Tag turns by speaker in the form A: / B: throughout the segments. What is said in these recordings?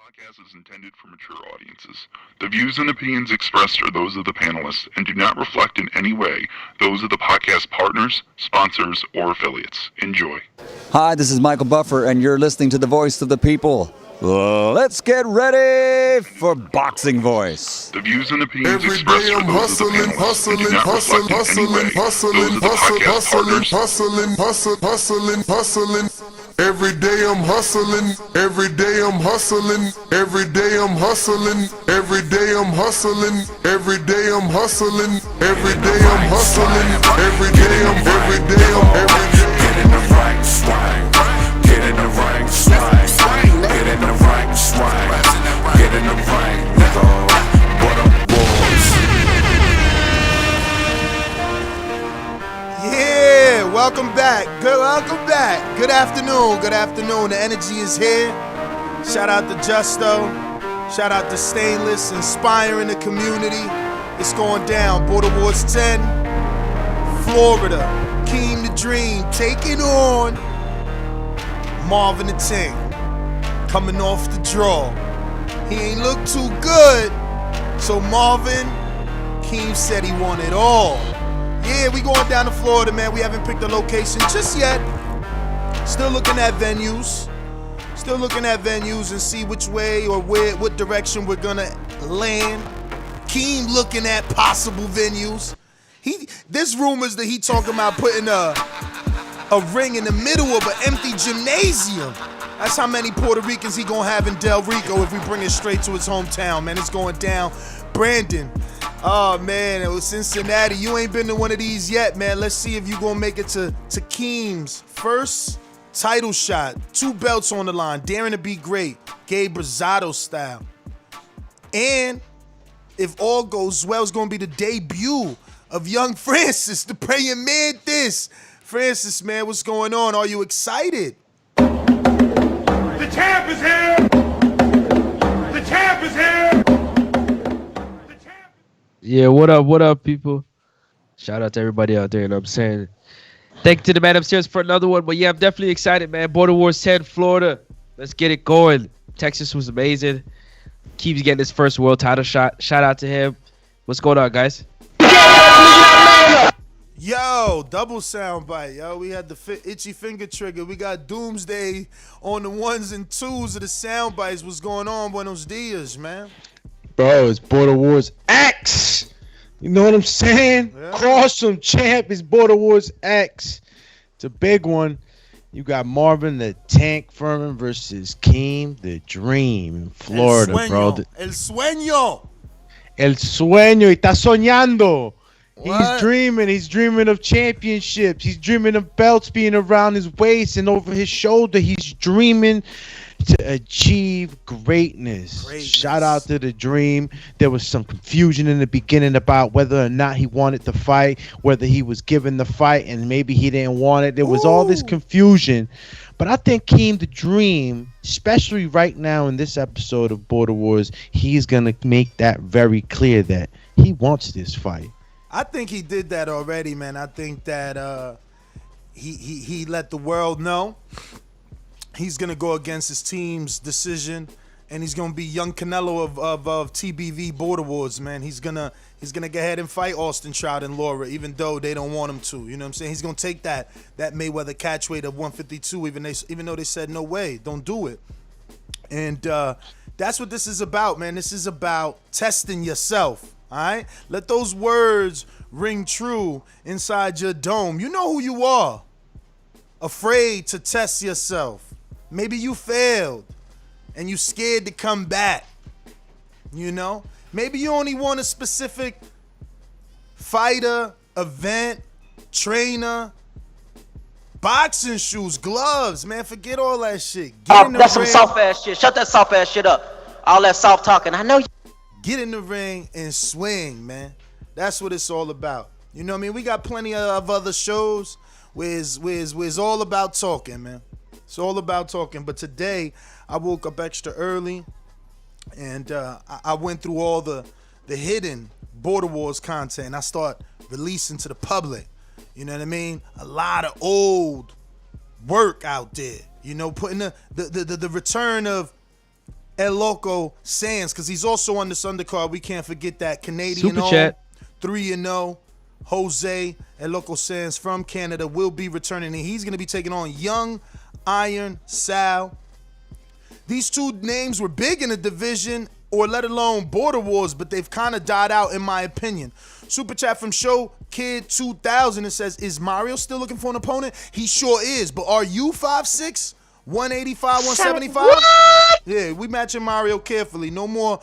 A: podcast is intended for mature audiences. The views and opinions expressed are those of the panelists and do not reflect in any way those of the podcast partners, sponsors, or affiliates. Enjoy.
B: Hi, this is Michael Buffer, and you're listening to the voice of the people. Let's get ready for Boxing Voice.
A: The views and opinions expressed are those of the panelists and do not reflect in any way those of the podcast partners.
C: Every day I'm hustling, every day I'm hustling, every day I'm hustling, every day I'm hustling, every day I'm hustling, every day I'm hustling, every day I'm get in the right swing, get in the right swing, get in the right swing, get in the right nigga, what up boys?
D: Yeah, welcome back. Welcome back. Good afternoon. Good afternoon. The energy is here. Shout out to Justo. Shout out to Stainless, inspiring the community. It's going down. Border Wars 10, Florida. Keem the Dream taking on Marvin the Tank. Coming off the draw. He ain't look too good. So Marvin, Keem said he wanted all. Yeah, we going down to Florida, man. We haven't picked a location just yet. Still looking at venues. Still looking at venues and see which way or what direction we're gonna land. Keem looking at possible venues. There's rumors that he talking about putting a ring in the middle of an empty gymnasium. That's how many Puerto Ricans he gonna have in Del Rico if we bring it straight to his hometown, man. It's going down. Brandon. Oh, man, it was Cincinnati. You ain't been to one of these yet, man. Let's see if you gonna make it to Keem's first title shot. 2 belts on the line. Daring to be great. Gabe Rosado style. And if all goes well, it's gonna be the debut of young Francis, the praying mantis. Francis, man, what's going on? Are you excited?
E: The champ is here! The champ is here!
F: Yeah, what up, people? Shout out to everybody out there, you know what I'm saying? Thank you to the man upstairs for another one. But yeah, I'm definitely excited, man. Border Wars 10, Florida. Let's get it going. Texas was amazing. Keeps getting his first world title shot. Shout out to him. What's going on, guys?
D: Yo, double soundbite, yo. We had the itchy finger trigger. We got Doomsday on the 1s and 2s of the soundbites. What's going on? Buenos dias, man.
G: Bro, it's Border Wars X. You know what I'm saying?
D: Yeah.
G: Cross them, champ. It's Border Wars X. It's a big one. You got Marvin the Tank Furman versus Keem the Dream in Florida, bro.
D: El sueño.
G: El sueño. Y está soñando.
D: What?
G: He's dreaming of championships. He's dreaming of belts being around his waist and over his shoulder. He's dreaming to achieve greatness. Shout out to the Dream. There was some confusion in the beginning about whether or not he wanted to fight, whether he was given the fight and maybe he didn't want it. There was all this confusion. But I think Keem the Dream, especially right now in this episode of Border Wars, he's going to make that very clear that he wants this fight.
D: I think he did that already, man. I think that he let the world know he's gonna go against his team's decision, and he's gonna be young Canelo of TBV Border Wars, man. He's gonna go ahead and fight Austin Trout and Laura, even though they don't want him to. You know what I'm saying? He's gonna take that Mayweather catch weight of 152, even though they said no way, don't do it. And that's what this is about, man. This is about testing yourself. All right, let those words ring true inside your dome. You know who you are. Afraid to test yourself. Maybe you failed and you scared to come back. You know, maybe you only want a specific fighter, event, trainer, boxing shoes, gloves, man. Forget all that shit.
H: That's some soft ass shit. Shut that soft ass shit up. All that soft talking. I know you.
D: Get in the ring and swing, man. That's what it's all about. You know what I mean? We got plenty of other shows where it's all about talking, man. It's all about talking. But today, I woke up extra early, and I went through all the hidden Border Wars content, and I start releasing to the public. You know what I mean? A lot of old work out there. You know, putting the return of El Loco Sands, because he's also on this undercard. We can't forget that Canadian
F: Super chat.
D: 3-0. Jose El Loco Sands from Canada will be returning, and he's going to be taking on Young Iron Sal. These two names were big in the division, or let alone Border Wars, but they've kind of died out in my opinion. Super chat from Show Kid 2000. It says, is Mario still looking for an opponent? He sure is, but are you 5'6", 185, 175? Yeah, we matching Mario carefully. No more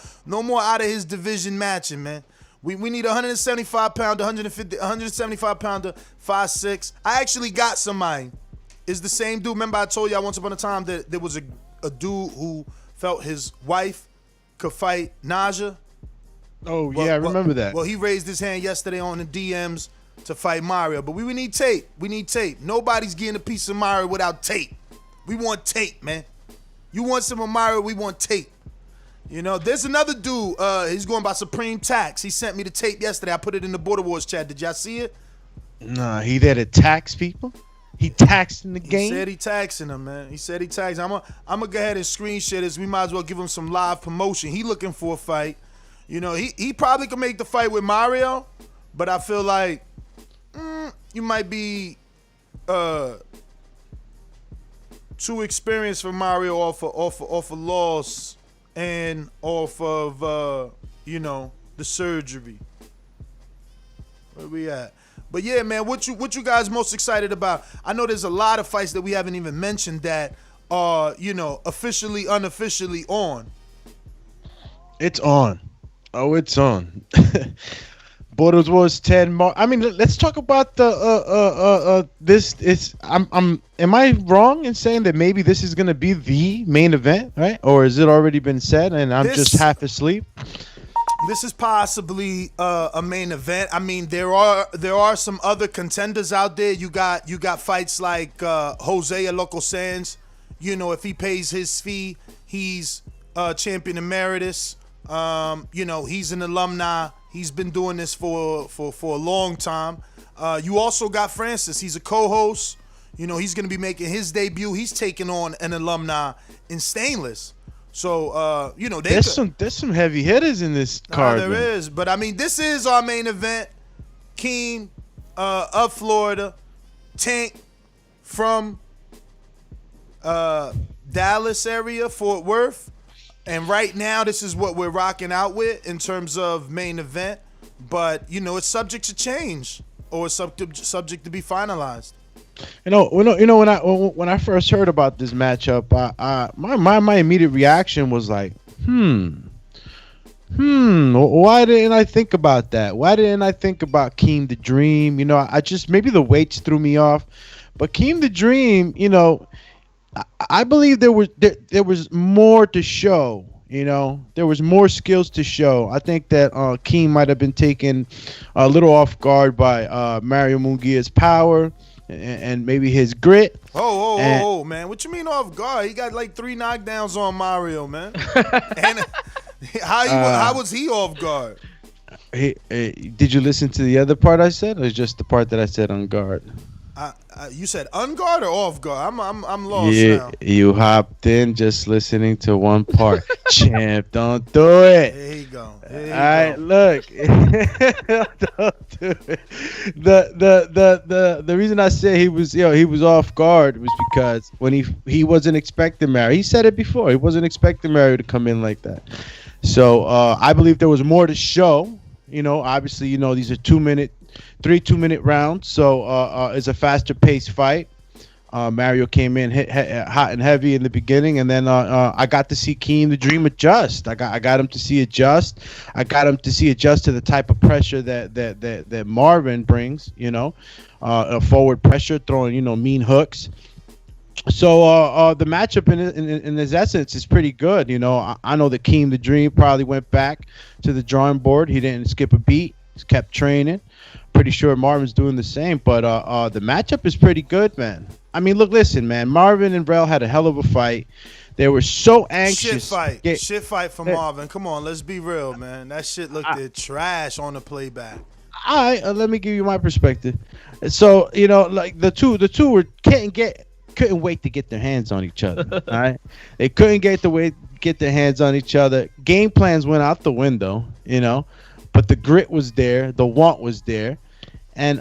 D: out of his division matching, man. We need a 175 pounder, 175 pounder, 5'6". I actually got somebody. Is the same dude. Remember I told y'all once upon a time that there was a dude who felt his wife could fight Naja?
G: Oh, yeah, I remember that.
D: Well, he raised his hand yesterday on the DMs to fight Mario. But we need tape. We need tape. Nobody's getting a piece of Mario without tape. We want tape, man. You want some of Mario, we want tape. You know, there's another dude. He's going by Supreme Tax. He sent me the tape yesterday. I put it in the Border Wars chat. Did y'all see it?
G: Nah, he there to tax people? He taxing the game?
D: He said he taxing them, man. He said he taxing. I'm gonna go ahead and screen share this. We might as well give him some live promotion. He looking for a fight. You know, he probably could make the fight with Mario, but I feel like you might be too experienced for Mario off a loss and off of the surgery. Where we at? But yeah, man, what you guys most excited about? I know there's a lot of fights that we haven't even mentioned that are, officially, unofficially on.
G: It's on. Oh, it's on. Border Wars 10. I mean, let's talk about the this. Am I wrong in saying that maybe this is gonna be the main event, right? Or has it already been said and I'm just half asleep?
D: This is possibly a main event. I mean, there are some other contenders out there. You got fights like Jose El Loco Sands. If he pays his fee, he's champion emeritus. He's an alumni. He's been doing this for a long time. You also got Francis. He's a co-host. He's going to be making his debut. He's taking on an alumni in Stainless. So, there's
G: some heavy hitters in this card.
D: There is, but I mean, this is our main event. Keem of Florida, Tank from Dallas area, Fort Worth, and right now this is what we're rocking out with in terms of main event. But it's subject to change or it's subject to be finalized.
G: When I first heard about this matchup, my immediate reaction was like, why didn't I think about that? Why didn't I think about Keem the Dream? Maybe the weights threw me off, but Keem the Dream, I believe there was more to show. There was more skills to show. I think that Keem might have been taken a little off guard by Mario Munguia's power. And maybe his grit.
D: Oh, man. What you mean off guard? He got like 3 knockdowns on Mario, man. And how was he off guard?
G: Did you listen to the other part I said, or just the part that I said on guard?
D: You said on guard or off guard? I'm lost now.
G: You hopped in just listening to one part. Champ, don't do it.
D: There you go.
G: All right, look. Don't do it. The reason I say he was off guard was because when he wasn't expecting Mario. He said it before. He wasn't expecting Mario to come in like that. So I believe there was more to show. Obviously, these are 3 2-minute rounds, so it's a faster paced fight. Mario came in hit hot and heavy in the beginning, and then I got to see Keem the Dream adjust. I got him to see adjust. I got him to see adjust to the type of pressure that Marvin brings. A forward pressure, throwing mean hooks. So the matchup in his essence is pretty good. I know that Keem the Dream probably went back to the drawing board. He didn't skip a beat. He kept training. Pretty sure Marvin's doing the same, but the matchup is pretty good, man. I mean, listen, man. Marvin and Rel had a hell of a fight. They were so anxious.
D: Shit fight for Marvin. Come on, let's be real, man. That shit looked trash on the playback.
G: All right, let me give you my perspective. So like the two were couldn't wait to get their hands on each other. All right, they couldn't get their hands on each other. Game plans went out the window, but the grit was there, the want was there, and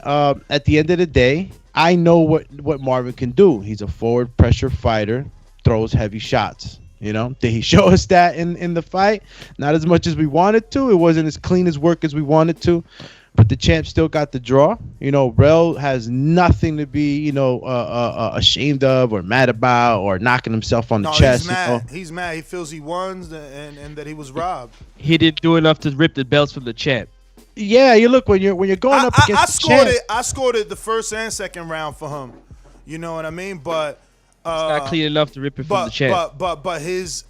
G: at the end of the day, I know what Marvin can do. He's a forward pressure fighter, throws heavy shots. Did he show us that in the fight? Not as much as we wanted to. It wasn't as clean as work as we wanted to. But the champ still got the draw. Rel has nothing to be, ashamed of or mad about or knocking himself on the chest.
D: He's mad. He's mad. He feels he won and that he was robbed.
F: He didn't do enough to rip the belts from the champ.
G: Yeah, you look when you're going up against the champ.
D: I scored it the first and second round for him. You know what I mean? But
F: it's not clean enough to rip it from the champ.
D: But his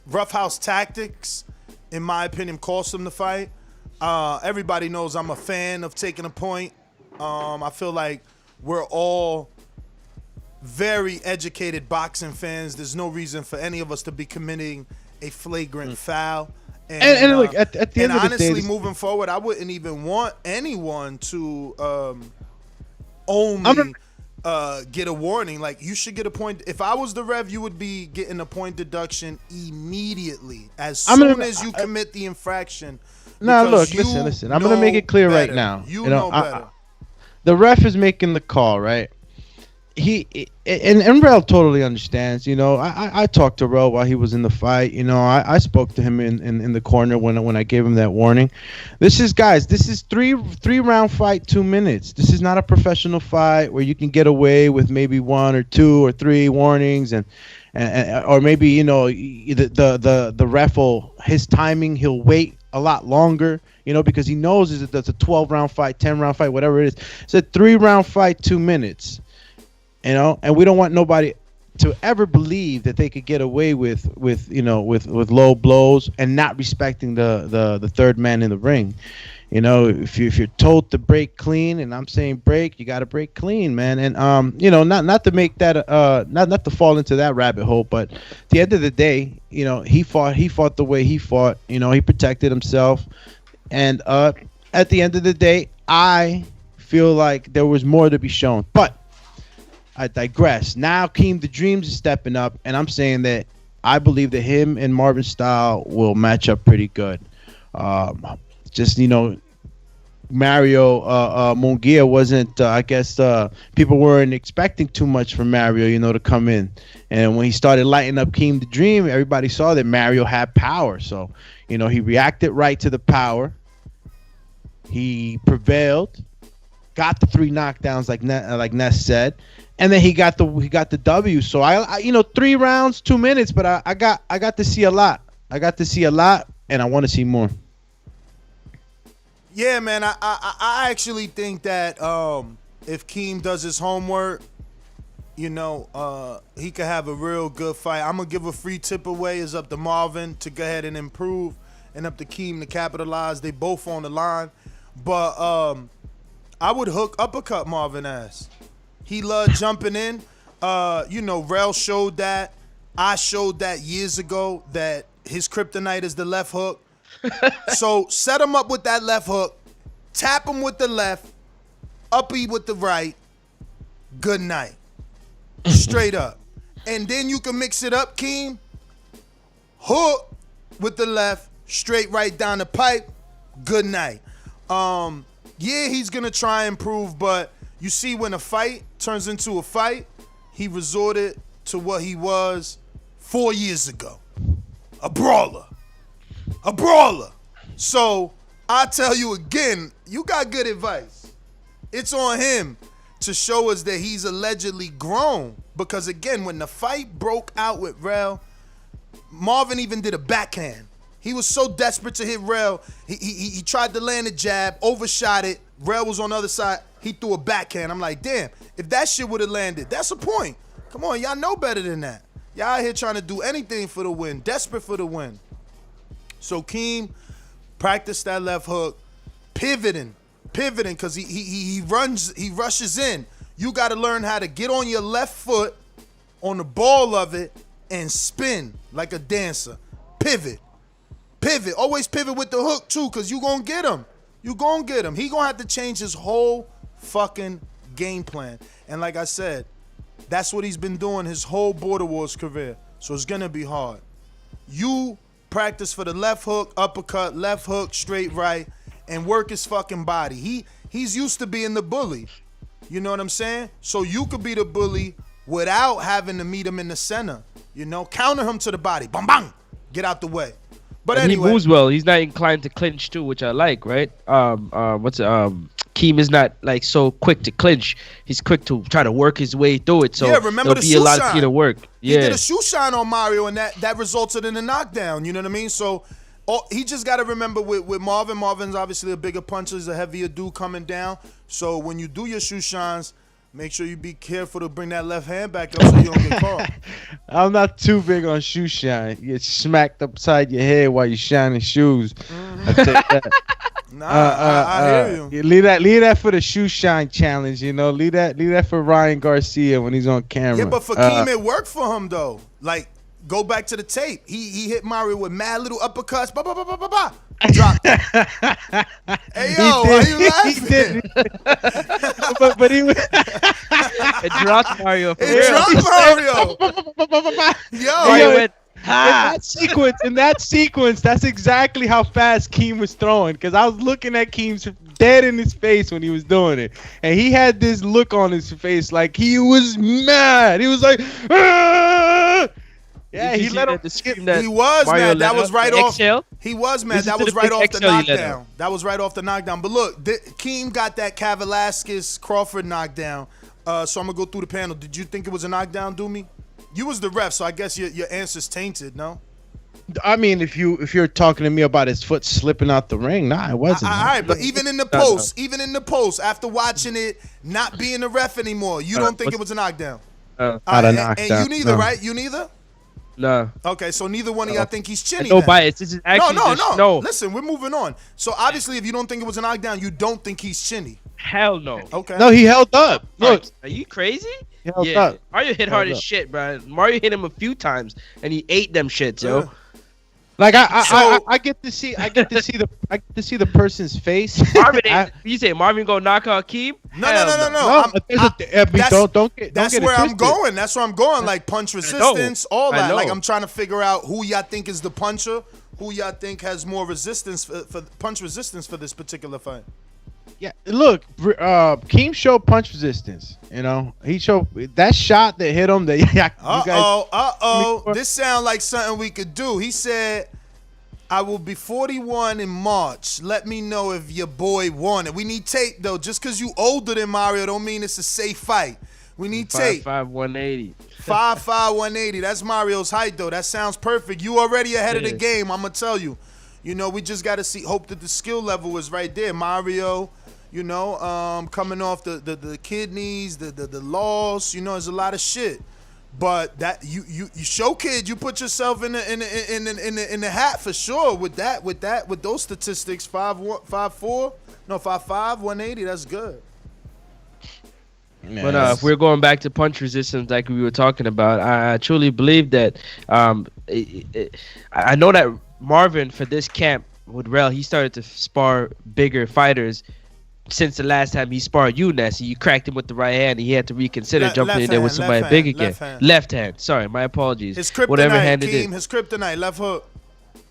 D: roughhouse tactics, in my opinion, cost him the fight. Everybody knows I'm a fan of taking a point. I feel like we're all very educated boxing fans. There's no reason for any of us to be committing a flagrant foul.
G: And look, at the end of the day,
D: honestly, moving forward, I wouldn't even want anyone to only get a warning. Like, you should get a point. If I was the ref, you would be getting a point deduction immediately as soon as you commit the infraction.
G: Now, look, listen. I'm going to make it clear right now.
D: You know better.
G: The ref is making the call, right? And Rel totally understands. I talked to Rel while he was in the fight. I spoke to him in the corner when I gave him that warning. This is three round fight, 2 minutes. This is not a professional fight where you can get away with maybe 1 or 2 or 3 warnings and or maybe the ref will, his timing, he'll wait a lot longer. Because he knows that's a 12 round fight, 10 round fight, whatever it is. It's a 3 round fight, 2 minutes. And we don't want nobody to ever believe that they could get away with low blows and not respecting the third man in the ring. If you're told to break clean, and I'm saying break, you got to break clean, man. And not to make that not to fall into that rabbit hole, but at the end of the day, he fought the way he fought. He protected himself, and at the end of the day, I feel like there was more to be shown, but I digress. Now Keem the Dreams is stepping up, and I'm saying that I believe that him and Marvin style will match up pretty good. Mario Munguia wasn't, I guess people weren't expecting too much from Mario, to come in. And when he started lighting up Keem the Dream, everybody saw that Mario had power. So, he reacted right to the power. He prevailed, got the 3 knockdowns like Ness said. And then he got the W. So I 3 rounds, 2 minutes, but I got to see a lot. I got to see a lot, and I want to see more.
D: Yeah, man. I actually think that if Keem does his homework, he could have a real good fight. I'm gonna give a free tip away. It's up to Marvin to go ahead and improve, and up to Keem to capitalize. They both on the line, but I would hook uppercut Marvin ass. He loved jumping in. Rel showed that. I showed that years ago that his kryptonite is the left hook. So set him up with that left hook. Tap him with the left. Uppy with the right. Good night. Straight up. And then you can mix it up, Keem. Hook with the left. Straight right down the pipe. Good night. Yeah, he's going to try and improve, but you see, when a fight turns into a fight, he resorted to what he was 4 years ago. A brawler. So I tell you again, you got good advice. It's on him to show us that he's allegedly grown. Because again, when the fight broke out with Rel, Marvin even did a backhand. He was so desperate to hit Rel, he tried to land a jab, overshot it. Rel was on the other side. He threw a backhand. I'm like, damn, if that shit would have landed, that's a point. Come on, y'all know better than that. Y'all out here trying to do anything for the win, desperate for the win. So Keem practiced that left hook, pivoting, because he rushes in. You got to learn how to get on your left foot, on the ball of it, and spin like a dancer. Pivot. Always pivot with the hook, too, because you going to get him. He going to have to change his whole fucking game plan. And like I said, That's what he's been doing his whole Border Wars career. So it's gonna be hard. You practice for the left hook, uppercut, left hook, straight right, and work his fucking body. He's used to being the bully. You know what I'm saying? So you could be the bully without having to meet him in the center. You know, counter him to the body. Bang, bang. Get out the way. But
F: and
D: anyway,
F: he moves well. He's not inclined to clinch too, which I like, right? Keem is not like so quick to clinch. He's quick to try to work his way through it. So
D: yeah, remember
F: there'll
D: the
F: be a lot of cleaner work.
D: He
F: Yeah.
D: did a shoe shine on Mario, and that resulted in a knockdown. You know what I mean? So he just got to remember with Marvin. Marvin's obviously a bigger puncher. He's a heavier dude coming down. So when you do your shoe shines, make sure you be careful to bring that left hand back up so you don't get caught.
G: I'm not too big on shoe shine. You get smacked upside your head while you're shining shoes. I take that.
D: Nah, I hear you.
G: Leave that for the shoe shine challenge. You know, leave that for Ryan Garcia when he's on camera.
D: Yeah, but for Keem, it worked for him though. Like, go back to the tape. He hit Mario with mad little uppercuts. Ba ba ba ba ba ba. Dropped it. Hey yo, why you laughing?
G: but he
F: It dropped Mario. For
D: It
F: real.
D: dropped Mario. Yo,
F: Mario went,
G: in that sequence, that's exactly how fast Keem was throwing. Because I was looking at Keem's dead in his face when he was doing it, and he had this look on his face like he was mad. He was like, "Ah!" Yeah, he let him skip.
D: He was mad. That was right off.
F: Exhale.
D: He was mad.
F: Listen
D: That
F: to
D: was
F: the
D: right
F: big
D: off the
F: exhale you let
D: knockdown. That was right off the knockdown. But look, Keem got that Velasquez Crawford knockdown. So I'm gonna go through the panel. Did you think it was a knockdown, Doomy? You was the ref, so I guess your answer's tainted, no?
G: I mean, if you're talking to me about his foot slipping out the ring, nah, it wasn't.
D: All right, but even in the post, after watching it, not being the ref anymore, you don't think it was a knockdown?
G: Not a knockdown.
D: And you neither,
G: no.
D: right? You neither?
F: No.
D: Okay, so neither one of y'all think he's chinny.
F: No
D: then.
F: bias. This is actually
D: No. Listen, we're moving on. So obviously, if you don't think it was a knockdown, you don't think he's chinny.
F: Hell no.
D: Okay.
G: No, he held up. Look,
F: Are you crazy?
G: he held
F: Yeah.
G: up.
F: Mario hit hard
G: Held
F: as
G: up.
F: shit, bro. Mario hit him a few times, and he ate them shits, yo.
D: Yeah.
G: Like I
D: So-
G: get to see the person's face.
F: Marvin, you say Marvin go knock out Keem?
D: No.
G: Don't get
D: That's
G: it
D: where I'm
G: twisted.
D: going. That's where I'm going. Like punch resistance, all
F: I
D: that.
F: know.
D: Like I'm trying to figure out who y'all think is the puncher, who y'all think has more resistance for punch resistance for this particular fight.
G: Yeah, look, Keem showed punch resistance. You know, he showed that shot that hit him. That you guys.
D: This sounds like something we could do. He said, "I will be 41 in March. Let me know if your boy won it." We need tape though. Just because you older than Mario, don't mean it's a safe fight. We need tape.
F: 5'5", 180.
D: 5'5", 180. That's Mario's height though. That sounds perfect. You already ahead of the
F: Yeah.
D: game. I'm gonna tell you. You know, we just gotta hope that the skill level is right there. Mario, you know, coming off the kidneys, the loss. You know, there's a lot of shit. But that you show kid, you put yourself in the hat for sure with those statistics. 5'4", no 5'5", 180. That's good.
F: But if we're going back to punch resistance, like we were talking about, I truly believe that. I know that Marvin for this camp with Rel, he started to spar bigger fighters since the last time he sparred you, Nessie. You cracked him with the right hand, and he had to reconsider jumping in there with somebody big again. Left hand. Sorry, my apologies.
D: His kryptonite,
F: Whatever hand it
D: Keem,
F: is.
D: his kryptonite, left hook.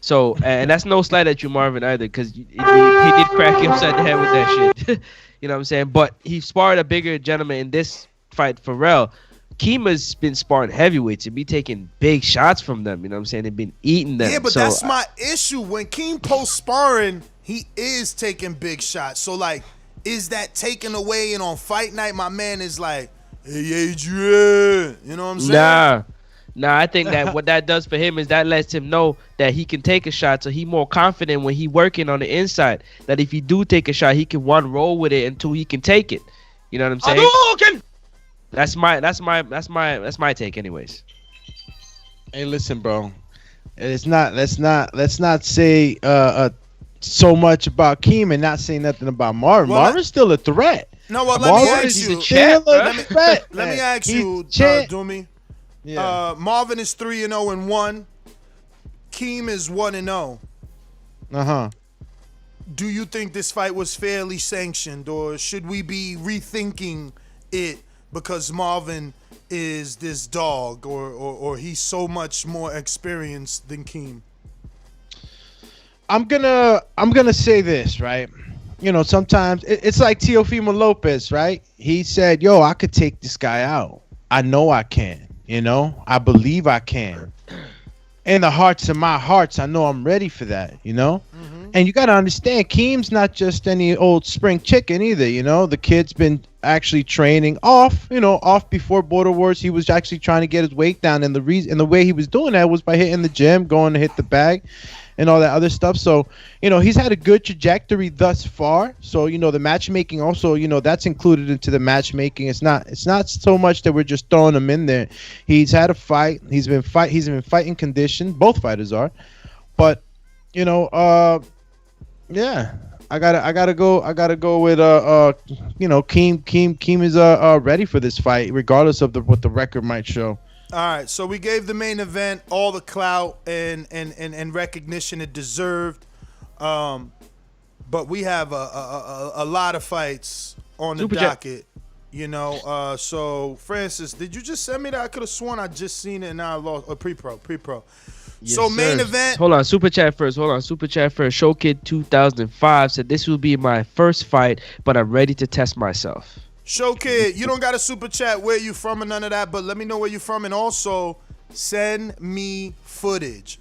F: So, and that's no slight at you, Marvin, either, because he did crack you upside the head with that shit. You know what I'm saying? But he sparred a bigger gentleman in this fight for Rel. Keem has been sparring heavyweights and be taking big shots from them. You know what I'm saying? They've been eating them.
D: Yeah, but
F: so,
D: that's my issue. When Keem post sparring, he is taking big shots. So like, is that taken away? And on fight night, my man is like, "Hey Adrian," you know what I'm saying?
F: Nah, I think that what that does for him is that lets him know that he can take a shot, so he more confident when he working on the inside. That if he do take a shot, he can one roll with it until he can take it. You know what I'm saying? That's my take, anyways.
G: Hey, listen, bro. Let's not say so much about Keem and not say nothing about Marvin.
D: Well,
G: Marvin's still a threat.
D: No, well, let me
G: Marvin's
D: ask you.
F: champ, bro.
D: Let me ask you, Doomy.
G: Yeah.
D: Marvin is 3-0 and 1. Keem is 1-0.
G: Uh-huh.
D: Do you think this fight was fairly sanctioned, or should we be rethinking it because Marvin is this dog, or he's so much more experienced than Keem?
G: I'm gonna say this, right? You know, sometimes it's like Teofimo Lopez, right? He said, "Yo, I could take this guy out. I know I can. You know, I believe I can. In the hearts of my hearts, I know I'm ready for that. You know." And you got to understand, Keem's not just any old spring chicken either. You know, the kid's been actually training off before Border Wars. He was actually trying to get his weight down, and the way he was doing that was by hitting the gym, going to hit the bag, and all that other stuff. So, you know, he's had a good trajectory thus far. So, you know, the matchmaking also, you know, that's included into the matchmaking. It's not so much that we're just throwing him in there. He's had a fight. He's been fighting condition. Both fighters are, but you know, yeah, I gotta go with you know, Keem is ready for this fight regardless of what the record might show.
D: All right, so we gave the main event all the clout and recognition it deserved, but we have a lot of fights on the
F: Super
D: docket. You know, so Francis, did you just send me that? I could have sworn I just seen it and now I lost. Pre-pro.
F: Yes,
D: So
F: sir.
D: main event.
F: Hold on, super chat first. Showkid 2005 said this will be my first fight, but I'm ready to test myself.
D: Show Kid, you don't got a super chat where you from or none of that, but let me know where you from, and also send me footage.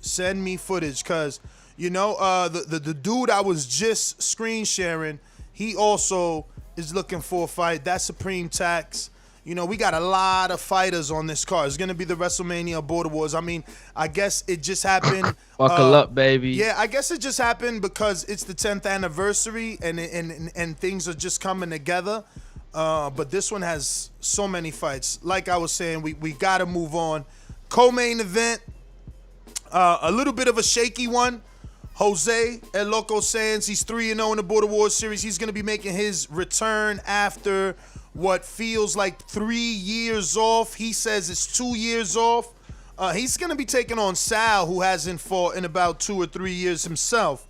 D: Cause you know the dude I was just screen sharing, he also is looking for a fight. That's Supreme Tax. You know, we got a lot of fighters on this card. It's gonna be the WrestleMania Border Wars. I mean, I guess it just happened.
F: Buckle up, baby.
D: Yeah, I guess it just happened because it's the 10th anniversary and things are just coming together. But this one has so many fights. Like I was saying, we got to move on. Co-main event, a little bit of a shaky one. Jose El Loco Sands, he's 3-0 in the Border Wars series. He's going to be making his return after what feels like 3 years off. He says it's 2 years off. He's going to be taking on Sal, who hasn't fought in about 2 or 3 years himself.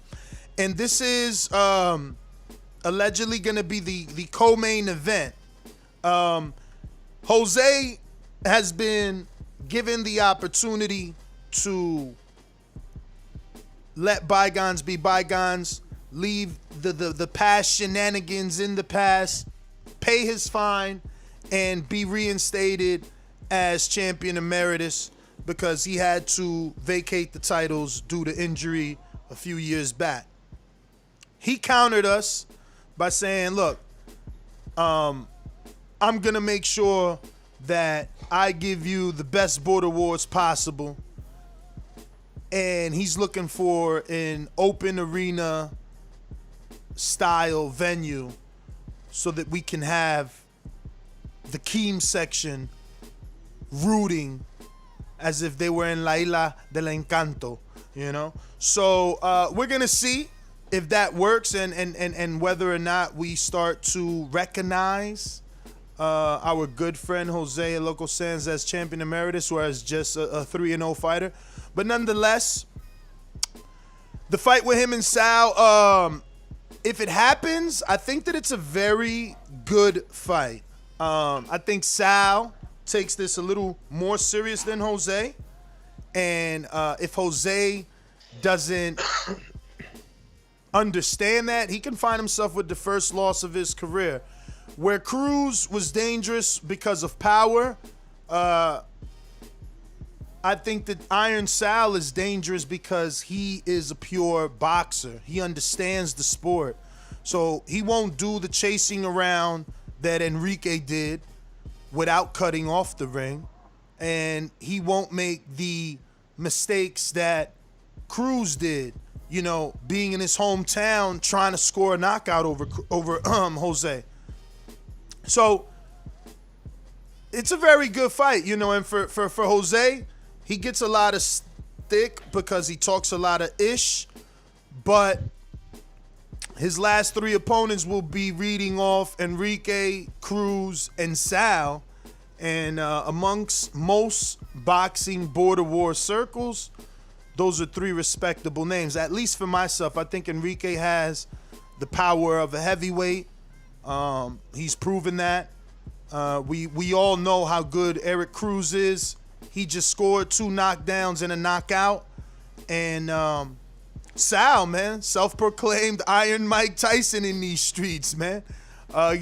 D: And this is allegedly going to be the co-main event. Jose has been given the opportunity to let bygones be bygones, leave the past shenanigans in the past, pay his fine, and be reinstated as champion emeritus because he had to vacate the titles due to injury a few years back. He countered us by saying, look, I'm going to make sure that I give you the best Border Wars possible. And he's looking for an open arena style venue so that we can have the Keem section rooting as if they were in La Isla del Encanto, you know? So we're going to see if that works and whether or not we start to recognize our good friend Jose Loco Sands as champion emeritus or as just a 3-0 fighter. But nonetheless, the fight with him and Sal, if it happens, I think that it's a very good fight. I think Sal takes this a little more serious than Jose. And if Jose doesn't understand that, he can find himself with the first loss of his career. Where Cruz was dangerous because of power, I think that Iron Sal is dangerous because he is a pure boxer. He understands the sport. So he won't do the chasing around that Enrique did without cutting off the ring. And he won't make the mistakes that Cruz did, you know, being in his hometown trying to score a knockout over Jose. So it's a very good fight, you know, and for Jose, he gets a lot of stick because he talks a lot of ish, but his last 3 opponents will be reading off Enrique, Cruz, and Sal. And amongst most boxing Border War circles, those are 3 respectable names. At least for myself, I think Enrique has the power of a heavyweight. He's proven that. We all know how good Eric Cruz is. He just scored 2 knockdowns and a knockout. And Sal, man, self-proclaimed Iron Mike Tyson in these streets, man.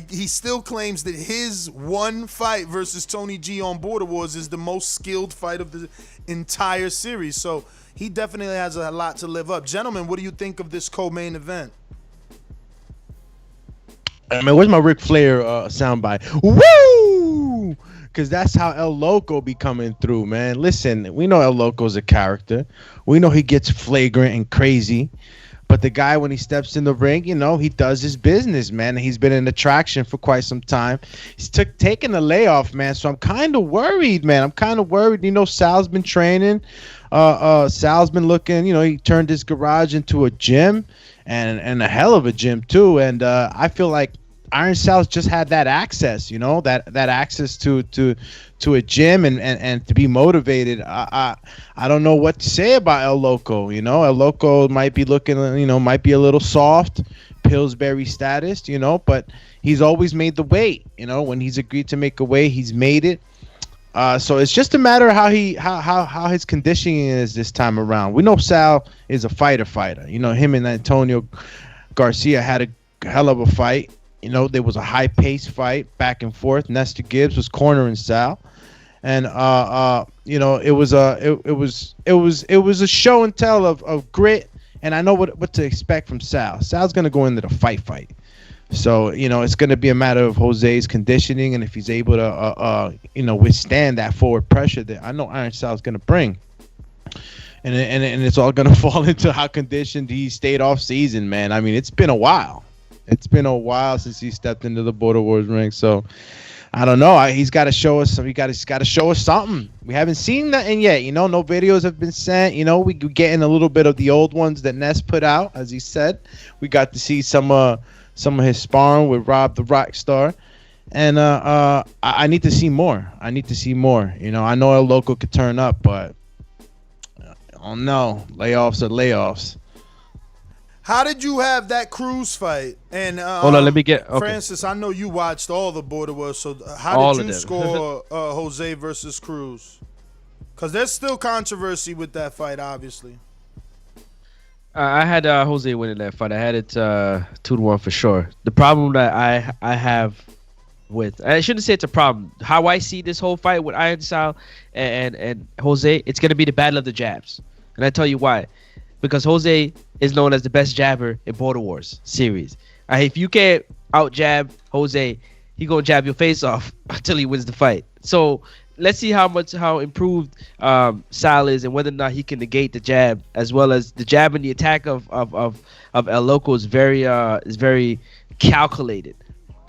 D: He still claims that his one fight versus Tony G on Border Wars is the most skilled fight of the entire series. So he definitely has a lot to live up. Gentlemen, what do you think of this co-main event?
G: I mean, where's my Ric Flair soundbite? Woo! Because that's how El Loco be coming through, man. Listen, we know El Loco's a character. We know he gets flagrant and crazy. But the guy, when he steps in the ring, you know, he does his business, man. He's been an attraction for quite some time. He's taking a layoff, man. So I'm kind of worried, man. I'm kind of worried. You know, Sal's been training. Sal's been looking, you know, he turned his garage into a gym and a hell of a gym, too. And I feel like Iron Sal's just had that access, you know, that access to a gym and to be motivated. I don't know what to say about El Loco. You know, El Loco might be looking, you know, might be a little soft, Pillsbury status, you know, but he's always made the weight. You know, when he's agreed to make a weight, he's made it. So it's just a matter of how his conditioning is this time around. We know Sal is a fighter. You know, him and Antonio Garcia had a hell of a fight. You know, there was a high-paced fight back and forth. Nestor Gibbs was cornering Sal, and you know, it was a show and tell of grit. And I know what to expect from Sal. Sal's gonna go into the fight. So you know, it's gonna be a matter of Jose's conditioning and if he's able to you know, withstand that forward pressure that I know Iron Sal's gonna bring. And it's all gonna fall into how conditioned he stayed off season, man. I mean, it's been a while. It's been a while since he stepped into the Border Wars ring, so I don't know. He's got to show us some. He's got to show us something. We haven't seen nothing yet. You know, no videos have been sent. You know, we getting a little bit of the old ones that Ness put out, as he said. We got to see some of his sparring with Rob the Rockstar, and I need to see more. You know, I know El Loco could turn up, but I don't know. Layoffs are layoffs.
D: How did you have that Cruz fight? And
F: hold on, let me get
D: Francis. I know you watched all the Border Wars, so how did you score Jose versus Cruz? Because there's still controversy with that fight, obviously.
F: I had Jose winning that fight. I had it 2-1 for sure. The problem that I have with, I shouldn't say it's a problem. How I see this whole fight with Iron Sal and Jose, it's gonna be the battle of the jabs, and I tell you why. Because Jose is known as the best jabber in Border Wars series. If you can't out jab Jose, he gonna jab your face off until he wins the fight. So let's see how improved Sal is and whether or not he can negate the jab, as well as the jab and the attack of El Loco is very calculated,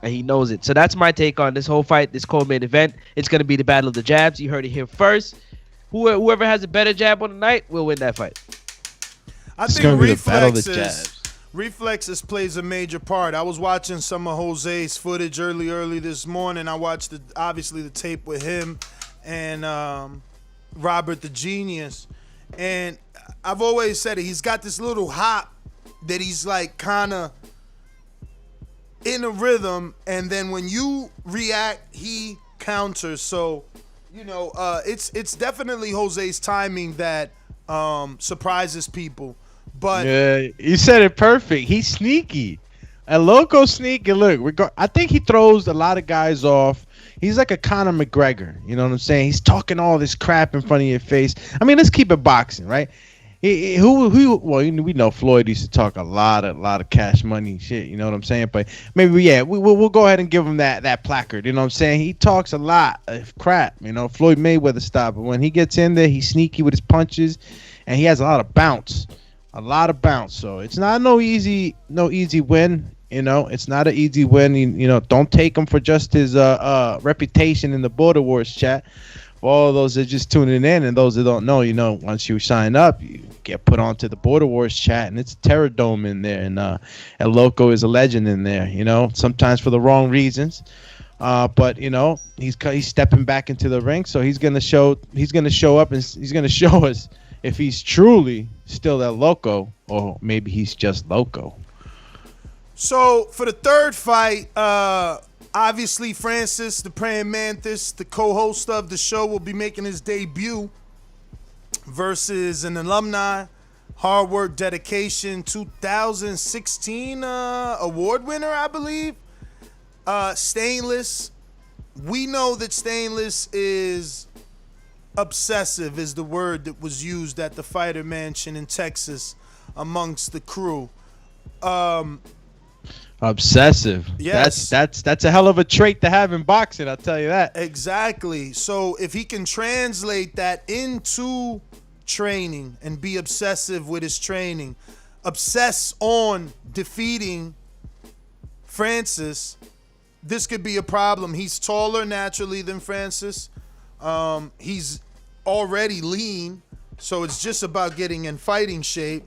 F: and he knows it. So that's my take on this whole fight, this co-main event. It's gonna be the battle of the jabs. You heard it here first. Whoever has a better jab on the night will win that fight.
D: I think reflexes plays a major part. I was watching some of Jose's footage early this morning. I watched obviously the tape with him and Robert the Genius. And I've always said it. He's got this little hop that he's like kind of in a rhythm. And then when you react, he counters. So, you know, it's definitely Jose's timing that surprises people. But
G: yeah, you said it perfect. He's sneaky. El Loco sneaky. Look, I think he throws a lot of guys off. He's like a Conor McGregor. You know what I'm saying? He's talking all this crap in front of your face. I mean, let's keep it boxing, right? Well, we know Floyd used to talk a lot of cash money shit. You know what I'm saying? But maybe, yeah, we'll go ahead and give him that placard. You know what I'm saying? He talks a lot of crap. You know, Floyd Mayweather style. But when he gets in there, he's sneaky with his punches, and he has a lot of bounce. So it's not no easy win. You know, it's not an easy win. You know, don't take him for just his reputation in the Border Wars chat. For all those that are just tuning in and those that don't know, you know, once you sign up, you get put onto the Border Wars chat, and it's a Terror Dome in there, and El Loco is a legend in there. You know, sometimes for the wrong reasons. But you know, he's stepping back into the ring, so he's gonna show up and he's gonna show us if he's truly still El Loco, or maybe he's just loco.
D: So for the third fight, I Obviously, Francis, the praying mantis, the co-host of the show, will be making his debut versus an alumni, hard work, dedication, 2016 award winner, I believe. Stainless. We know that Stainless is obsessive, is the word that was used at the Fighter Mansion in Texas amongst the crew.
G: Obsessive.
D: Yes.
G: That's a hell of a trait to have in boxing, I'll tell you that.
D: Exactly. So if he can translate that into training and be obsessive with his training, obsess on defeating Francis, this could be a problem. He's taller naturally than Francis. He's already lean, so it's just about getting in fighting shape.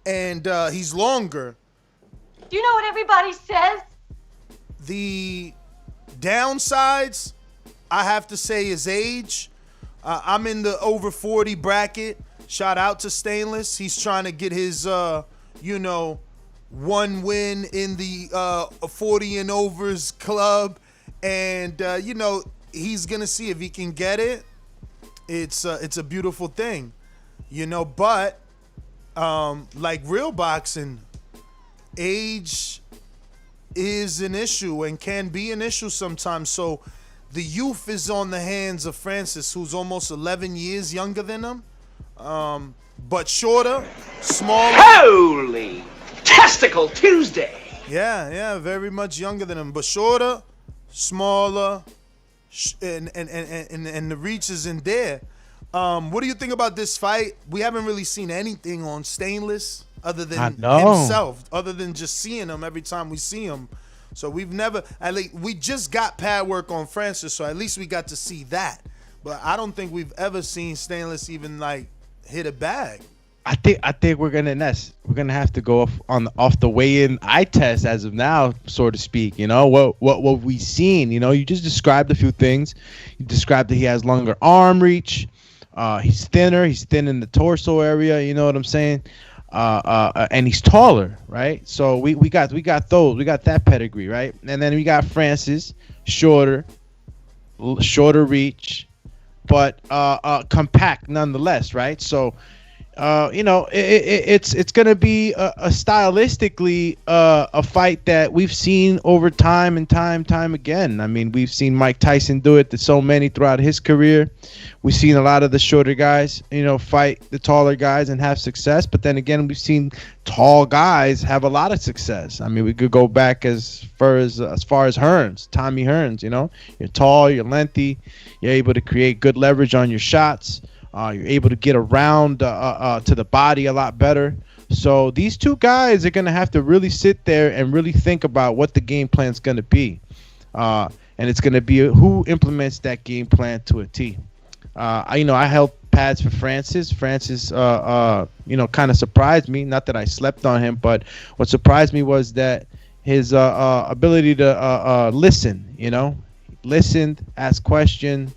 D: And he's longer.
I: Do you know what everybody says?
D: The downsides, I have to say, is age. I'm in the over 40 bracket. Shout out to Stainless. He's trying to get his, one win in the 40 and overs club. And, he's going to see if he can get it. It's a beautiful thing, but like real boxing, age is an issue and can be an issue sometimes. So the youth is on the hands of Francis, who's almost 11 years younger than him, but shorter, smaller.
H: Holy Testicle Tuesday!
D: Yeah, very much younger than him, but shorter, smaller, and the reach isn't there. What do you think about this fight? We haven't really seen anything on Stainless other than himself, other than just seeing him every time we see him. So we just got pad work on Francis, so at least we got to see that. But I don't think we've ever seen Stainless even hit a bag.
G: I think we're gonna have to go off the weigh-in eye test as of now, so to speak. What we've seen. You just described a few things. You described that he has longer arm reach. He's thinner. He's thin in the torso area. You know what I'm saying? And he's taller, right? So we got those. We got that pedigree, right? And then we got Francis, shorter reach, but compact nonetheless, right? So it's gonna be a stylistically a fight that we've seen over time and time again. I mean, we've seen Mike Tyson do it to so many throughout his career. We've seen a lot of the shorter guys, fight the taller guys and have success. But then again, we've seen tall guys have a lot of success. I mean, we could go back as far as Hearns, Tommy Hearns. You're tall, you're lengthy, you're able to create good leverage on your shots. You're able to get around to the body a lot better. So these two guys are going to have to really sit there and really think about what the game plan is going to be. And it's going to be who implements that game plan to a T. I held pads for Francis. Francis, kind of surprised me. Not that I slept on him, but what surprised me was that his ability to listen, listened, asked questions,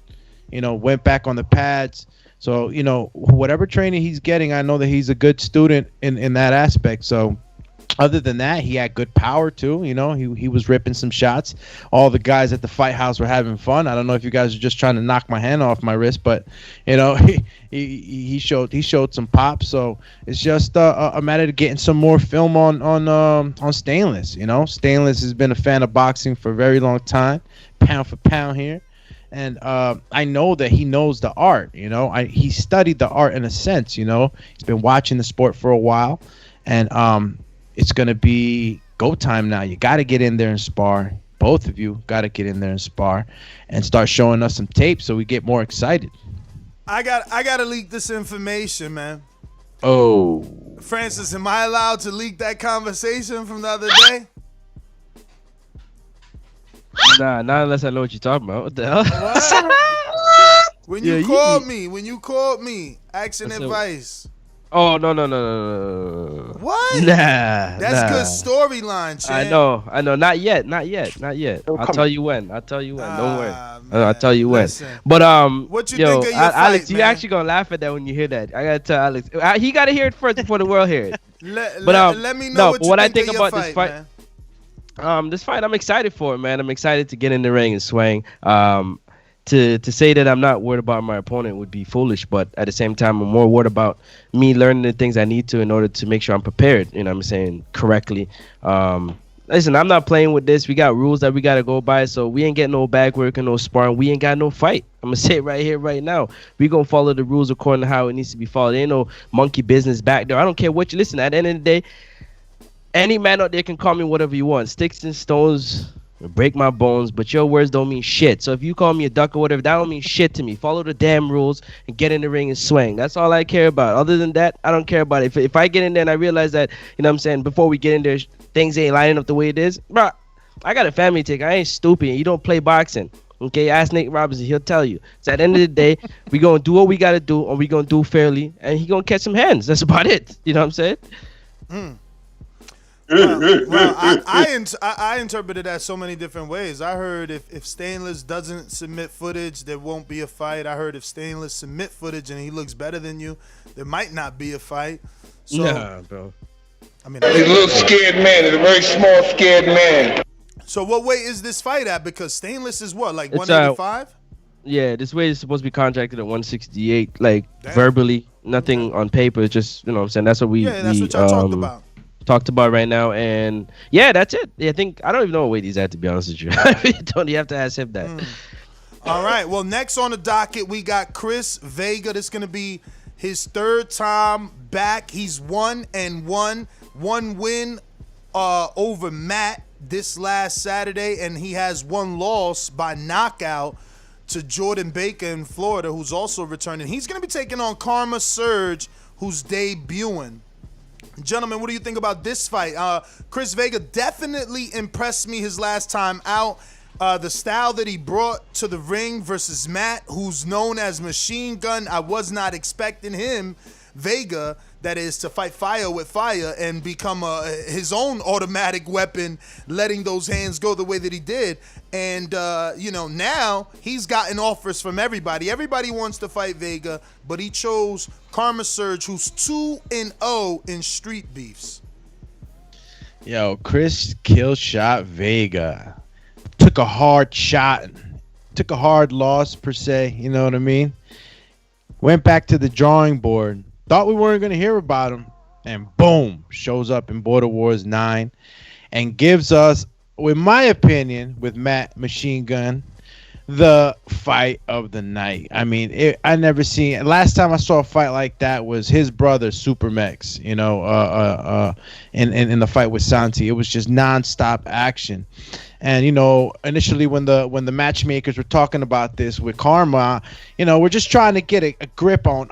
G: went back on the pads. So, whatever training he's getting, I know that he's a good student in that aspect. So, other than that, he had good power too. He was ripping some shots. All the guys at the fight house were having fun. I don't know if you guys are just trying to knock my hand off my wrist, but he showed some pop. So it's just a matter of getting some more film on Stainless. Stainless has been a fan of boxing for a very long time, pound for pound here. And I know that he knows the art, he studied the art in a sense, he's been watching the sport for a while, and it's going to be go time now. You got to get in there and spar. Both of you got to get in there and spar and start showing us some tape so we get more excited.
D: I got to leak this information, man.
G: Oh.
D: Francis, am I allowed to leak that conversation from the other day?
F: Nah, not unless I know what you're talking about. What the hell?
D: What? When you called me, asking advice.
F: Oh, no.
D: What?
F: Nah.
D: That's good storyline, champ.
F: I know. Not yet. I'll tell you when. Don't worry. I'll tell you when. But
D: what you think of your
F: Alex,
D: fight,
F: you
D: man?
F: actually gonna laugh at that when you hear that. I gotta tell Alex. He gotta hear it first before the world hear it.
D: Let me know what you think
F: I think
D: of
F: about
D: your
F: this fight.
D: man.
F: This fight, I'm excited for it, man. I'm excited to get in the ring and swing. To say that I'm not worried about my opponent would be foolish, but at the same time, I'm more worried about me learning the things I need to in order to make sure I'm prepared. You know what I'm saying, correctly. Listen, I'm not playing with this. We got rules that we gotta go by, so we ain't getting no bag work and no sparring. We ain't got no fight. I'm gonna say it right here, right now. We gonna follow the rules according to how it needs to be followed. There ain't no monkey business back there. I don't care what you listen. At the end of the day, any man out there can call me whatever you want. Sticks and stones break my bones, but your words don't mean shit. So if you call me a duck or whatever, that don't mean shit to me. Follow the damn rules and get in the ring and swing. That's all I care about. Other than that, I don't care about it. If I get in there and I realize that, you know what I'm saying, before we get in there, things ain't lining up the way it is, bro, I got a family to take. I ain't stupid. You don't play boxing. Okay, ask Nate Robinson. He'll tell you. So at the end of the day, we going to do what we got to do, and we going to do fairly, and he going to catch some hands. That's about it. You know what I'm saying?
D: Well, I interpreted that so many different ways. I heard if Stainless doesn't submit footage, there won't be a fight. I heard if Stainless submit footage and he looks better than you, there might not be a fight. So,
F: nah, bro.
D: I mean,
E: He's a little scared man. He's a very small, scared man.
D: so what weight is this fight at? Because Stainless is what, like
F: It's,
D: 185?
F: Yeah, this way is supposed to be contracted at 168, like
D: Damn.
F: verbally, nothing on paper. It's just, you know what I'm saying? That's what
D: Yeah, that's what y'all talked about.
F: Talked about right now, and yeah, that's it. Yeah, I don't even know what weight he's at, to be honest with you. You have to ask him that.
D: All right. Well, next on the docket, we got Chris Vega. This is going to be his third time back. He's 1-1. One win over Matt this last Saturday, and he has one loss by knockout to Jordan Baker in Florida, who's also returning. He's going to be taking on Karma Surge, who's debuting. Gentlemen, what do you think about this fight? Chris Vega definitely impressed me his last time out. The style that he brought to the ring versus Matt, who's known as Machine Gun, I was not expecting him, Vega, that is, to fight fire with fire and become his own automatic weapon, letting those hands go the way that he did. And, now he's gotten offers from everybody. Everybody wants to fight Vega, but he chose Karma Surge, who's 2-0 in street beefs.
G: Yo, Chris Killshot Vega took a hard shot, took a hard loss per se, you know what I mean? Went back to the drawing board, thought we weren't going to hear about him, and boom, shows up in Border Wars 9 and gives us, in my opinion, with Matt Machine Gun, the fight of the night. I mean, I never seen. Last time I saw a fight like that was his brother Supermex. You know, in the fight with Santi, it was just nonstop action. And initially when the matchmakers were talking about this with Karma, we're just trying to get a grip on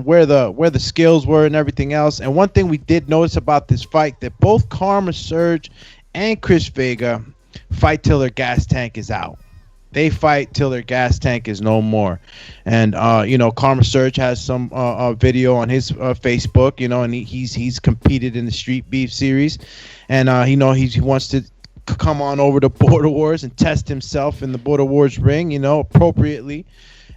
G: where the skills were and everything else. And one thing we did notice about this fight, that both Karma Surge and Chris Vega fight till their gas tank is out. They fight till their gas tank is no more. And Karma Surge has some video on his Facebook, and he's competed in the Street Beef series, and he wants to come on over to Border Wars and test himself in the Border Wars ring, appropriately.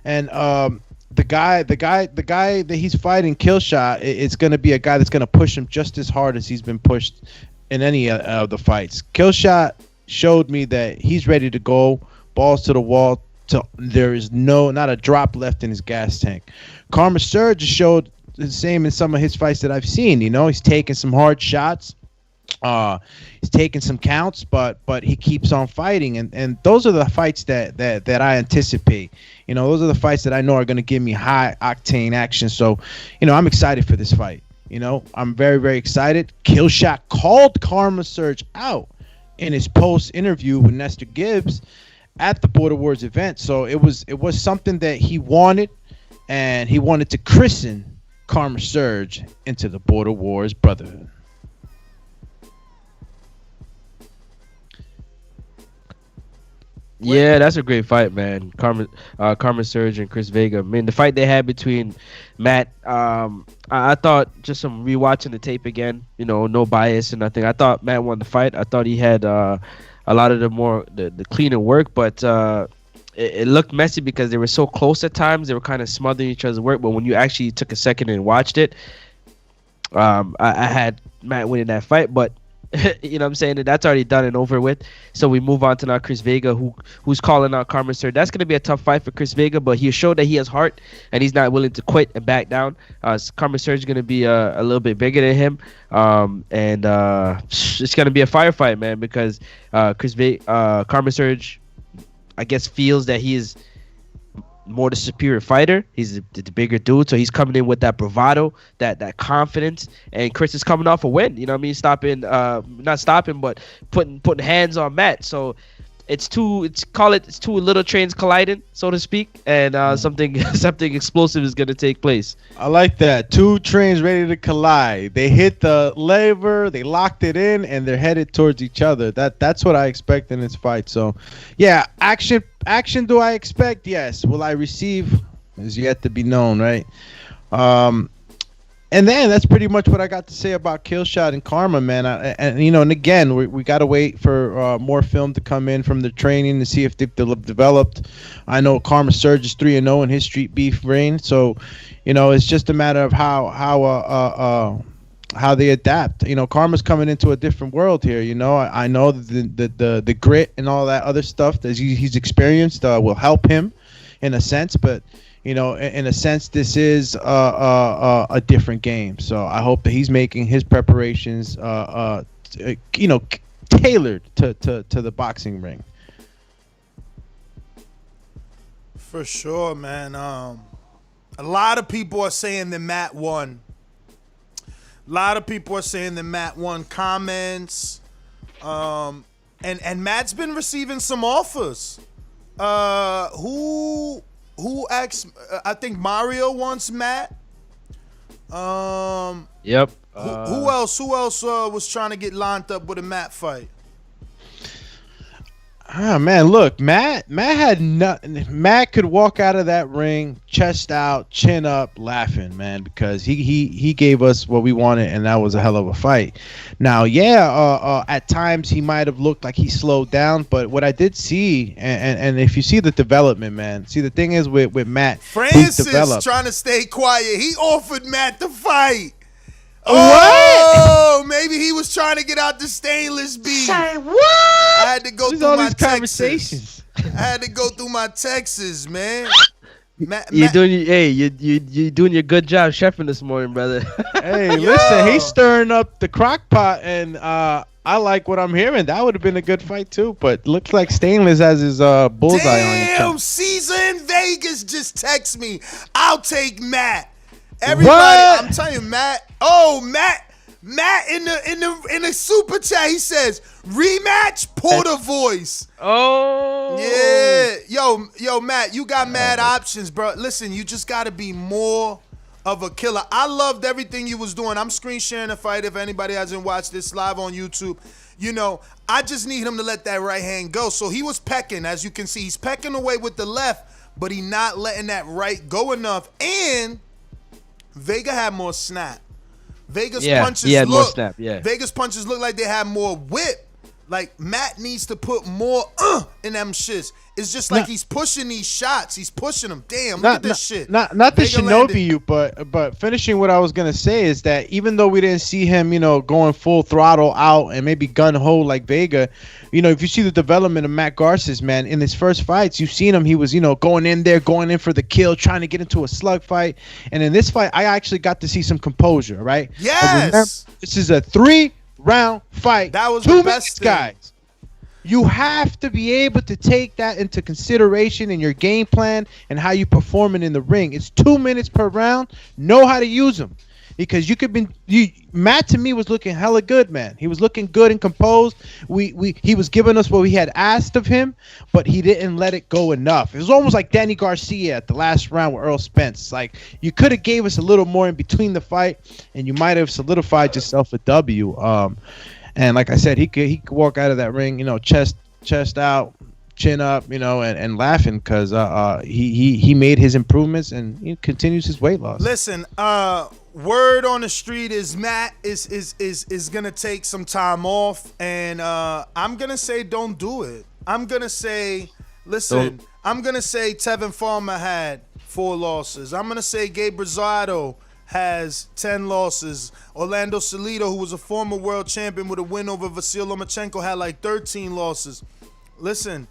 G: And the guy that he's fighting, Killshot, it's going to be a guy that's going to push him just as hard as he's been pushed in any of the fights. Killshot showed me that he's ready to go, balls to the wall. There is not a drop left in his gas tank. Karma Surge showed the same in some of his fights that I've seen. He's taking some hard shots. He's taking some counts, but he keeps on fighting, and those are the fights that I anticipate. Those are the fights that I know are going to give me high octane action. So, I'm excited for this fight. I'm very, very excited. Killshot called Karma Surge out in his post interview with Nestor Gibbs at the Border Wars event. So it was something that he wanted, and he wanted to christen Karma Surge into the Border Wars Brotherhood.
F: Yeah, that's a great fight, man. Karma Surge and Chris Vega. I mean, the fight they had between Matt, I thought, just from rewatching the tape again, no bias or nothing, I thought Matt won the fight. I thought he had a lot of the cleaner work, but it looked messy because they were so close at times. They were kind of smothering each other's work, but when you actually took a second and watched it, I had Matt winning that fight. But You know what I'm saying? And that's already done and over with. So we move on to now Chris Vega, who's calling out Carmen. That's going to be a tough fight for Chris Vega, but he showed that he has heart and he's not willing to quit and back down. Carmen is going to be a little bit bigger than him. And it's going to be a firefight, man, because Carmen Surge, I guess, feels that he is more the superior fighter. He's the bigger dude, so he's coming in with that bravado, that confidence. And Chris is coming off a win. You know what I mean? Not stopping, but putting hands on Matt. So it's two little trains colliding, so to speak, and something explosive is gonna take place.
G: I like that. Two trains ready to collide. They hit the lever, they locked it in, and they're headed towards each other. That's what I expect in this fight. So, yeah, action. Do I expect? Yes. Will I receive? Is yet to be known, right? And then that's pretty much what I got to say about Killshot and Karma, man. And again, we got to wait for more film to come in from the training to see if they've developed. I know Karma Surge is 3-0 in his street beef reign, so it's just a matter of how they adapt. Karma's coming into a different world here. I know the grit and all that other stuff that he's experienced will help him in a sense, but. In a sense, this is a different game. So I hope that he's making his preparations, tailored to the boxing ring.
D: For sure, man. A lot of people are saying that Matt won. Comments. And Matt's been receiving some offers. Who asked? I think Mario wants Matt.
F: Yep.
D: Who else was trying to get lined up with a Matt fight?
G: Man, look, Matt had nothing. Matt could walk out of that ring, chest out, chin up, laughing, man, because he gave us what we wanted, and that was a hell of a fight. Now, at times he might have looked like he slowed down, but what I did see, and if you see the development, man, see the thing is with Matt,
D: Francis trying to stay quiet. He offered Matt the fight.
G: What?
D: Oh, maybe he was trying to get out the stainless beef.
I: Say what?
D: I had to go
G: These
D: through
G: all
D: my
G: these conversations.
D: I had to go through my texts, man.
F: You're doing your good job chefing this morning, brother.
G: Hey, listen, he's stirring up the crock pot, and I like what I'm hearing. That would have been a good fight too, but looks like Stainless has his bullseye on you.
D: Damn, Caesar in Vegas just text me. I'll take Matt. Everybody,
G: What?
D: I'm telling you, Matt. Oh, Matt in the super chat, he says rematch Porter voice.
F: Oh
D: yeah, yo, Matt, you got mad options, bro. Listen, you just gotta be more of a killer. I loved everything you was doing. I'm screen sharing the fight. If anybody hasn't watched this live on YouTube, I just need him to let that right hand go. So he was pecking, as you can see, he's pecking away with the left, but he not letting that right go enough. And Vega had more snap. Vegas punches look like they have more whip. Like Matt needs to put more in them shits. It's just like he's pushing these shots. He's pushing them. Damn, look at this shit.
G: Not to Shinobi you, but finishing what I was gonna say is that even though we didn't see him, going full throttle out and maybe gun ho like Vega, if you see the development of Matt Garces, man, in his first fights, you've seen him. He was, going in for the kill, trying to get into a slug fight. And in this fight, I actually got to see some composure, right?
D: Yes.
G: Remember, this is a 3-round fight.
D: That was
G: 2
D: the
G: minutes,
D: best
G: guys. You have to be able to take that into consideration in your game plan and how you perform it in the ring. It's 2 minutes per round. Know how to use them. Because Matt to me was looking hella good, man. He was looking good and composed. He was giving us what we had asked of him, but he didn't let it go enough. It was almost like Danny Garcia at the last round with Earl Spence. Like you could have gave us a little more in between the fight, and you might have solidified yourself a W. And like I said, he could walk out of that ring, chest out, chin up, and laughing because he made his improvements and he continues his weight loss.
D: Listen, word on the street is Matt is gonna take some time off, and I'm gonna say don't do it. I'm gonna say, listen, I'm gonna say Tevin Farmer had 4 losses. I'm gonna say Gabe Rosado has 10 losses. Orlando Salido, who was a former world champion with a win over Vasyl Lomachenko, had like 13 losses. Listen,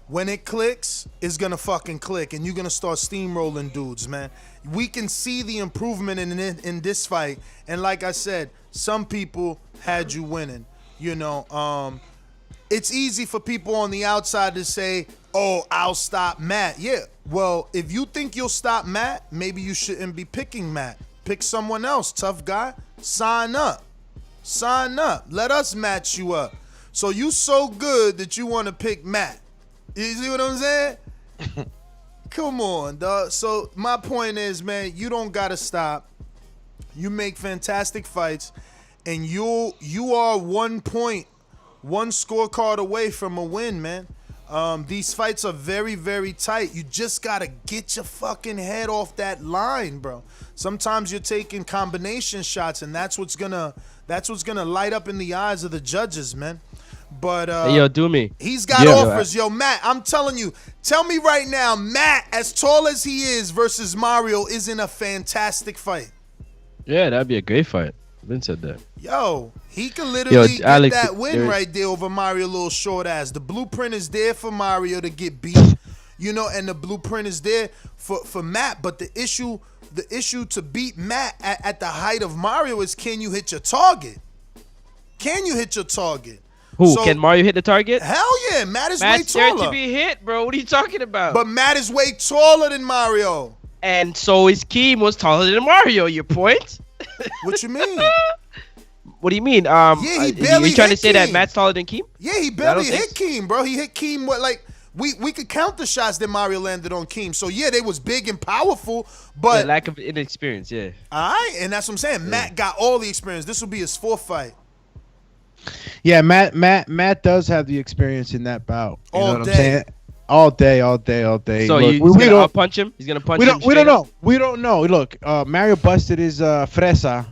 D: when it clicks, it's gonna fucking click, and you're gonna start steamrolling dudes, man. We can see the improvement in this fight, and like I said, some people had you winning. You know, it's easy for people on the outside to say, "Oh, I'll stop Matt." Yeah, well, if you think you'll stop Matt, maybe you shouldn't be picking Matt. Pick someone else, tough guy. Sign up. Sign up. Let us match you up. So you so good that you want to pick Matt. You see what I'm saying? Come on, dog. So my point is, man, you don't gotta stop. You make fantastic fights, and you are 1 point, one scorecard away from a win, man. These fights are very, very tight. You just gotta get your fucking head off that line, bro. Sometimes you're taking combination shots, and that's what's gonna light up in the eyes of the judges, man. But
F: hey, yo, do me.
D: He's got offers, yo, Matt. I'm telling you. Tell me right now, Matt, as tall as he is versus Mario, isn't a fantastic fight.
F: Yeah, that'd be a great fight. Vince said that.
D: Yo, he could literally get
F: Alex,
D: that win right there over Mario, little short ass. The blueprint is there for Mario to get beat, you know, and the blueprint is there for Matt. But the issue to beat Matt at the height of Mario is, can you hit your target? Can you hit your target?
F: Who, can Mario hit the target?
D: Hell yeah, Matt is way
F: Matt's scared
D: taller.
F: to be hit, bro. What are you talking about?
D: But Matt is way taller than Mario.
F: And so is Keem was taller than Mario. Your point?
D: What you mean?
F: What do you mean?
D: Yeah, he barely
F: you trying to say
D: hit
F: that
D: Keem.
F: Matt's taller than Keem?
D: Yeah, he barely hit Keem, bro. He hit Keem what, like, we could count the shots that Mario landed on Keem. So yeah, they was big and powerful, but
F: lack of inexperience, yeah.
D: Alright, and that's what I'm saying. Yeah. Matt got all the experience. This will be his fourth fight.
G: Yeah, Matt does have the experience in that bout. You know what I'm saying? All day.
F: So
G: look,
F: he's gonna punch him? He's gonna punch him?
G: We don't know. We don't know. Look, Mario busted his fresa,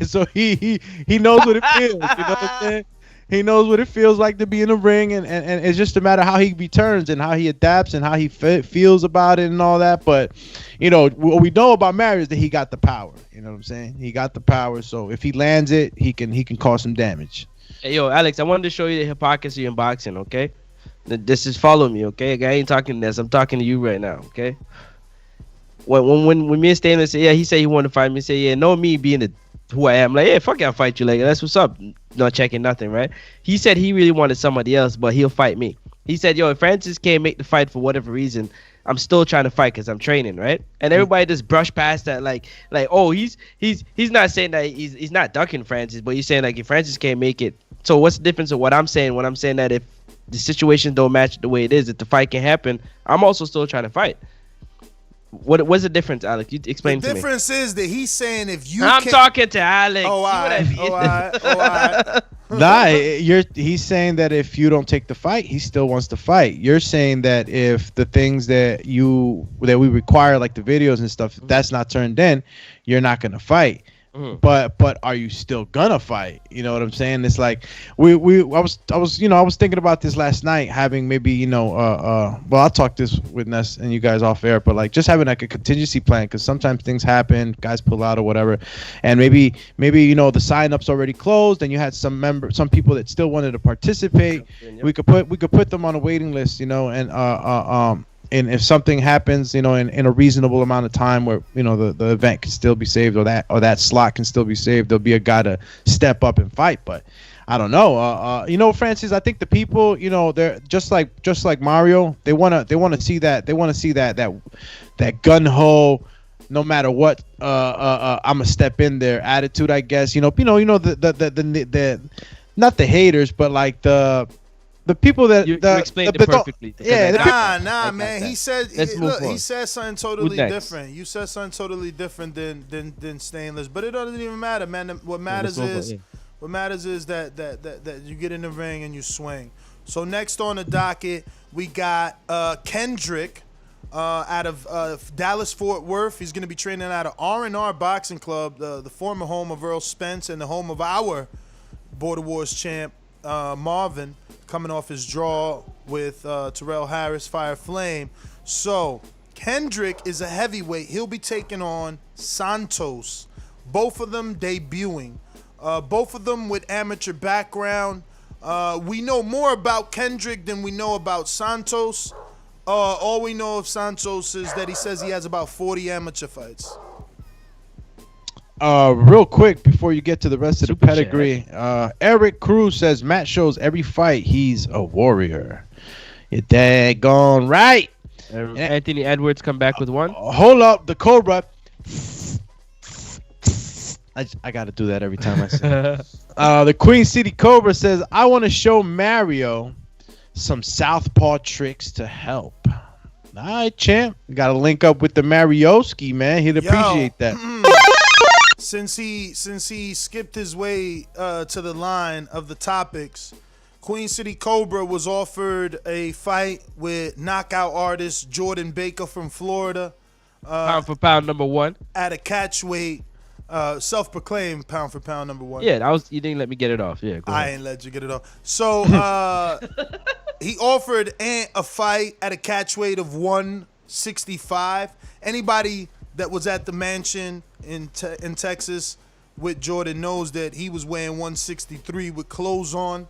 G: so he knows what it feels. You know what I'm saying? He knows what it feels like to be in the ring, and it's just a matter of how he returns and how he adapts and how he feels about it and all that. But, you know, what we know about Mario is that he got the power. You know what I'm saying? He got the power, so if he lands it, he can cause some damage.
F: Hey, yo, Alex, I wanted to show you the hypocrisy in boxing, okay? This is follow me, okay? I ain't talking this. I'm talking to you right now, okay? When me and Stanley said, yeah, he said he wanted to fight me. Say, yeah, know me being who I am. Like, yeah, fuck it, I'll fight you. Like, that's what's up. Not checking nothing, right? He said he really wanted somebody else, but he'll fight me. He said, yo, if Francis can't make the fight for whatever reason, I'm still trying to fight because I'm training, right? And everybody just brush past that, like, oh, he's not saying that he's not ducking Francis, but he's saying like if Francis can't make it. So what's the difference of what I'm saying when I'm saying that if the situation don't match the way it is, if the fight can happen, I'm also still trying to fight. What's the difference, Alex? You explain to me.
D: The difference is that he's saying if you
F: I'm talking to Alex.
D: Oh, all right.
G: Nah, he's saying that if you don't take the fight, he still wants to fight. You're saying that if the things that we require, like the videos and stuff, if that's not turned in, you're not gonna fight. Mm-hmm. But are you still gonna fight? You know what I'm saying? It's like I was thinking about this last night, having maybe well, I'll talk this with Ness and you guys off air, but like just having like a contingency plan, because sometimes things happen, guys pull out or whatever, and maybe the sign-up's already closed and you had some people that still wanted to participate. Yep. We could put them on a waiting list, and if something happens, in a reasonable amount of time where, the event can still be saved or that slot can still be saved, there'll be a guy to step up and fight. But I don't know. Francis, I think the people, they're just like Mario. They want to see that gun ho, no matter what. I'm a step in there attitude, I guess. The not the haters, but like the people that
F: you explained it perfectly.
D: Nah, man. He said he said something totally different. You said something totally different than Stainless, but it doesn't even matter, man. What matters is that you get in the ring and you swing. So next on the docket, we got Kendrick out of Dallas Fort Worth. He's going to be training out of R&R Boxing Club, the former home of Earl Spence and the home of our Border Wars champ Marvin, coming off his draw with Terrell Harris, Fire Flame. So Kendrick is a heavyweight. He'll be taking on Santos. Both of them debuting. Both of them with amateur background. We know more about Kendrick than we know about Santos. All we know of Santos is that he says he has about 40 amateur fights.
G: Real quick before you get to the rest of the
F: Super
G: pedigree, Eric Cruz says Matt shows every fight he's a warrior. You're daggone right.
F: Anthony Edwards come back with one.
G: Hold up, the Cobra. I got to do that every time I say it. The Queen City Cobra says, I want to show Mario some southpaw tricks to help. All right, champ. You got to link up with the Marioski, man. He'd appreciate that.
D: Since he skipped his way to the line of the topics, Queen City Cobra was offered a fight with knockout artist Jordan Baker from Florida.
F: Pound for pound number one.
D: At a catch weight, self-proclaimed pound for pound number one.
F: Yeah, you didn't let me get it off. Yeah, go
D: I
F: ahead.
D: ain't let you get it off. So he offered Ant a fight at a catch weight of 165. Anybody that was at the mansion in Texas with Jordan knows that he was weighing 163 with clothes on.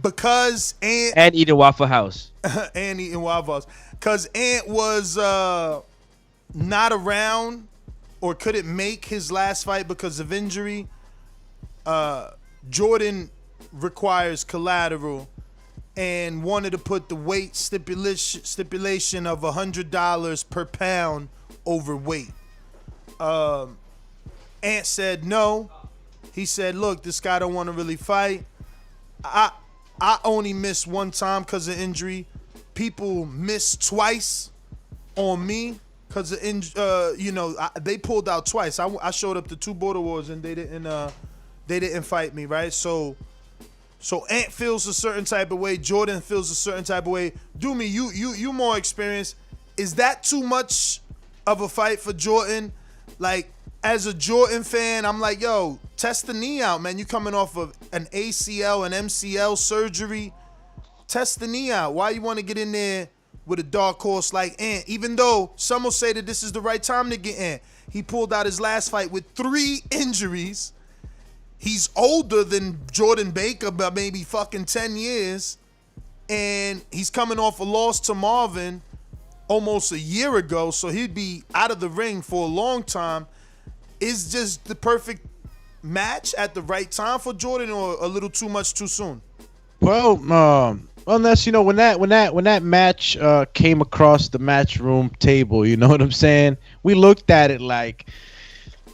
D: Because Ant
F: and eating Waffle House.
D: and eating Waffle House. Because Ant was not around or couldn't make his last fight because of injury. Jordan requires collateral and wanted to put the weight stipulation of $100 per pound over weight. Ant said no. He said, look, this guy don't want to really fight. I only missed one time because of injury. People missed twice on me because of they pulled out twice. I showed up to 2 Border Wars and they didn't fight me, right? So Ant feels a certain type of way. Jordan feels a certain type of way. Doomy, you more experienced. Is that too much of a fight for Jordan? Like, as a Jordan fan, I'm like, yo, test the knee out, man. You coming off of an ACL and MCL surgery. Test the knee out. Why you want to get in there with a dark horse like Ant? Even though some will say that this is the right time to get Ant. He pulled out his last fight with 3 injuries. He's older than Jordan Baker by maybe fucking 10 years. And he's coming off a loss to Marvin almost a year ago. So he'd be out of the ring for a long time. Is just the perfect match at the right time for Jordan, or a little too much too soon?
G: Well, unless when that match came across the matchroom table, you know what I'm saying? We looked at it like,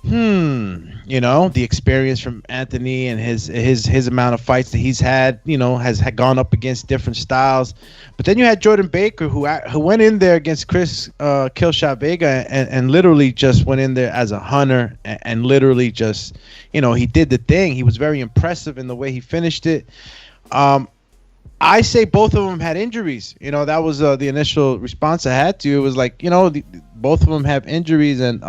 G: the experience from Anthony and his amount of fights that he's had, has gone up against different styles. But then you had Jordan Baker who went in there against Chris Killshot Vega and literally just went in there as a hunter and literally just, he did the thing. He was very impressive in the way he finished it. I say both of them had injuries. That was the initial response I had to. It was like, both of them have injuries, and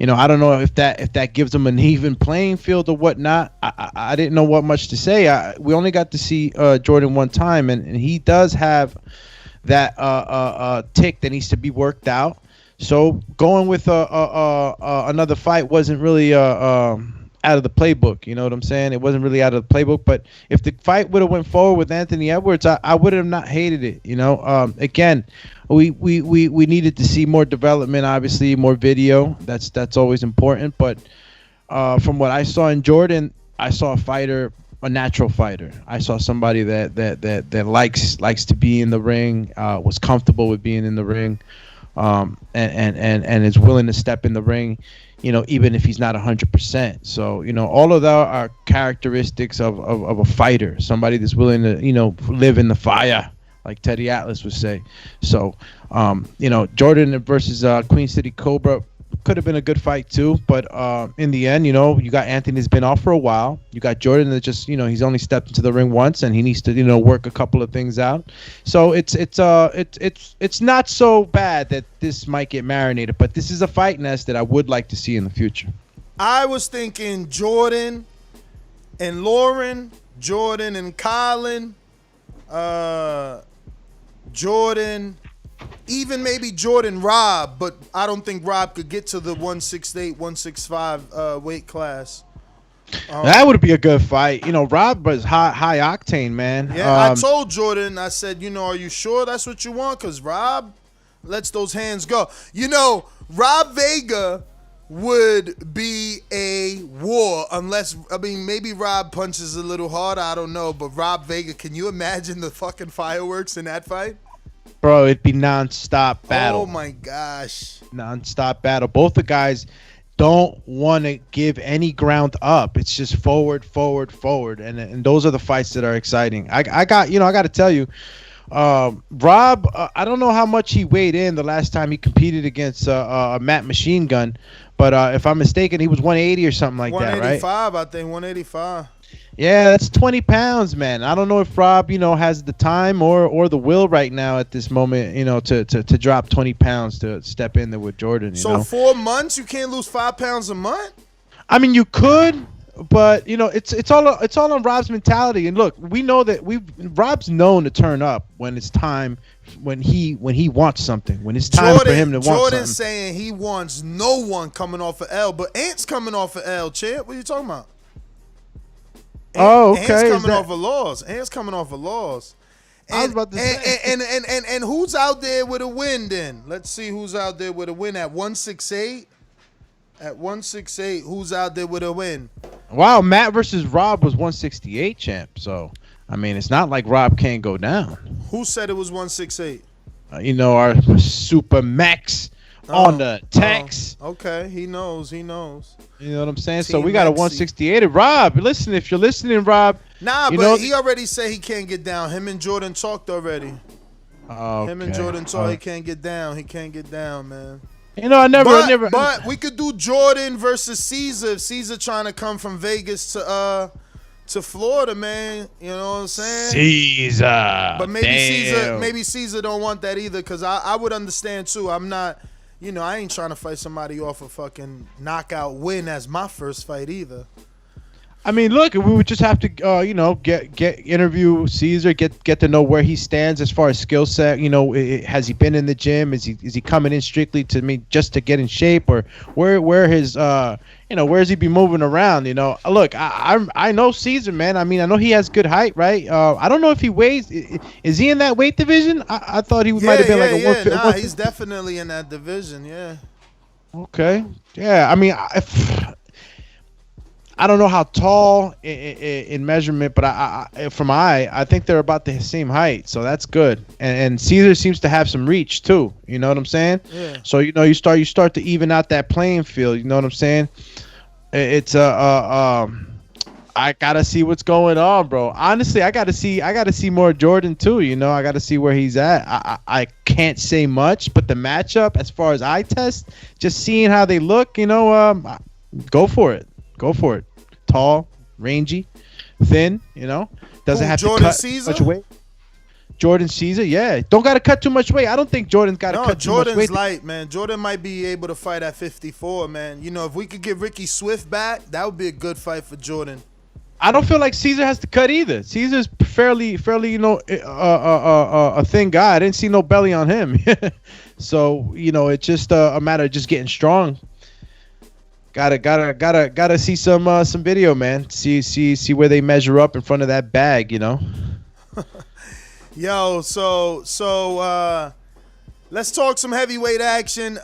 G: I don't know if that gives them an even playing field or whatnot. I didn't know what much to say. We only got to see Jordan one time, and he does have that tick that needs to be worked out. So going with another fight wasn't really out of the playbook. You know what I'm saying? It wasn't really out of the playbook. But if the fight would have went forward with Anthony Edwards, I would have not hated it. Again, we needed to see more development, obviously more video. That's always important. But from what I saw in Jordan, I saw a natural fighter. I saw somebody that likes to be in the ring, was comfortable with being in the ring, and is willing to step in the ring, even if he's not 100%. So, all of that are characteristics of a fighter, somebody that's willing to, live in the fire, like Teddy Atlas would say. So, Jordan versus Queen City Cobra could have been a good fight too, but in the end, you got Anthony that's been off for a while. You got Jordan that just, he's only stepped into the ring once, and he needs to, work a couple of things out. So it's not so bad that this might get marinated, but this is a fight nest that I would like to see in the future.
D: I was thinking Jordan and Lauren, Jordan and Colin, Jordan, even maybe Jordan Rob, but I don't think Rob could get to the 168, 165 weight class.
G: That would be a good fight. You know, Rob was high octane, man.
D: Yeah, I told Jordan, I said, are you sure that's what you want? Because Rob lets those hands go. Rob Vega would be a war unless, maybe Rob punches a little hard. I don't know. But Rob Vega, can you imagine the fucking fireworks in that fight?
G: Bro, it'd be nonstop battle.
D: Oh, my gosh.
G: Nonstop battle. Both the guys don't want to give any ground up. It's just forward. And those are the fights that are exciting. I got to tell you, Rob, I don't know how much he weighed in the last time he competed against Matt Machine Gun, but if I'm mistaken, he was 180 or something like that, right?
D: 185, I think, 185.
G: Yeah, that's 20 pounds, man. I don't know if Rob, has the time or the will right now at this moment, to drop 20 pounds to step in there with Jordan.
D: So 4 months, you can't lose 5 pounds a month?
G: I mean, you could, but it's all on Rob's mentality. And look, we know that Rob's known to turn up when it's time, when he wants something, when it's time for him to want something.
D: Jordan's saying he wants no one coming off of L, but Ant's coming off of L, champ. What are you talking about?
G: Okay.
D: Ant's coming off of laws. Ant's coming off of laws.
G: I was about to say.
D: And who's out there with a win then? Let's see who's out there with a win at 168. At 168, who's out there with a win?
G: Wow, Matt versus Rob was 168, champ. So, I mean, it's not like Rob can't go down.
D: Who said it was 168?
G: Our Super Max on the text.
D: Okay, he knows.
G: You know what I'm saying?
D: Team
G: So we got a
D: Maxi.
G: 168. Rob, listen, if you're listening, Rob.
D: But he already said he can't get down. Him and Jordan talked already.
G: Okay.
D: Him and Jordan talked. He can't get down. He can't get down, man.
G: I never.
D: But we could do Jordan versus Caesar. If Caesar trying to come from Vegas to Florida, man. You know what I'm saying?
G: Caesar.
D: But maybe Caesar don't want that either, because I would understand too. I'm not, I ain't trying to fight somebody off a fucking knockout win as my first fight either.
G: I mean, look, we would just have to, get interview Caesar, get to know where he stands as far as skill set. Has he been in the gym? Is he coming in strictly just to get in shape, or where his where has he be moving around? Look, I know Caesar, man. I mean, I know he has good height, right? I don't know if he weighs. Is he in that weight division? I thought he might have been like a 150.
D: Nah, he's definitely in that division. Yeah.
G: Okay. Yeah. I mean, I don't know how tall in measurement, but I think they're about the same height, so that's good. And Caesar seems to have some reach too. You know what I'm saying?
D: Yeah.
G: So you start to even out that playing field. You know what I'm saying? It's I gotta see what's going on, bro. Honestly, I gotta see more Jordan too. I gotta see where he's at. I can't say much, but the matchup, as far as eye test, just seeing how they look, go for it. Go for it. Tall, rangy, thin, doesn't have
D: Jordan
G: to cut
D: Caesar?
G: much weight. Jordan Caesar, yeah. Don't got to cut too much weight. I don't think Jordan's got to cut too much weight.
D: Jordan's light, man. Jordan might be able to fight at 54, man. If we could get Ricky Swift back, that would be a good fight for Jordan.
G: I don't feel like Caesar has to cut either. Caesar's fairly, a thin guy. I didn't see no belly on him. So, it's just a matter of just getting strong. Gotta see some video, man. See where they measure up in front of that bag,
D: Yo, so let's talk some heavyweight action.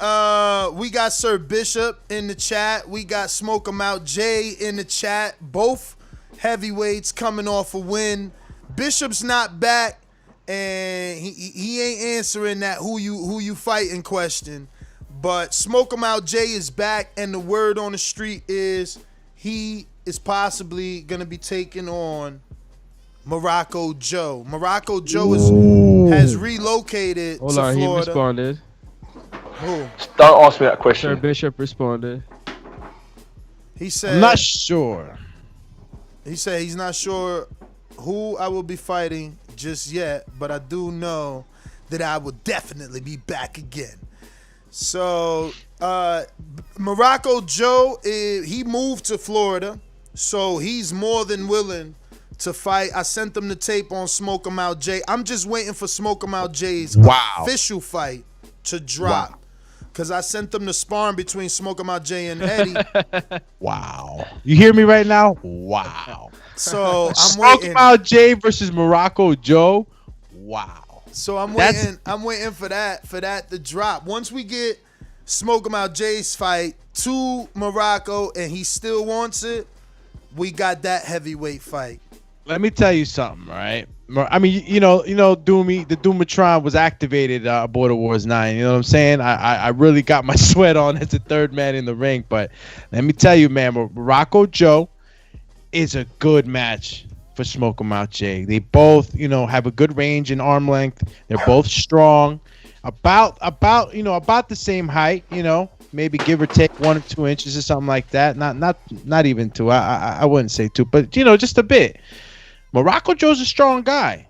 D: We got Sir Bishop in the chat. We got Smoke 'em Out Jay in the chat. Both heavyweights coming off a win. Bishop's not back, and he ain't answering that who you fighting question. But Smoke 'em Out Jay is back, and the word on the street is he is possibly going to be taking on Morocco Joe. Morocco Joe has relocated to Florida.
F: He responded.
D: Who?
E: Don't ask me that question.
F: Sir Bishop responded.
D: He said,
G: I'm not sure.
D: He said he's not sure who I will be fighting just yet, but I do know that I will definitely be back again. So, Morocco Joe, he moved to Florida, so he's more than willing to fight. I sent them the tape on Smoke 'em Out Jay. I'm just waiting for Smoke 'em Out Jay's official fight to drop.
G: Wow.
D: Because I sent them the sparring between Smoke 'em Out Jay and Eddie.
G: Wow. You hear me right now? Wow.
D: So I'm
G: Smoke
D: waiting.
G: out Jay versus Morocco Joe. Wow.
D: So I'm waiting for that to drop. Once we get Smoke 'em Out Jay's fight to Morocco and he still wants it, we got that heavyweight fight.
G: Let me tell you something, right? I mean, the Doomatron was activated Border Wars 9. You know what I'm saying? I really got my sweat on as the third man in the ring. But let me tell you, man, Morocco Joe is a good match for Smoke 'em Out Jay. They both, have a good range and arm length. They're both strong, about the same height. Maybe give or take 1 or 2 inches or something like that. Not even 2. I wouldn't say 2, but just a bit. Morocco Joe's a strong guy.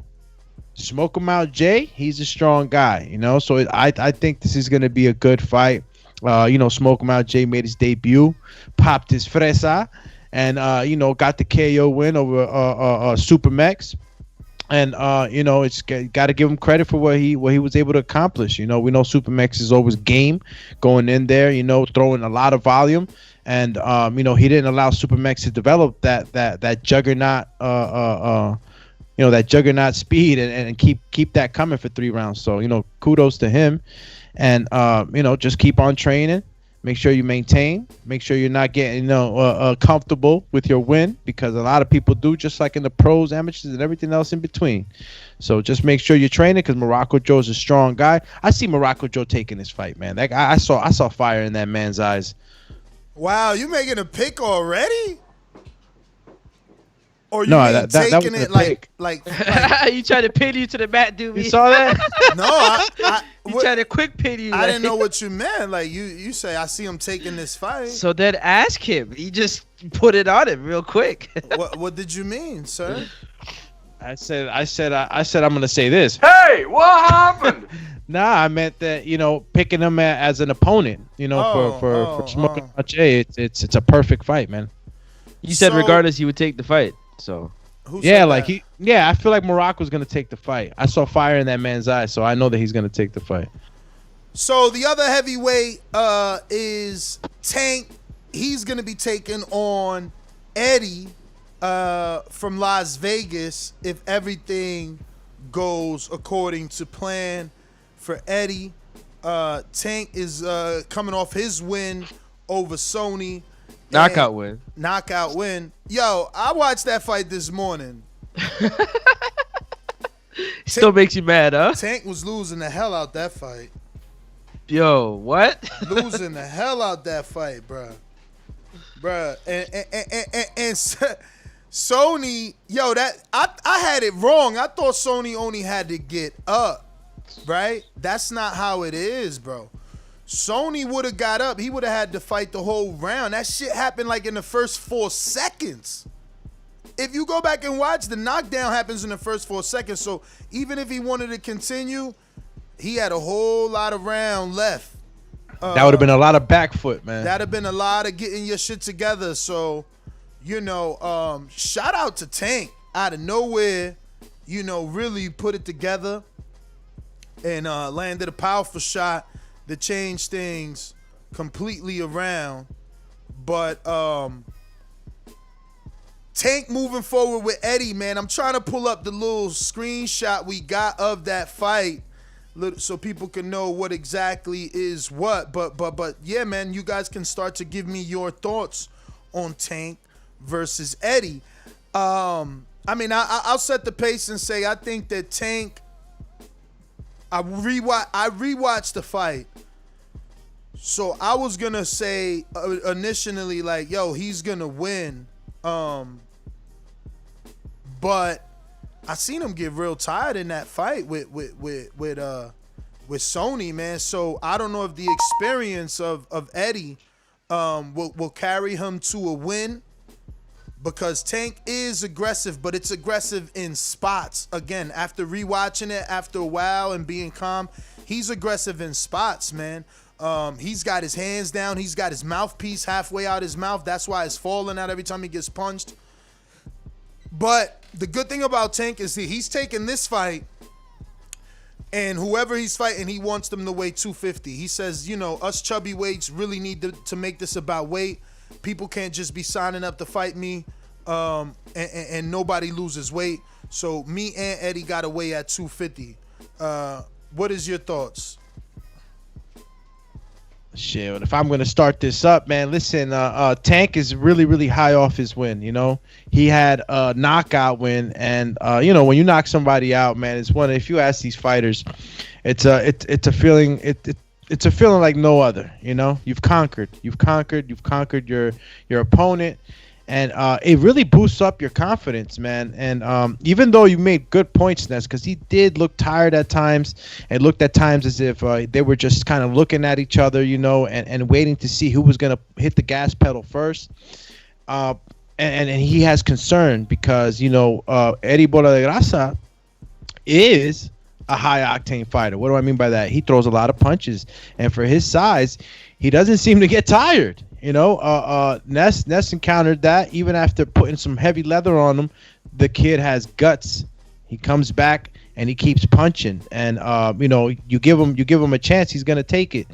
G: Smoke 'em Out Jay, he's a strong guy. So I think this is gonna be a good fight. Smoke 'em Out Jay made his debut, popped his fresa, and got the KO win over Super Mex. And it's got to give him credit for what he was able to accomplish. We know Super Mex is always game, going in there, throwing a lot of volume, and he didn't allow Super Mex to develop that juggernaut, that juggernaut speed and keep that coming for 3 rounds. So kudos to him, and just keep on training. Make sure you maintain. Make sure you're not getting comfortable with your win, because a lot of people do, just like in the pros, amateurs, and everything else in between. So just make sure you're training, because Morocco Joe's a strong guy. I see Morocco Joe taking this fight, man. That guy, I saw fire in that man's eyes.
D: Wow, you making a pick already? Or you
G: taking
D: it
G: like
F: You trying to pin you to the mat, dude?
G: You saw that?
D: No,
F: you trying to quick pin you.
D: I didn't know what you meant. Like you say, I see him taking this fight.
F: So then ask him. He just put it on him real quick.
D: What did you mean, sir?
G: I said I'm gonna say this.
J: Hey, what happened?
G: Nah, I meant that picking him as an opponent. For Smoking Out Jay, it's a perfect fight, man.
F: You said regardless, he would take the fight. So
G: I feel like Morocco's gonna take the fight. I saw fire in that man's eyes, so I know that he's gonna take the fight.
D: So the other heavyweight is Tank. He's gonna be taking on Eddie from Las Vegas if everything goes according to plan for Eddie. Tank is coming off his win over Sony.
F: Knockout win. Yo,
D: I watched that fight this morning.
F: Still makes you mad, huh?
D: Tank was losing the hell out that fight.
F: Yo, what?
D: Losing the hell out that fight, bruh. And Sony, I had it wrong. I thought Sony only had to get up, right? That's not how it is, bro. Sony would have got up. He would have had to fight the whole round. That shit happened like in the first 4 seconds. If you go back and watch, the knockdown happens in the first 4 seconds. So even if he wanted to continue, he had a whole lot of round left.
G: That would have been a lot of back foot, man.
D: That'd have been a lot of getting your shit together. So, shout out to Tank out of nowhere, really put it together and landed a powerful shot that changed things completely around. But Tank moving forward with Eddie, man. I'm trying to pull up the little screenshot we got of that fight so people can know what exactly is what. But yeah, man, you guys can start to give me your thoughts on Tank versus Eddie. I'll set the pace and say I think that Tank. I rewatched the fight, so I was gonna say initially like, yo, he's gonna win, but I seen him get real tired in that fight with Sony, man. So I don't know if the experience of Eddie will carry him to a win. Because Tank is aggressive, but it's aggressive in spots. Again, after rewatching it after a while and being calm, he's aggressive in spots, man. He's got his hands down. He's got his mouthpiece halfway out his mouth. That's why it's falling out every time he gets punched. But the good thing about Tank is he's taking this fight, and whoever he's fighting, he wants them to weigh 250. He says, us chubby weights really need to make this about weight. People can't just be signing up to fight me, and nobody loses weight. So me and Eddie got to weigh at 250. What is your thoughts?
G: Shit, if I'm gonna start this up, man, listen, Tank is really, really high off his win. He had a knockout win, and when you knock somebody out, man, it's one. If you ask these fighters, it's a feeling. It's a feeling like no other. You've conquered your opponent. And it really boosts up your confidence, man. And even though you made good points, Ness, because he did look tired at times. It looked at times as if they were just kind of looking at each other, and waiting to see who was going to hit the gas pedal first. And he has concern because, Eddie Bola de Grasa is a high-octane fighter. What do I mean by that? He throws a lot of punches. And for his size, he doesn't seem to get tired. Ness encountered that even after putting some heavy leather on him. The kid has guts. He comes back and he keeps punching. And you give him a chance, he's gonna take it.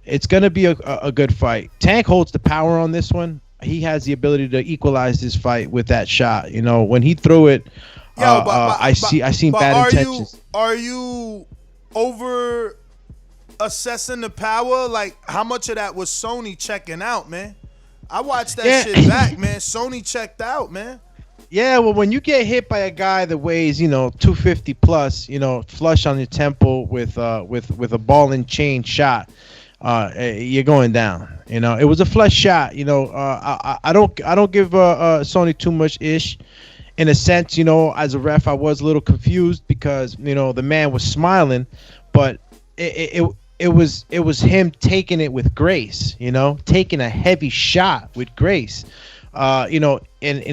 G: It's gonna be a good fight. Tank holds the power on this one. He has the ability to equalize this fight with that shot. When he threw it, I seen bad intentions.
D: Are you over assessing the power? Like, how much of that was Sony checking out, man? I watched that shit back, man. Sony checked out, man.
G: Yeah, well, when you get hit by a guy that weighs 250 plus, flush on your temple with a ball and chain shot, you're going down. It was a flush shot. I don't give Sony too much ish. In a sense, as a ref, I was a little confused because the man was smiling, but it was him taking it with grace, taking a heavy shot with grace, and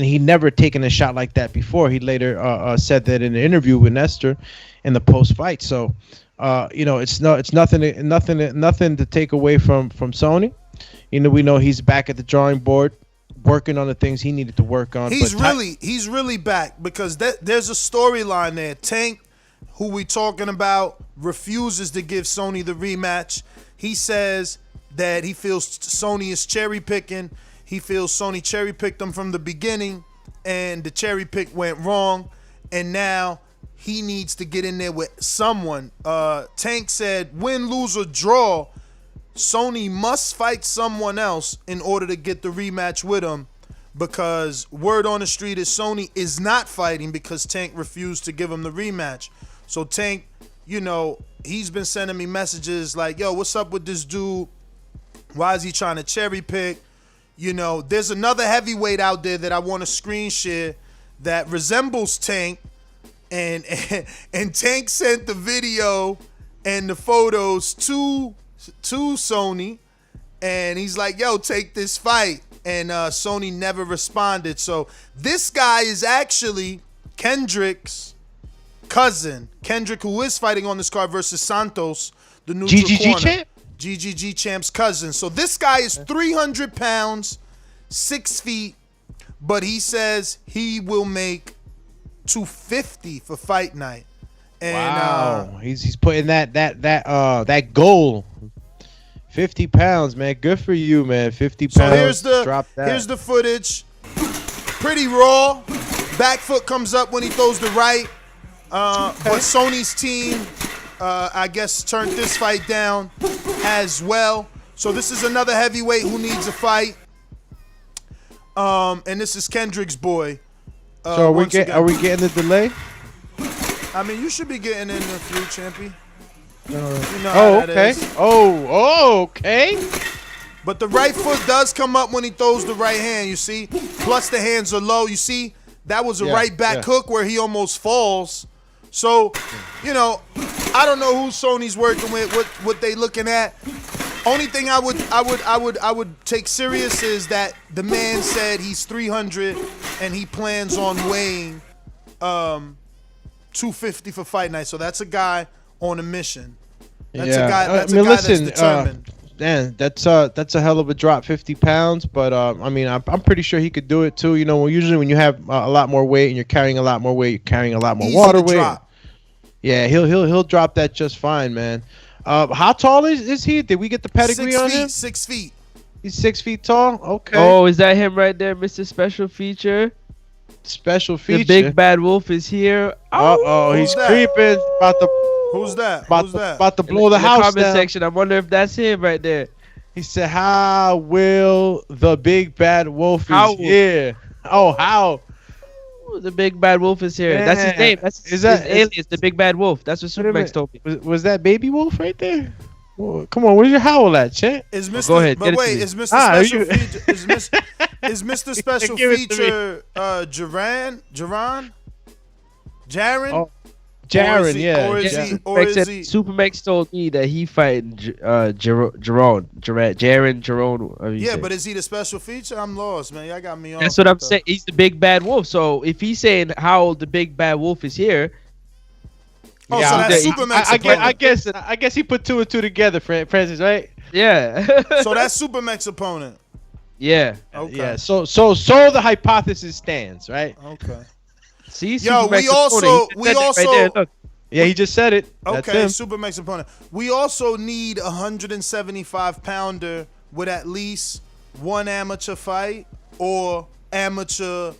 G: he never taken a shot like that before. He later said that in an interview with Nestor in the post fight. So, it's nothing to take away from Sony. We know he's back at the drawing board, working on the things he needed to work on.
D: He's really back because there's a storyline there. Tank, who we talking about, refuses to give Sony the rematch. He says that he feels Sony is cherry picking. He feels Sony cherry picked him from the beginning, and the cherry pick went wrong. And now he needs to get in there with someone. Tank said, win, lose, or draw, Sony must fight someone else in order to get the rematch with him, because word on the street is Sony is not fighting because Tank refused to give him the rematch. So Tank, he's been sending me messages like, yo, what's up with this dude? Why is he trying to cherry pick? There's another heavyweight out there that I want to screen share that resembles Tank, and Tank sent the video and the photos to Sony, and he's like, yo, take this fight. And Sony never responded. So this guy is actually Kendrick's cousin. Kendrick, who is fighting on this card versus Santos, the neutral corner.
G: Champ?
D: GGG champ's cousin. So this guy is 300 pounds, 6 feet, but he says he will make 250 for fight night. And
G: wow, he's putting that goal. 50 pounds, man. Good for you, man. 50 pounds.
D: So here's the footage. Pretty raw. Back foot comes up when he throws the right. But Sony's team, I guess, turned this fight down as well. So this is another heavyweight who needs a fight. And this is Kendrick's boy.
G: So are we getting the delay?
D: I mean, you should be getting in the few, Champy.
G: Okay. Okay.
D: But the right foot does come up when he throws the right hand, you see? Plus the hands are low. You see, that was a right back hook where he almost falls. So, I don't know who Sony's working with, what they looking at. Only thing I would take serious is that the man said he's 300 and he plans on weighing 250 for fight night. So that's a guy on a mission. That's a guy. That's a guy that's determined.
G: man, that's a hell of a drop, 50 pounds. But I mean, I'm pretty sure he could do it too. You know, usually when you have a lot more weight and you're carrying a lot more weight, you're carrying a lot more
D: Easy
G: water
D: to
G: weight.
D: drop.
G: Yeah, he'll drop that just fine, man. How tall is he? Did we get the pedigree
D: 6
G: on
D: feet,
G: him?
D: 6 feet.
G: He's 6 feet tall. Okay.
F: Oh, is that him right there, Mr. Special Feature?
G: Special feature.
F: The big bad wolf is here.
G: Oh, he's
D: that?
G: creeping.
D: Who's that?
G: About
D: Who's
G: to,
D: that?
G: about to
F: In
G: blow the
F: in
G: house
F: comment
G: down.
F: section. I wonder if that's him right there.
G: He said, "How will the big bad wolf
F: How?
G: is here?" Oh, how?
F: Ooh, the big bad wolf is here. That's his
G: Man.
F: name. That's
G: Is
F: his
G: that-
F: alias, the big bad wolf. That's what
G: Wait a
F: Supermax
G: minute.
F: told me.
G: Was that baby wolf right there? Well, come on, where's your howl at, Chet?
D: Is Mr.
F: go ahead,
D: But
F: get it to
D: wait,
F: me.
D: is Mr.
G: Ah,
D: Special
G: you-
D: Feature? Is Mr. Special
G: Give it to me.
D: Feature Jaron? Jaron?
G: Oh, Jaren,
D: Or is
G: yeah.
D: he? Or is he?
F: Supermax told me that he fighting Jerome,
D: Yeah, but is he the special feature? I'm lost, man. Y'all got me on.
F: that's what I'm saying. He's the big bad wolf. So if he's saying how the big bad wolf is here,
D: Oh,
G: Yeah,
D: so that's
F: I-
D: Supermax opponent.
G: I guess he put two and two together, Francis, right?
F: yeah,
D: So that's Supermax opponent.
F: yeah.
D: Okay.
G: Yeah. So the hypothesis stands, right?
D: Okay.
F: See,
D: Yo, we
F: Supermax
D: also-
F: opponent. He
D: we
F: said that
D: also-
F: right there, look.
G: Yeah, he just said it. That's
D: Okay,
G: him.
D: Supermax opponent. We also need a 175 pounder with at least one amateur fight or amateur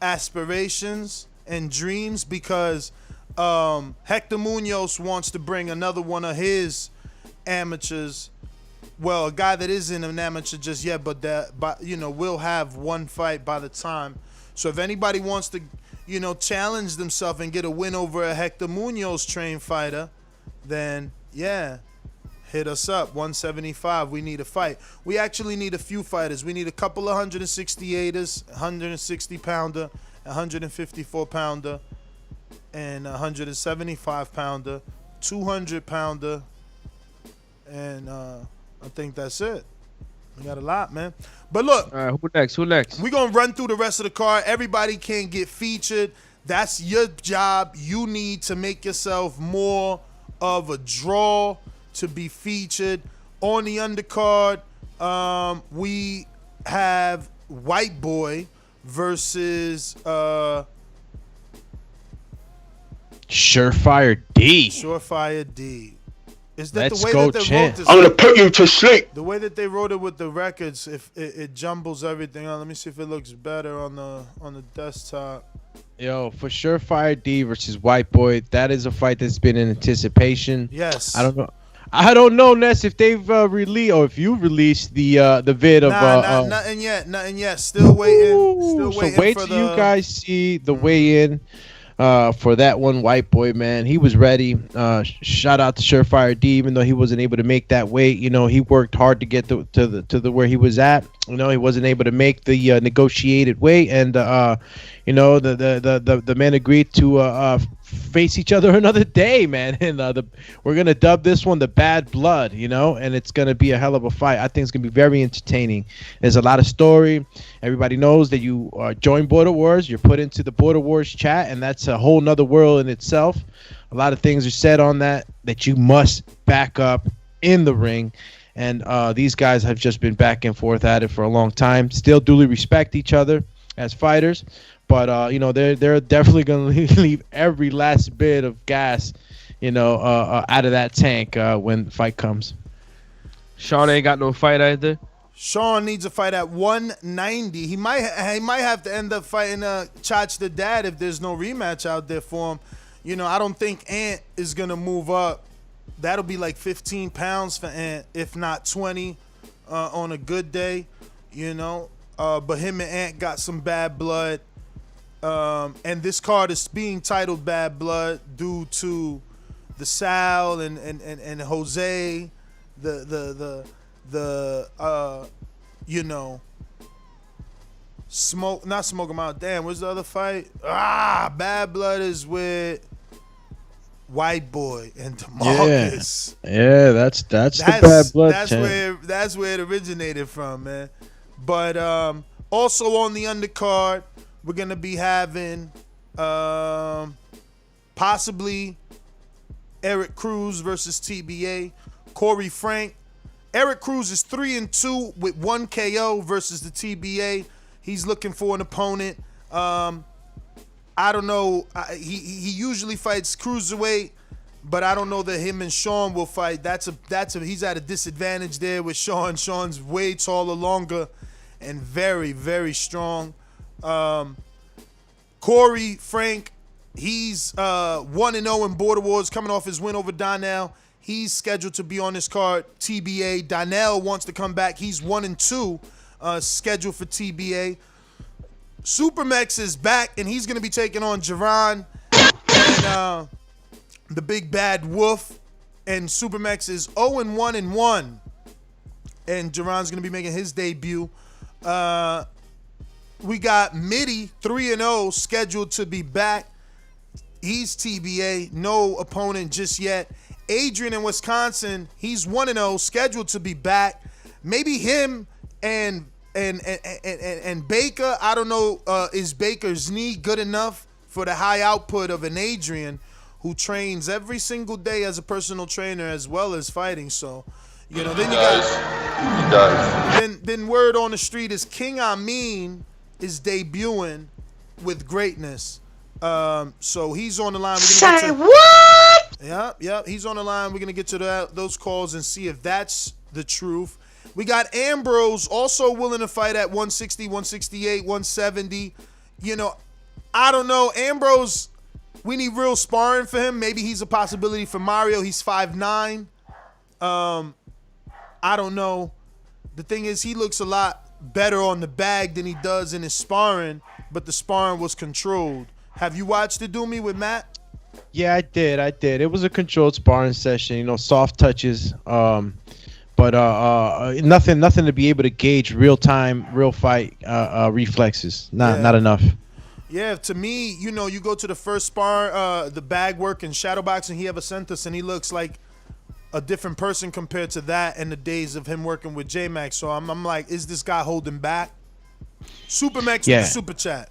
D: aspirations and dreams, because Hector Munoz wants to bring another one of his amateurs. Well, a guy that isn't an amateur just yet, but will have one fight by the time. So if anybody wants to, challenge themselves and get a win over a Hector Munoz trained fighter, then yeah, hit us up. 175. We need a fight. We actually need a few fighters. We need a couple of 168ers, 160 pounder, 154 pounder, and 175 pounder, 200 pounder, and I think that's it. We got a lot, man. But look,
F: All right, who next? Who next?
D: we're going to run through the rest of the card. Everybody can get featured. That's your job. You need to make yourself more of a draw to be featured. On the undercard, we have White Boy versus
G: Surefire D.
D: Surefire D. Is that
G: Let's
D: the way
G: go,
D: that they
G: champ.
D: wrote this?
E: I'm gonna put you to sleep.
D: The way that they wrote it with the records, if it jumbles everything up. Let me see if it looks better on the desktop.
G: Yo, for Surefire D versus White Boy, that is a fight that's been in anticipation.
D: Yes.
G: I don't know, Ness, if they've released or if you released the vid of
D: Nothing yet. Still waiting.
G: so wait
D: for
G: till you guys see the weigh-in for that one. White Boy, man, he was ready. Shout out to Surefire D, even though he wasn't able to make that weight. He worked hard to get to the where he was at. He wasn't able to make the negotiated weight, and the men agreed to face each other another day, man. And we're gonna dub this one the Bad Blood, and it's gonna be a hell of a fight. I think it's gonna be very entertaining. There's a lot of story. Everybody knows that you join Border Wars. You're put into the Border Wars chat, and that's a whole nother world in itself. A lot of things are said on that you must back up in the ring. And these guys have just been back and forth at it for a long time. Still duly respect each other as fighters, but they're definitely going to leave every last bit of gas, out of that tank when the fight comes.
F: Sean ain't got no fight either.
D: Sean needs a fight at 190. He might have to end up fighting Chach the Dad if there's no rematch out there for him. I don't think Ant is gonna move up. That'll be like 15 pounds for Ant, if not 20, on a good day. But him and Ant got some bad blood. And this card is being titled Bad Blood due to the Sal and Jose, not smoke him out. Damn, where's the other fight? Bad Blood is with White Boy and DeMarcus.
G: Yeah, that's the Bad Blood.
D: That's where it originated from, man. But also on the undercard, we're gonna be having possibly Eric Cruz versus TBA, Corey Frank Eric Cruz is 3-2 with 1 KO versus the TBA. He's looking for an opponent. I don't know. He usually fights cruiserweight, but I don't know that him and Sean will fight. He's at a disadvantage there with Sean. Sean's way taller, longer, and very, very strong. Corey Frank, he's 1-0 in Border Wars, coming off his win over Donnell. He's scheduled to be on this card, TBA. Donnell wants to come back. He's 1-2, scheduled for TBA. Supermex is back, and he's going to be taking on Jaron and the Big Bad Wolf. And Supermex is 0-1-1, and Jaron's going to be making his debut. We got Mitty, 3-0, scheduled to be back. He's TBA, no opponent just yet. Adrian in Wisconsin, he's 1-0, scheduled to be back. Maybe him and Baker. I don't know, is Baker's knee good enough for the high output of an Adrian who trains every single day as a personal trainer as well as fighting? So, you know, then you got then word on the street is King Amin is debuting with greatness. So he's on the line. What? Yep. He's on the line. We're gonna get to those calls and see if that's the truth. We got Ambrose also willing to fight at 160, 168, 170. You know, I don't know. Ambrose, we need real sparring for him. Maybe he's a possibility for Mario. He's 5'9". I don't know. The thing is, he looks a lot better on the bag than he does in his sparring, but the sparring was controlled. Have you watched it, Doomy, with Matt?
G: Yeah, I did. It was a controlled sparring session, you know, soft touches. But nothing to be able to gauge real time, real fight reflexes. Not enough.
D: Yeah, to me, you know, you go to the first spar, the bag work and shadow boxing, he ever sent us, and he looks like a different person compared to that and the days of him working with J-Max. So I'm like, is this guy holding back? Supermax with the super chat.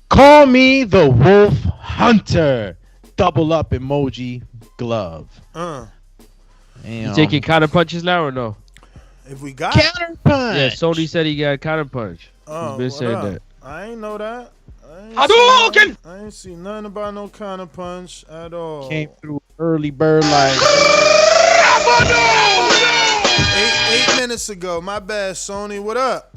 G: Call me the Wolf Hunter. Double up emoji glove.
F: You taking counter punches now or no?
D: If we got
G: counter punch.
F: Yeah, Sony said he got counter punch.
D: Oh,
F: He's been saying that.
D: I ain't know that.
J: Hadouken!
D: I ain't see nothing about no counter punch at all.
G: Came through early bird like
D: 8 minutes ago. My bad, Sony. What up?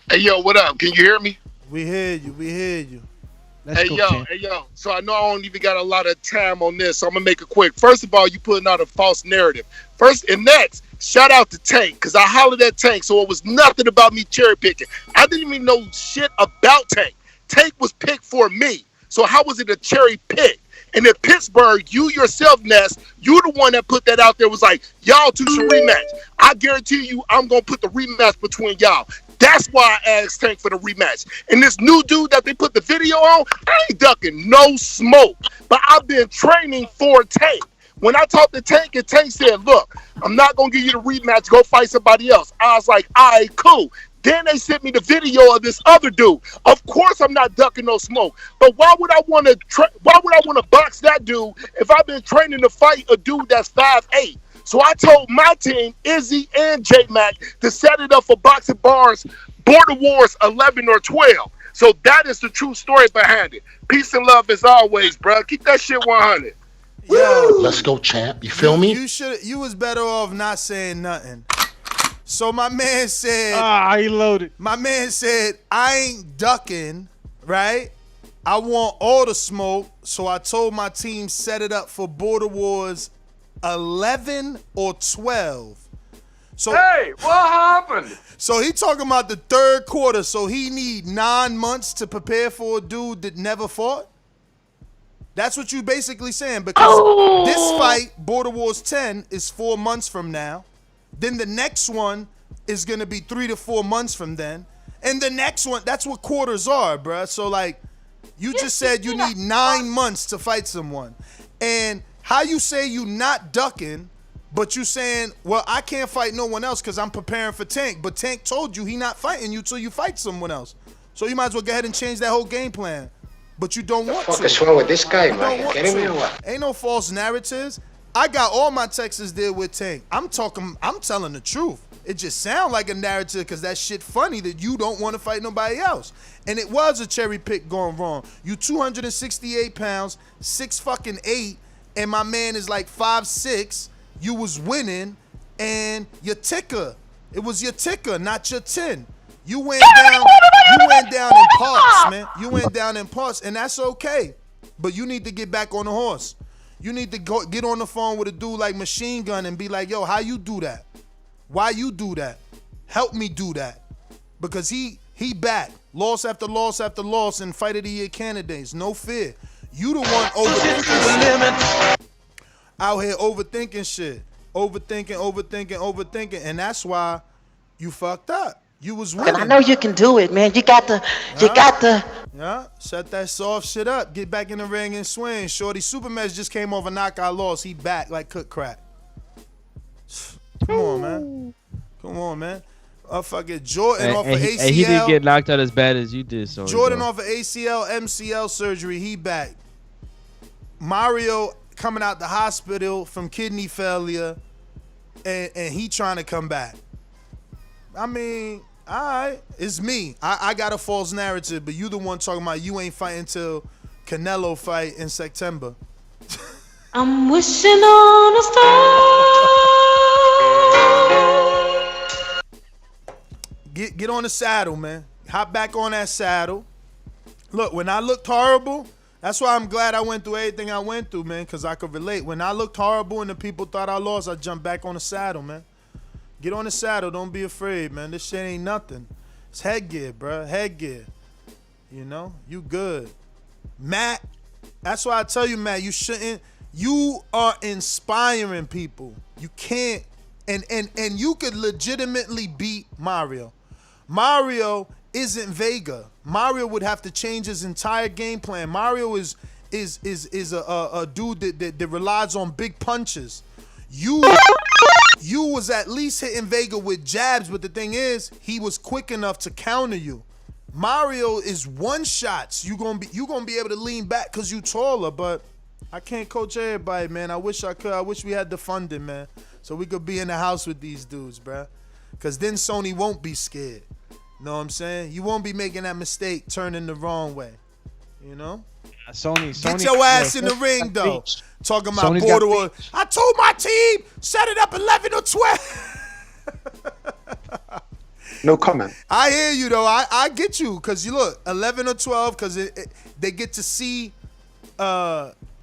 J: Hey, yo, what up? Can you hear me?
D: We hear you.
J: Hey, yo. So I know I don't even got a lot of time on this, so I'm going to make it quick. First of all, you putting out a false narrative. First, and next, shout out to Tank, because I hollered at Tank, so it was nothing about me cherry picking. I didn't even know shit about Tank. Tank was picked for me, so how was it a cherry pick? And in Pittsburgh, you yourself, Ness, you the one that put that out there, was like, y'all two should rematch. I guarantee you I'm going to put the rematch between y'all. That's why I asked Tank for the rematch. And this new dude that they put the video on, I ain't ducking no smoke. But I've been training for Tank. When I talked to Tank, and Tank said, look, I'm not going to give you the rematch. Go fight somebody else. I was like, all right, cool. Then they sent me the video of this other dude. Of course I'm not ducking no smoke. But why would I want to box that dude if I've been training to fight a dude that's 5'8"? So I told my team, Izzy and J-Mac, to set it up for Boxing Bars, Border Wars 11 or 12. So that is the true story behind it. Peace and love as always, bro. Keep that shit 100.
D: Yo,
K: let's go, champ. You feel me?
D: You was better off not saying nothing. So my man said,
G: he loaded.
D: My man said, I ain't ducking, right? I want all the smoke. So I told my team, set it up for Border Wars 11 or 12. So
J: hey, what happened?
D: So he talking about the third quarter. So he need 9 months to prepare for a dude that never fought. That's what you basically saying, because this fight, Border Wars 10, is 4 months from now. Then the next one is gonna be 3 to 4 months from then, and the next one. That's what quarters are, bruh. So like, you just said you need 9 months to fight someone, and how you say you not ducking, but you saying, well, I can't fight no one else because I'm preparing for Tank. But Tank told you he not fighting you till you fight someone else. So you might as well go ahead and change that whole game plan. But you don't want to.
K: What the fuck is wrong with this guy, man? You kidding me or what?
D: Ain't no false narratives. I got all my Texas there with Tank. I'm telling the truth. It just sound like a narrative because that shit funny that you don't want to fight nobody else. And it was a cherry pick going wrong. You 268 pounds, 6'8", and my man is like 5'6". You was winning, and your ticker. It was your ticker, not your 10. You went down in parts, man. You went down in parts, and that's okay. But you need to get back on the horse. You need to get on the phone with a dude like Machine Gun and be like, yo, how you do that? Why you do that? Help me do that. Because he back. Loss after loss after loss in Fight of the Year candidates. No fear. You the one overthinking shit. Out here overthinking shit. Overthinking. And that's why you fucked up. You was winning.
H: And I know you can do it, man. You got to.
D: Yeah, shut that soft shit up. Get back in the ring and swing. Shorty Supermax just came off a knockout loss. He back like cook crack. Come on, man. Fucking Jordan off of ACL.
F: And he didn't get knocked out as bad as you did. So
D: Jordan off of ACL, MCL surgery. He back. Mario coming out the hospital from kidney failure, and he trying to come back. I mean, all right, it's me. I got a false narrative, but you the one talking about you ain't fighting till Canelo fight in September.
I: I'm wishing on a star.
D: Get on the saddle, man. Hop back on that saddle. Look, when I looked horrible, that's why I'm glad I went through everything I went through, man, because I could relate. When I looked horrible and the people thought I lost, I jumped back on the saddle, man. Get on the saddle. Don't be afraid, man. This shit ain't nothing. It's headgear, bro. Headgear. You know? You good. Matt, that's why I tell you, Matt, you shouldn't. You are inspiring people. You can't. And you could legitimately beat Mario. Mario isn't Vega. Mario would have to change his entire game plan. Mario is a dude that relies on big punches. You was at least hitting Vega with jabs, but the thing is, he was quick enough to counter you. Mario is one shots. You gonna be able to lean back because you taller, but I can't coach everybody, man. I wish I could. I wish we had the funding, man, so we could be in the house with these dudes, bruh. Because then Sony won't be scared. Know what I'm saying? You won't be making that mistake turning the wrong way. You know?
G: Sony.
D: Get your ass in the ring, though. Talking about border. I told my team, set it up 11 or 12.
L: No comment.
D: I hear you, though. I get you. Because you look, 11 or 12, because they get to see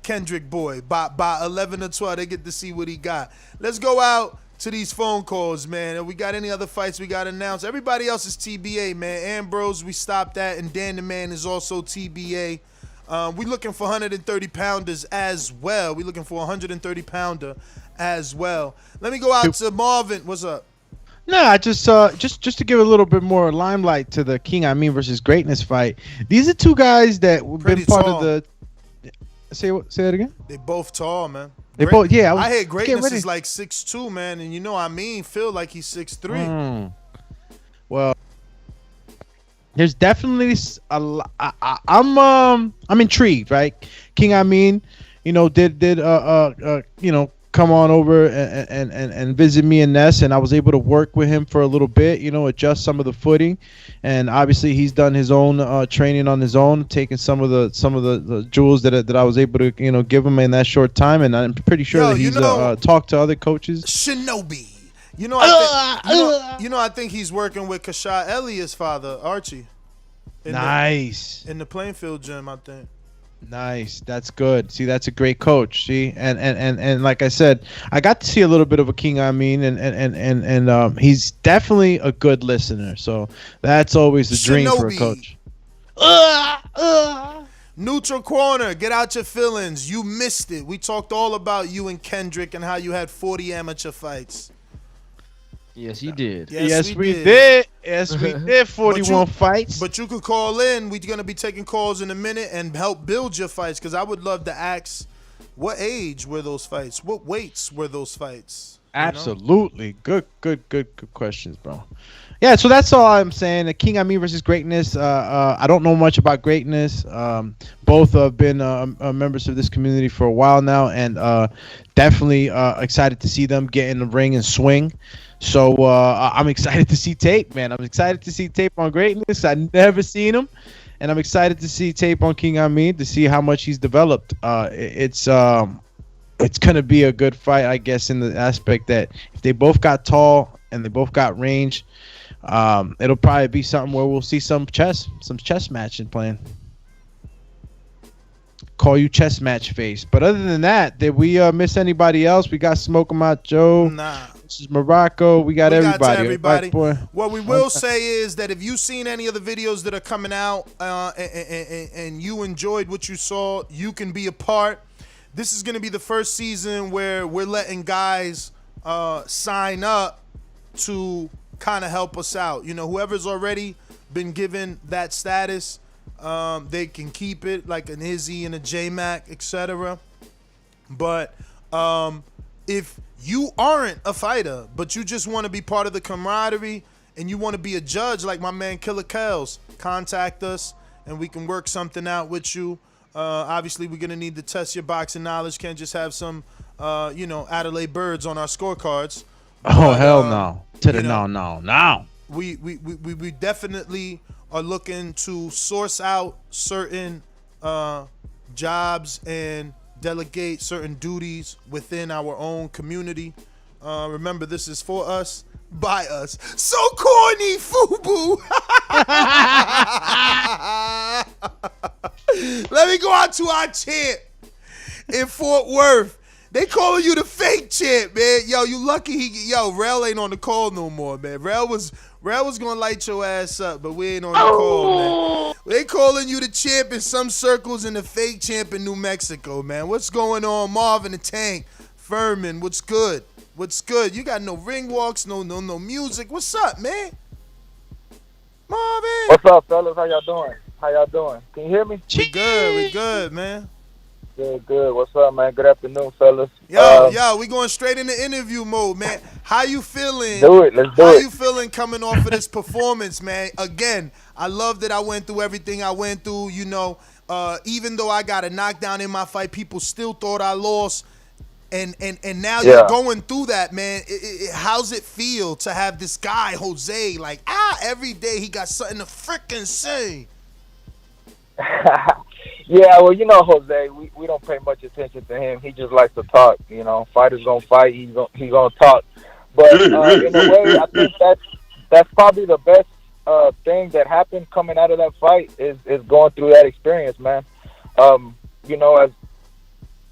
D: Kendrick Boy. By 11 or 12, they get to see what he got. Let's go out to these phone calls, man. If we got any other fights we got to announce. Everybody else is TBA, man. Ambrose, we stopped that. And Dan the Man is also TBA. We looking for 130 pounders as well. We looking for a 130 pounder as well. Let me go out to Marvin. What's up?
G: No, just to give a little bit more limelight to the King I Mean versus Greatness fight. These are two guys that have been part of the. Say that again.
D: They both tall, man.
G: They both, yeah.
D: I heard Greatness is like 6'2", man, and you know I mean feel like he's 6'3".
G: Well, there's definitely I'm intrigued, right? King I Mean, did come on over and visit me and Ness, and I was able to work with him for a little bit, adjust some of the footing, and obviously he's done his own training on his own, taking some of the jewels that I was able to give him in that short time, and I'm pretty sure that he's talked to other coaches.
D: Shinobi, I think he's working with Kashad Elliott's father, Archie.
G: Nice.
D: In the Plainfield gym, I think.
G: Nice, that's good. See, that's a great coach. See, and like I said, I got to see a little bit of a King I Mean, and he's definitely a good listener. So that's always a dream for a coach.
D: Neutral corner, get out your feelings. You missed it. We talked all about you and Kendrick and how you had 40 amateur fights.
F: Yes, you did.
G: Yes, we did. Yes, we did. 41 fights.
D: But you could call in. We're going to be taking calls in a minute and help build your fights, because I would love to ask, what age were those fights? What weights were those fights?
G: Absolutely. Good questions, bro. Yeah, so that's all I'm saying. King Ami versus Greatness. I don't know much about Greatness. Both have been members of this community for a while now, and definitely excited to see them get in the ring and swing. So I'm excited to see tape, man. I'm excited to see tape on Greatness. I've never seen him, and I'm excited to see tape on King Ami to see how much he's developed. It's gonna be a good fight, I guess, in the aspect that if they both got tall and they both got range. It'll probably be something where we'll see some chess matching playing. Call you chess match face. But other than that, did we miss anybody else? We got Smoke 'em Out Joe.
D: Nah.
G: This is Morocco. We got everybody.
D: Right,
G: boy.
D: What we will say is that if you've seen any of the videos that are coming out and you enjoyed what you saw, you can be a part. This is going to be the first season where we're letting guys sign up to kind of help us out. You know, whoever's already been given that status, they can keep it, like an Izzy and a J-Mac, etc. But if you aren't a fighter, but you just want to be part of the camaraderie and you want to be a judge like my man Killer Kells, contact us and we can work something out with you. Obviously, we're going to need to test your boxing knowledge. Can't just have some, Adelaide birds on our scorecards.
G: Oh, hell no. No.
D: We definitely are looking to source out certain jobs and delegate certain duties within our own community. Remember, this is for us, by us. So corny, FUBU. Let me go out to our champ in Fort Worth. They calling you the fake champ, man. Yo, you lucky Rel ain't on the call no more, man. Rel was gonna light your ass up, but we ain't on the call, man. They calling you the champ in some circles and the fake champ in New Mexico, man. What's going on, Marvin the Tank? Furman, what's good? What's good? You got no ring walks, no music. What's up, man? Marvin.
L: What's up, fellas? How y'all doing? Can you hear me?
D: We good, man.
L: Good. What's up, man? Good afternoon, fellas.
D: Yo, we going straight into interview mode, man. How you feeling?
L: Let's do it.
D: How you feeling coming off of this performance, man? Again, I love that I went through everything I went through. You know, even though I got a knockdown in my fight, people still thought I lost. And now you're going through that, man. How's it feel to have this guy, Jose, like, every day he got something to freaking say?
L: Yeah, well, you know Jose, we don't pay much attention to him. He just likes to talk. You know, fighters gonna fight. He's gonna talk. But in a way, I think that's probably the best thing that happened coming out of that fight is going through that experience, man. You know,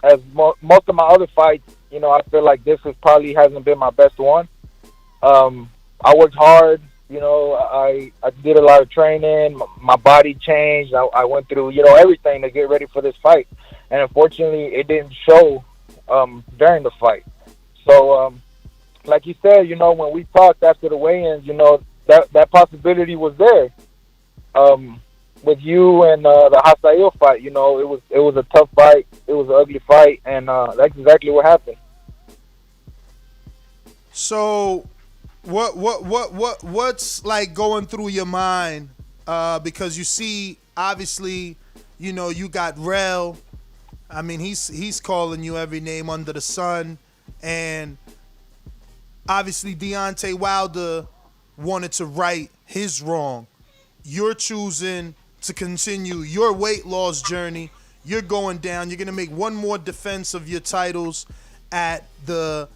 L: as most of my other fights, you know, I feel like this probably hasn't been my best one. I worked hard. You know, I did a lot of training. My body changed. I went through, you know, everything to get ready for this fight. And unfortunately, it didn't show during the fight. So, like you said, you know, when we talked after the weigh-ins, you know, that possibility was there. With you and the Hasael fight, you know, it was a tough fight. It was an ugly fight. And that's exactly what happened.
D: So what's like going through your mind? Because you see, obviously, you know, you got Rel. I mean, he's calling you every name under the sun, and obviously Deontay Wilder wanted to right his wrong. You're choosing to continue your weight loss journey. You're going down. You're gonna make one more defense of your titles at the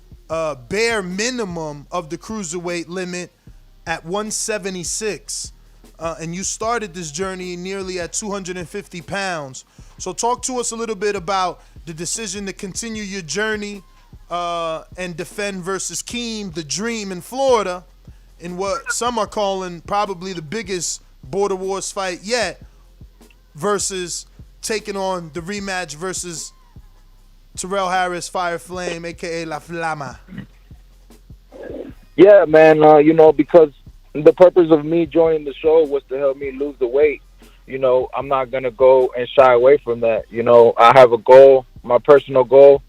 D: bare minimum of the cruiserweight limit at 176. And you started this journey nearly at 250 pounds. So talk to us a little bit about the decision to continue your journey and defend versus Keem, the Dream in Florida, in what some are calling probably the biggest Border Wars fight yet, versus taking on the rematch versus Terrell Harris, Fire Flame, a.k.a. La Flama.
L: Yeah, man, you know, because the purpose of me joining the show was to help me lose the weight. You know, I'm not going to go and shy away from that. You know, I have a goal, my personal goal,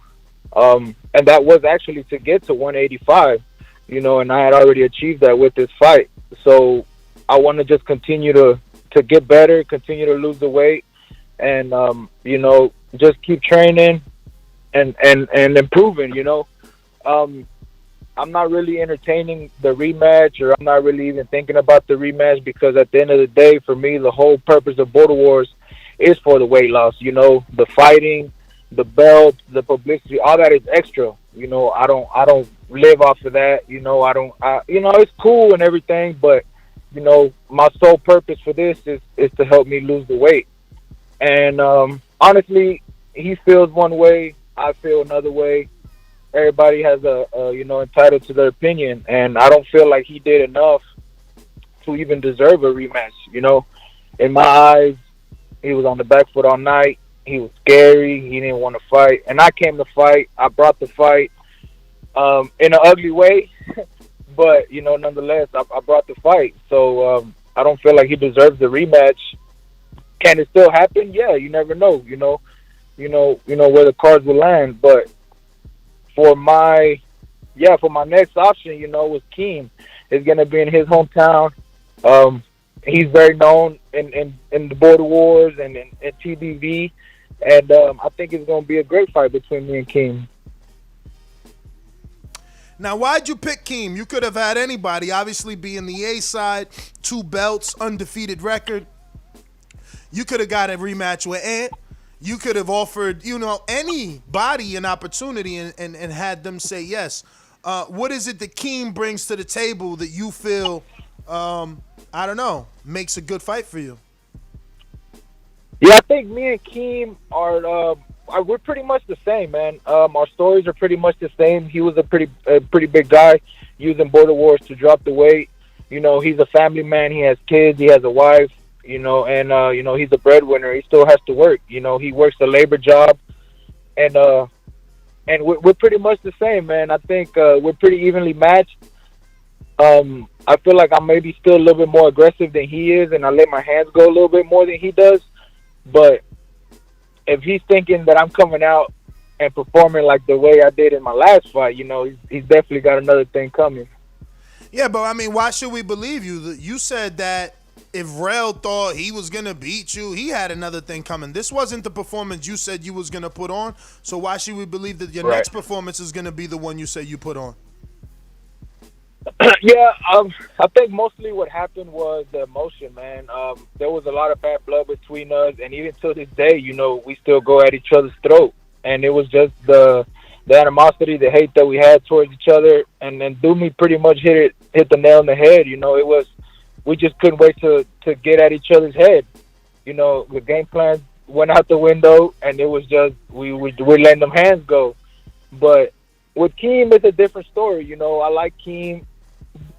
L: And that was actually to get to 185, and I had already achieved that with this fight. So I want to just continue to get better, continue to lose the weight, and just keep training and improving. I'm not really entertaining the rematch, or I'm not really even thinking about the rematch, because at the end of the day, for me, the whole purpose of Border Wars is for the weight loss. The fighting, the belt, the publicity, all that is extra. I don't live off of that. It's cool and everything, but my sole purpose for this is to help me lose the weight. And honestly, he feels one way, I feel another way. Everybody has entitled to their opinion, and I don't feel like he did enough to even deserve a rematch. In my eyes, he was on the back foot all night. He was scary. He didn't want to fight, and I came to fight. I brought the fight in an ugly way, but nonetheless, I brought the fight. So I don't feel like he deserves the rematch. Can it still happen? Yeah, you never know. Where the cards will land, but for my next option, was Keem. It's gonna be in his hometown. He's very known in the Border Wars and in TBV, and I think it's gonna be a great fight between me and Keem.
D: Now, why'd you pick Keem? You could have had anybody. Obviously, being the A side, 2 belts, undefeated record. You could have got a rematch with Ant. You could have offered, anybody an opportunity and had them say yes. What is it that Keem brings to the table that you feel, makes a good fight for you?
L: Yeah, I think me and Keem we're pretty much the same, man. Our stories are pretty much the same. He was a pretty big guy using Border Wars to drop the weight. He's a family man. He has kids. He has a wife. And he's a breadwinner. He still has to work. He works a labor job, and we're pretty much the same, man. I think we're pretty evenly matched. I feel like I'm maybe still a little bit more aggressive than he is, and I let my hands go a little bit more than he does. But if he's thinking that I'm coming out and performing like the way I did in my last fight, he's definitely got another thing coming.
D: Yeah, but why should we believe you? You said that if Rel thought he was going to beat you, he had another thing coming. This wasn't the performance you said you was going to put on, so why should we believe that your next performance is going to be the one you say you put on?
L: Yeah, I think mostly what happened was the emotion, man. There was a lot of bad blood between us, and even to this day, we still go at each other's throat. And it was just the animosity, the hate that we had towards each other, and then Doomy pretty much hit the nail on the head. We just couldn't wait to get at each other's head. The game plan went out the window, and it was just we letting them hands go. But with Keem, it's a different story. I like Keem,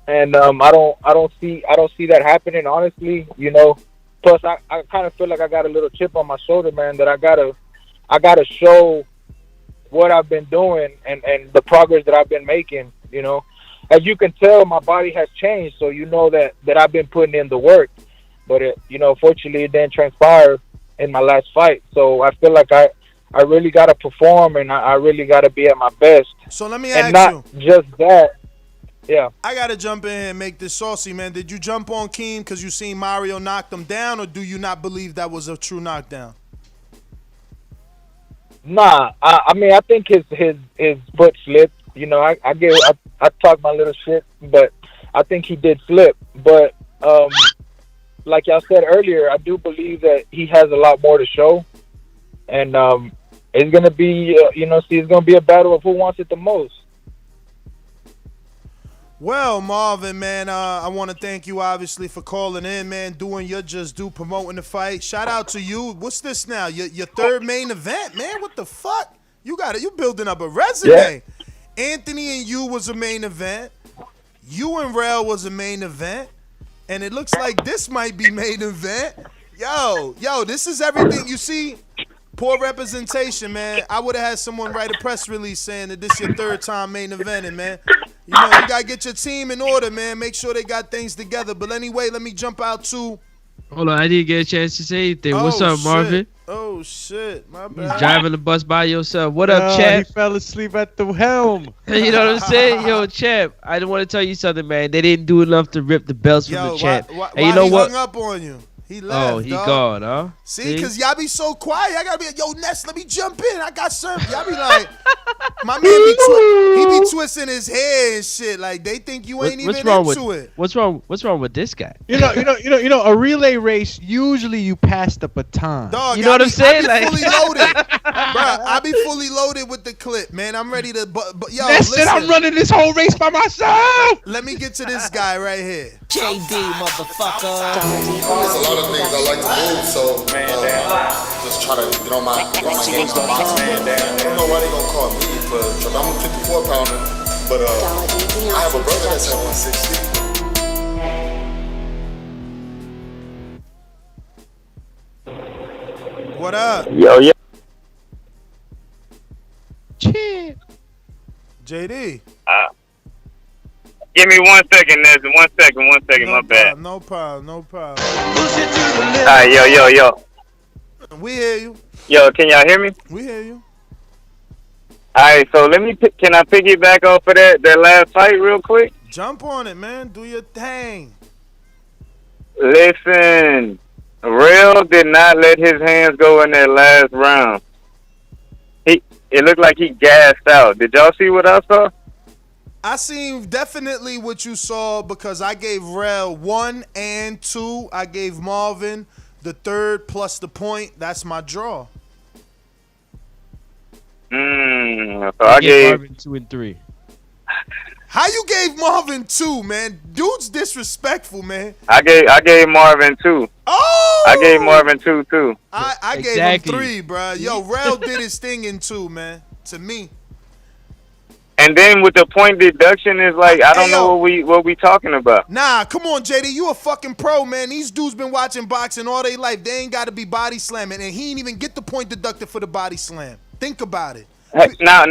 L: and I don't see that happening, honestly. Plus I kind of feel like I got a little chip on my shoulder, man. That I gotta show what I've been doing and the progress that I've been making. As you can tell, my body has changed, so that I've been putting in the work. But fortunately, it didn't transpire in my last fight. So I feel like I really got to perform, and I really got to be at my best.
D: So let me
L: ask
D: you.
L: And not just that. Yeah.
D: I got to jump in and make this saucy, man. Did you jump on Keem because you seen Mario knock him down, or do you not believe that was a true knockdown?
L: Nah, I think his foot slipped. I talk my little shit, but I think he did slip. But like y'all said earlier, I do believe that he has a lot more to show, and it's gonna be it's gonna be a battle of who wants it the most.
D: Well, Marvin, man, I want to thank you, obviously, for calling in, man, doing your just do, promoting the fight. Shout out to you. What's this now? Your third main event, man? What the fuck? You building up a resume. Yeah. Anthony and you was a main event. You and Rel was a main event. And it looks like this might be main event. Yo, this is everything you see. Poor representation, man. I would have had someone write a press release saying that this is your third time main eventing, man. You got to get your team in order, man. Make sure they got things together. But anyway, let me jump out to...
F: Hold on, I didn't get a chance to say anything. What's up, Marvin?
D: Oh, Oh shit, my
F: You
D: bad.
F: driving the bus by yourself. What up, champ?
G: He fell asleep at the helm.
F: You know what I'm saying? Yo, champ, I want to tell you something, man. They didn't do enough to rip the belts from the champ.
D: Why
F: And you know
D: he
F: what?
D: hung up on you? He left.
F: Oh, he
D: dog.
F: gone, huh?
D: See, because y'all be so quiet. I gotta be like, yo, Ness, let me jump in. I got something. Y'all be like, my man he be twisting his hair and shit. Like they think you ain't even into it.
F: What's wrong with this guy?
G: You know, a relay race. Usually, you pass the baton.
D: Dog,
F: You know what I'm saying?
D: I be
F: Like-
D: fully loaded, bro. I be fully loaded with the clip, man. I'm ready to. But yo,
G: That's it. I'm running this whole race by myself.
D: Let me get to this guy right here.
H: JD, motherfucker.
C: There's a lot of things I like to move, so just try to get on my game on boxing. I don't know why they gonna call me for a trip. I'm a 54 pounder, but I have a brother that's at 160.
D: What up?
M: Yo.
D: JD.
M: Give me 1 second, Nesson. 1 second. My bad.
D: No problem.
M: Alright, yo.
D: We hear you.
M: Yo, can y'all hear me?
D: We hear you.
M: Alright, so can I piggyback off of that last fight real quick?
D: Jump on it, man. Do your thing.
M: Listen, Real did not let his hands go in that last round. It looked like he gassed out. Did y'all see what I saw?
D: I seen definitely what you saw because I gave Rel 1 and 2. I gave Marvin the third plus the point. That's my draw.
M: So I gave
F: Marvin 2 and 3.
D: How you gave Marvin 2, man? Dude's disrespectful, man.
M: I gave Marvin 2.
D: Oh!
M: I gave Marvin 2 too.
D: I gave him 3, bro. Yo, Rel did his thing in 2, man. To me.
M: And then with the point deduction is like I don't know what we talking about.
D: Nah, come on, JD. You a fucking pro, man. These dudes been watching boxing all their life. They ain't got to be body slamming, and he ain't even get the point deducted for the body slam. Think about it.
M: Hey, now,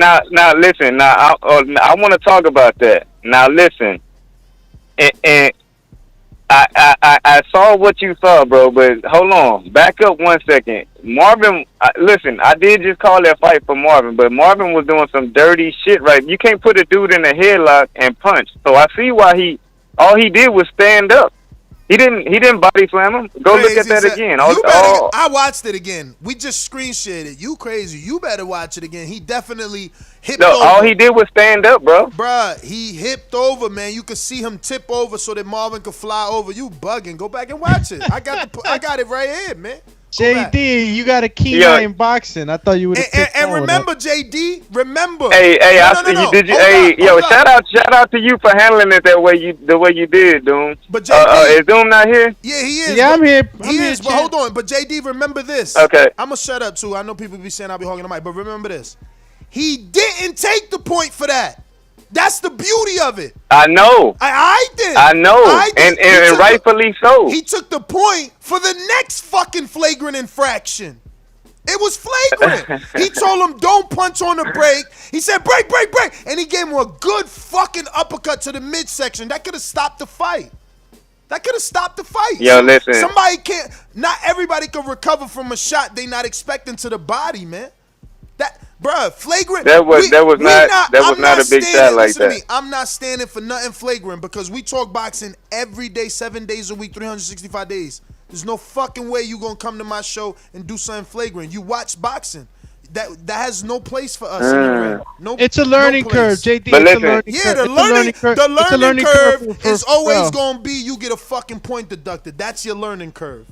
M: listen. Now, I want to talk about that. Now, listen. And I saw what you saw, bro. But hold on, back up 1 second. Marvin, listen. I did just call that fight for Marvin, but Marvin was doing some dirty shit, right? You can't put a dude in a headlock and punch. So I see why all he did was stand up. He didn't body slam him. Go look at that again.
D: I watched it again. We just screen shared it. You crazy. You better watch it again. He definitely hipped over.
M: All he did was stand up, bro.
D: Bruh, he hipped over, man. You could see him tip over so that Marvin could fly over. You bugging. Go back and watch it. I got it right here, man.
G: JD, you got a key eye in boxing. I thought you would have.
D: And remember, JD, remember.
M: Hey, shout out to you for handling it the way you did, Doom.
D: But JD,
M: is Doom not here?
D: Yeah, he is.
G: Yeah, I'm here.
D: He is. But hold on. But JD, remember this.
M: Okay.
D: I'm gonna shut up too. I know people be saying I'll be hogging the mic, but remember this. He didn't take the point for that. That's the beauty of it.
M: I know.
D: I did.
M: I know. And rightfully so.
D: He took the point for the next fucking flagrant infraction. It was flagrant. He told him, don't punch on the break. He said, break. And he gave him a good fucking uppercut to the midsection. That could have stopped the fight.
M: Yo, listen.
D: Somebody can't, not everybody can recover from a shot they not expecting to the body, man. Bruh, flagrant.
M: That was not a big shot like that.
D: To me, I'm not standing for nothing flagrant because we talk boxing every day, 7 days a week, 365 days. There's no fucking way you gonna come to my show and do something flagrant. You watch boxing. That has no place for us anyway.
G: It's a learning curve, JD.
M: But
G: it's
M: listen,
D: the learning curve is always gonna be you get a fucking point deducted. That's your learning curve.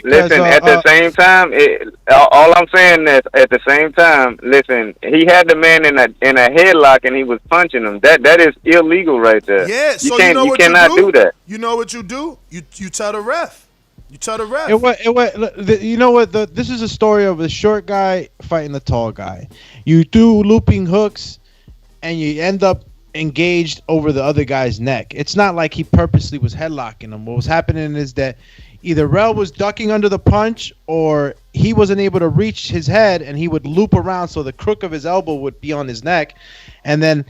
M: Listen, at the same time, all I'm saying is at the same time, listen, he had the man in a headlock and he was punching him. That is illegal right there.
D: Yeah, so
M: you cannot do that.
D: You know what you do? You tell the ref. You tell the ref.
G: You know what? This is a story of a short guy fighting the tall guy. You do looping hooks, and you end up engaged over the other guy's neck. It's not like he purposely was headlocking him. What was happening is that either Rel was ducking under the punch or he wasn't able to reach his head and he would loop around so the crook of his elbow would be on his neck. And then,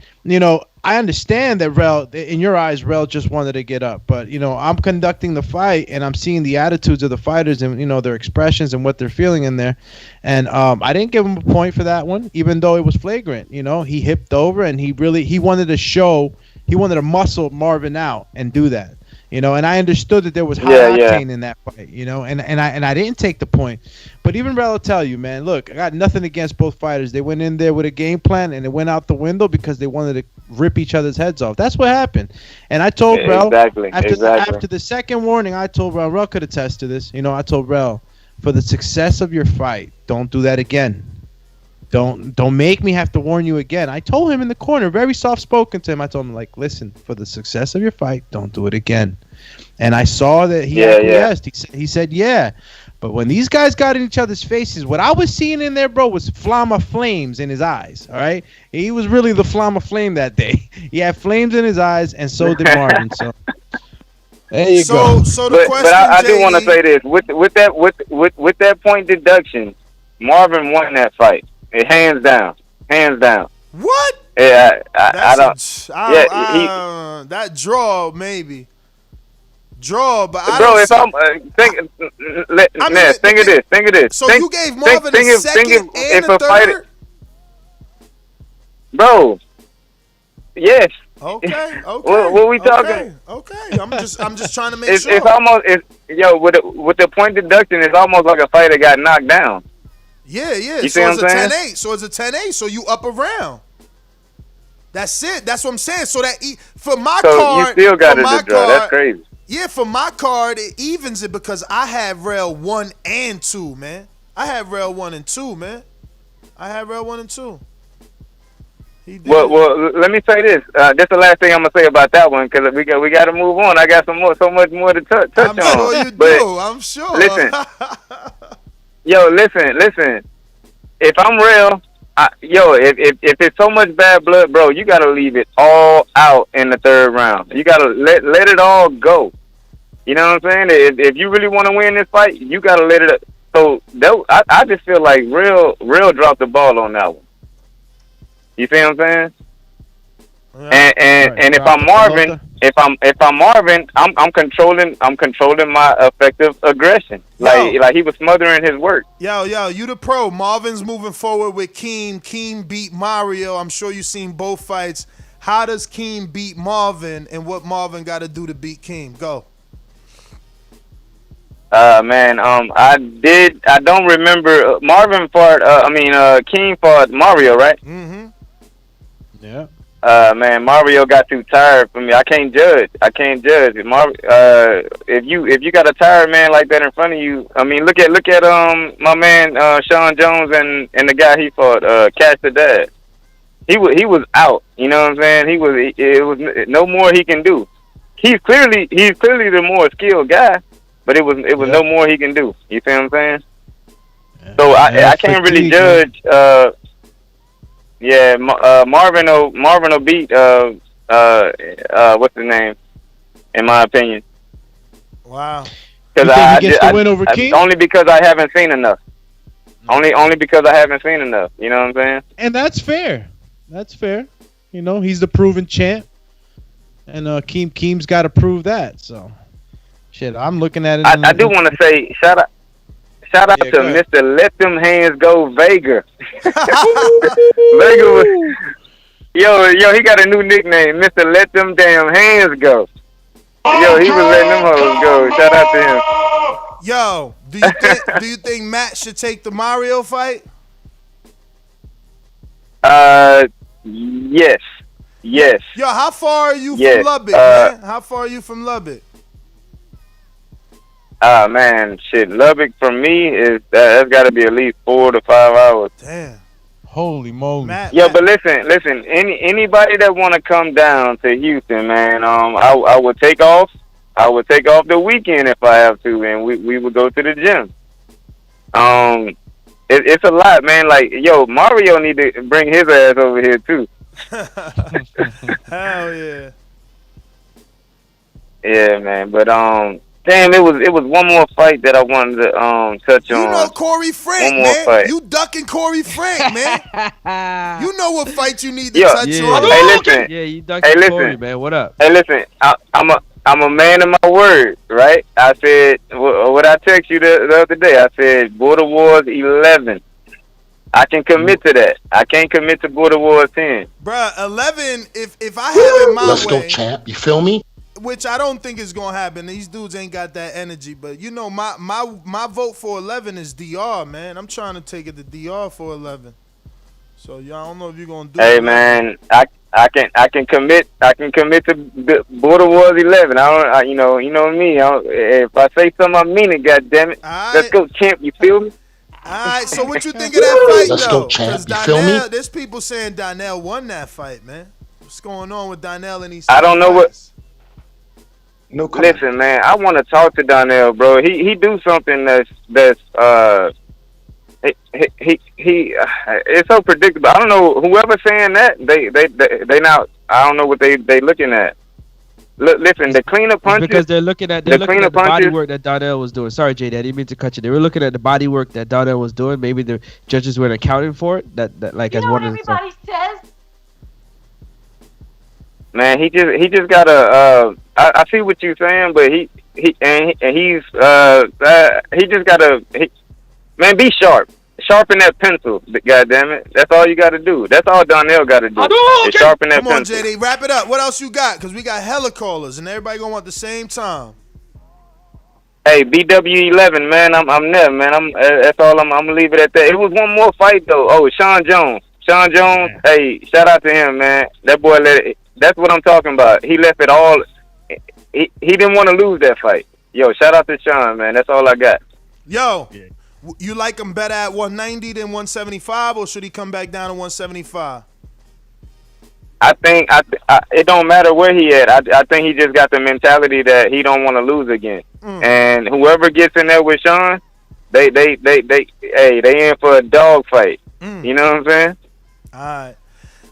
G: I understand that Rel, in your eyes, Rel just wanted to get up. But, I'm conducting the fight and I'm seeing the attitudes of the fighters and, their expressions and what they're feeling in there. And I didn't give him a point for that one, even though it was flagrant. He hipped over and he wanted to muscle Marvin out and do that. And I understood that there was high octane in that fight, and I didn't take the point. But even Rel will tell you, man, look, I got nothing against both fighters. They went in there with a game plan and it went out the window because they wanted to rip each other's heads off. That's what happened. And I told Rel, after the second warning, I told Rel could attest to this. I told Rel, for the success of your fight, don't do that again. Don't make me have to warn you again. I told him in the corner, very soft spoken to him. I told him, like, listen, for the success of your fight, don't do it again. And I saw that he acquiesced. He said, yeah. But when these guys got in each other's faces, what I was seeing in there, bro, was flama flames in his eyes. All right, he was really the flama flame that day. He had flames in his eyes, and so did Marvin. So there you go.
M: So the question, but I do want to say this with that point deduction, Marvin won that fight. Hands down.
D: What?
M: Yeah, I don't.
D: That draw maybe. But I
M: bro,
D: don't
M: if I'm think of this.
D: So you gave Marvin a second and a third?
M: Bro, yes.
D: Okay.
M: What we talking?
D: Okay. I'm just trying to make sure.
M: It's almost with the point deduction, it's almost like a fighter got knocked down.
D: Yeah.
M: You
D: so it's a
M: 10-8.
D: So it's a 10-8. So you up a round. That's it. That's what I'm saying. So that for my card,
M: you still got it to draw. That's crazy.
D: Yeah, for my card, it evens it because I have Rel 1 and 2, man. I have Rel 1 and 2, man. He did.
M: Well, let me say this. That's the last thing I'm gonna say about that one because we got to move on. I got so much more to touch on.
D: I'm sure you do. I'm sure.
M: Listen. Yo, listen. If I'm real, if it's so much bad blood, bro, you gotta leave it all out in the third round. You gotta let it all go. You know what I'm saying? If you really want to win this fight, you gotta let it. So I just feel like real dropped the ball on that one. You see what I'm saying? Yeah. And if I'm Marvin, I'm controlling my effective aggression. Like he was smothering his work.
D: Yo, you the pro. Marvin's moving forward with Keem. Keem beat Mario. I'm sure you've seen both fights. How does Keem beat Marvin, and what Marvin got to do to beat Keem? Go.
M: Man, I don't remember. Marvin fought. Keem fought Mario, right?
D: Mm-hmm.
G: Yeah.
M: Man, Mario got too tired for me. I can't judge. If you got a tired man like that in front of you, I mean, look at my man Sean Jones and the guy he fought, Cash the Dad. He was out. You know what I'm saying? It was no more he can do. He's clearly the more skilled guy, but it was no more he can do. You see what I'm saying? Yeah. So I can't really judge. Marvin will beat what's his name? In my opinion.
D: Wow.
G: Because he gets the win over Keem?
M: Only because I haven't seen enough. Only because I haven't seen enough. You know what I'm saying?
G: And that's fair. He's the proven champ, and Keem's got to prove that. So, shit, I'm looking at it.
M: I do want to say shout out to Mr. Let Them Hands Go Vega. Vega was yo, he got a new nickname, Mr. Let Them Damn Hands Go. Yo, he was letting them hoes go. Shout out to him.
D: Yo, do you think Matt should take the Mario fight?
M: Yes.
D: Yo, how far are you from Lubbock, man? How far are you from Lubbock?
M: Man, shit, Lubbock for me that's got to be at least 4 to 5 hours.
D: Damn.
G: Holy moly.
M: But listen. Anybody that want to come down to Houston, man, I would take off. I would take off the weekend if I have to, and we would go to the gym. It's a lot, man. Like, yo, Mario need to bring his ass over here too.
D: Hell yeah.
M: Yeah, man. But Damn, it was one more fight that I wanted to touch on.
D: You know Corey Frank,
M: one more
D: man.
M: Fight.
D: You ducking Corey Frank, man. You know what fight you need to
M: Yeah.
D: touch
F: Yeah.
D: on.
M: Hey, listen.
F: Yeah, you ducking
M: Hey,
F: Corey,
M: listen.
F: man. What up?
M: Hey, listen. I'm a man of my word, right? I said what I text you the other day. I said Border Wars 11. I can commit to that. I can't commit to Border Wars 10.
D: Bruh, 11. If I have it my
K: Let's
D: way,
K: go, champ. You feel me?
D: which I don't think is gonna happen. These dudes ain't got that energy. But you know, my vote for 11 is DR, man. I'm trying to take it to DR for 11. So y'all, I don't know if you're gonna do.
M: Hey
D: 11.
M: man, I can commit to Border Wars 11. You know me. If I say something, I mean it. God damn it. Let's go, champ. You feel me?
D: All right. So what you think of that fight,
K: Let's
D: though?
K: go, champ. You
D: Because
K: feel me?
D: there's people saying Donnell won that fight, man. What's going on with Donnell and these?
M: I don't know what.
D: fights?
N: No comment.
M: Listen, man, I want to talk to Donnell, bro. He do something that's he it's so predictable. I don't know whoever's saying that they not. I don't know what they looking at. Look, listen, the cleanup punches.
F: Because they're looking at the body
M: punches.
F: work that Donnell was doing. Sorry, Jay, I didn't mean to cut you. They were looking at the body work that Donnell was doing. Maybe the judges weren't accounting for it. That like
I: You
F: as
I: know
F: one
I: what
F: of the.
I: everybody says?
M: Man, he just gotta. I see what you're saying, but he's he just gotta. Man, be sharp. Sharpen that pencil. God damn it. That's all you gotta do. That's all Donnell gotta do. Is sharpen that
D: Come on,
M: pencil.
D: JD, wrap it up. What else you got? Because we got hella callers, and everybody gonna want the same time.
M: Hey, BW11, man, I'm there, man. That's all. I'm gonna leave it at that. It was one more fight though. Oh, Sean Jones. Hey, shout out to him, man. That boy that's what I'm talking about. He left it all. He didn't want to lose that fight. Yo, shout out to Sean, man. That's all I got.
D: Yo, you like him better at 190 than 175, or should he come back down to 175?
M: I think it don't matter where he at. I think he just got the mentality that he don't want to lose again. And whoever gets in there with Sean, they in for a dog fight. You know what I'm saying?
D: All right.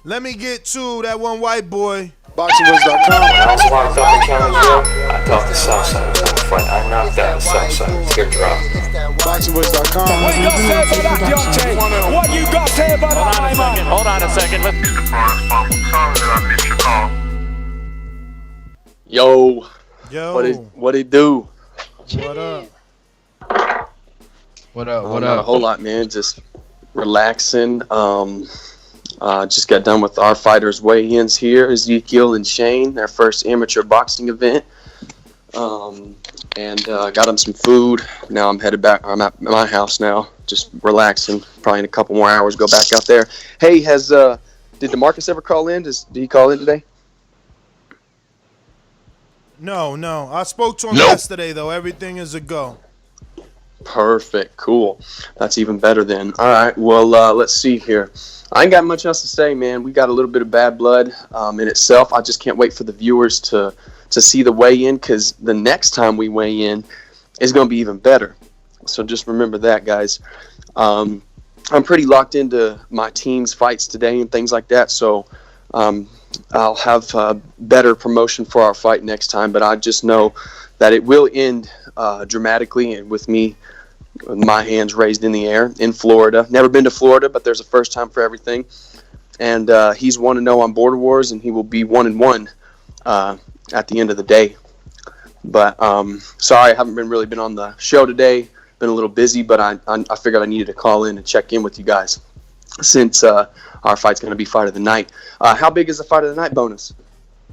D: Let me get to that one white boy.
N: BoxingVoice.com.
O: When I was locked up in County Jail, I thought the Southside was gonna fight. I knocked out the Southside. Tear drop.
N: BoxingVoice.com.
P: What you got to say about that, Deontay? What you got to say about that, my man?
O: Hold on a second.
Q: Yo.
D: Yo.
Q: What it do?
D: What up?
F: What up?
Q: Not a whole lot, man. Just relaxing. Just got done with our fighters' weigh-ins here. Ezekiel and Shane, their first amateur boxing event. And got them some food. Now I'm headed back. I'm at my house now, just relaxing. Probably in a couple more hours, go back out there. Hey, did DeMarcus ever call in? Did he call in today?
D: No. I spoke to him yesterday, though. Everything is a go.
Q: Perfect. Cool. That's even better then. All right. Well, let's see here. I ain't got much else to say, man. We got a little bit of bad blood in itself. I just can't wait for the viewers to see the weigh-in, because the next time we weigh in is going to be even better. So just remember that, guys. I'm pretty locked into my team's fights today and things like that, so I'll have better promotion for our fight next time, but I just know that it will end dramatically and with me, my hands raised in the air in Florida. Never been to Florida, but there's a first time for everything. And he's 1-0 on Border Wars, and he will be 1-1 at the end of the day. But sorry, I haven't really been on the show today. Been a little busy, but I figured I needed to call in and check in with you guys since our fight's going to be fight of the night. How big is the fight of the night bonus?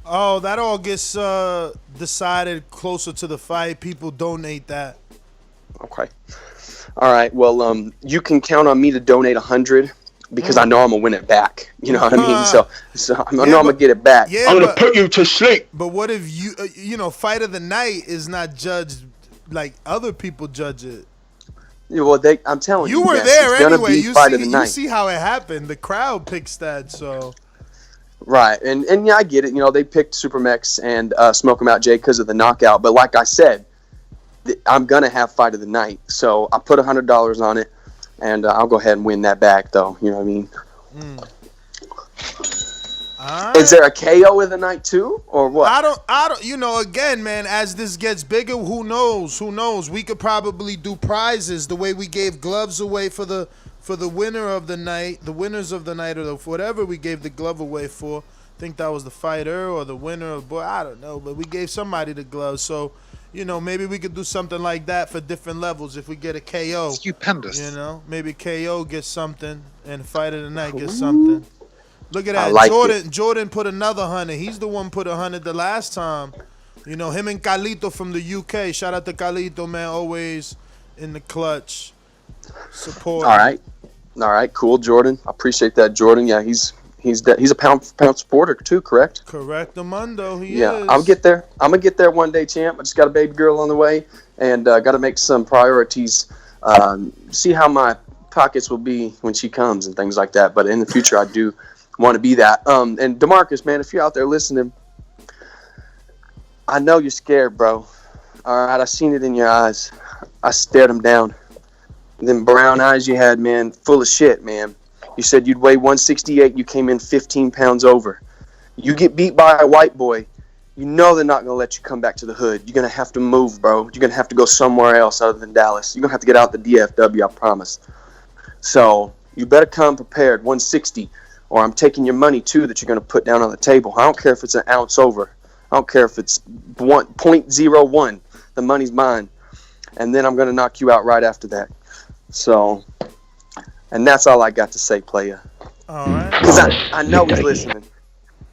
D: Oh, that all gets decided closer to the fight. People donate that.
Q: Okay. All right. Well, you can count on me to donate 100 because I know I'm gonna win it back. You know what I mean? So I know I'm gonna get it back.
D: Yeah,
Q: I'm gonna put you to sleep.
D: But what if fight of the night is not judged like other people judge it?
Q: Yeah, well, I'm telling you,
D: you were
Q: yes,
D: there
Q: it's gonna
D: anyway.
Q: be fight of the night.
D: You see how it happened. The crowd picks that, so.
Q: Right, and yeah, I get it. You know, they picked Supermex and Smoke 'em Out Jay because of the knockout. But like I said, I'm gonna have fight of the night, so I put $100 on it, and I'll go ahead and win that back, though. You know what I mean? Is there a KO in the night too, or what?
D: I don't. You know, again, man. As this gets bigger, who knows? Who knows? We could probably do prizes the way we gave gloves away for the winner of the night, the winners of the night, or whatever we gave the glove away for. I think that was the fighter or the winner of boy. I don't know, but we gave somebody the glove. So, you know, maybe we could do something like that for different levels. If we get a KO,
R: stupendous.
D: You know, maybe KO gets something and fighter of the night gets something. Look at that.
Q: Like
D: Jordan put another 100. He's the one put 100 the last time. You know, him and Calito from the UK. Shout out to Calito, man. Always in the clutch. Support.
Q: All right, cool, Jordan. I appreciate that, Jordan. Yeah, he's a pound supporter too, correct?
D: Correct, Amundo. He is.
Q: Yeah, I'll get there. I'm gonna get there one day, champ. I just got a baby girl on the way, and got to make some priorities. See how my pockets will be when she comes and things like that. But in the future, I do want to be that. And DeMarcus, man, if you're out there listening, I know you're scared, bro. All right, I seen it in your eyes. I stared them down. Them brown eyes you had, man, full of shit, man. You said you'd weigh 168. You came in 15 pounds over. You get beat by a white boy, you know they're not going to let you come back to the hood. You're going to have to move, bro. You're going to have to go somewhere else other than Dallas. You're going to have to get out the DFW, I promise. So you better come prepared, 160, or I'm taking your money, too, that you're going to put down on the table. I don't care if it's an ounce over. I don't care if it's 0.01. The money's mine. And then I'm going to knock you out right after that. So, and that's all I got to say, playa.
D: All right.
Q: Because I know he's listening.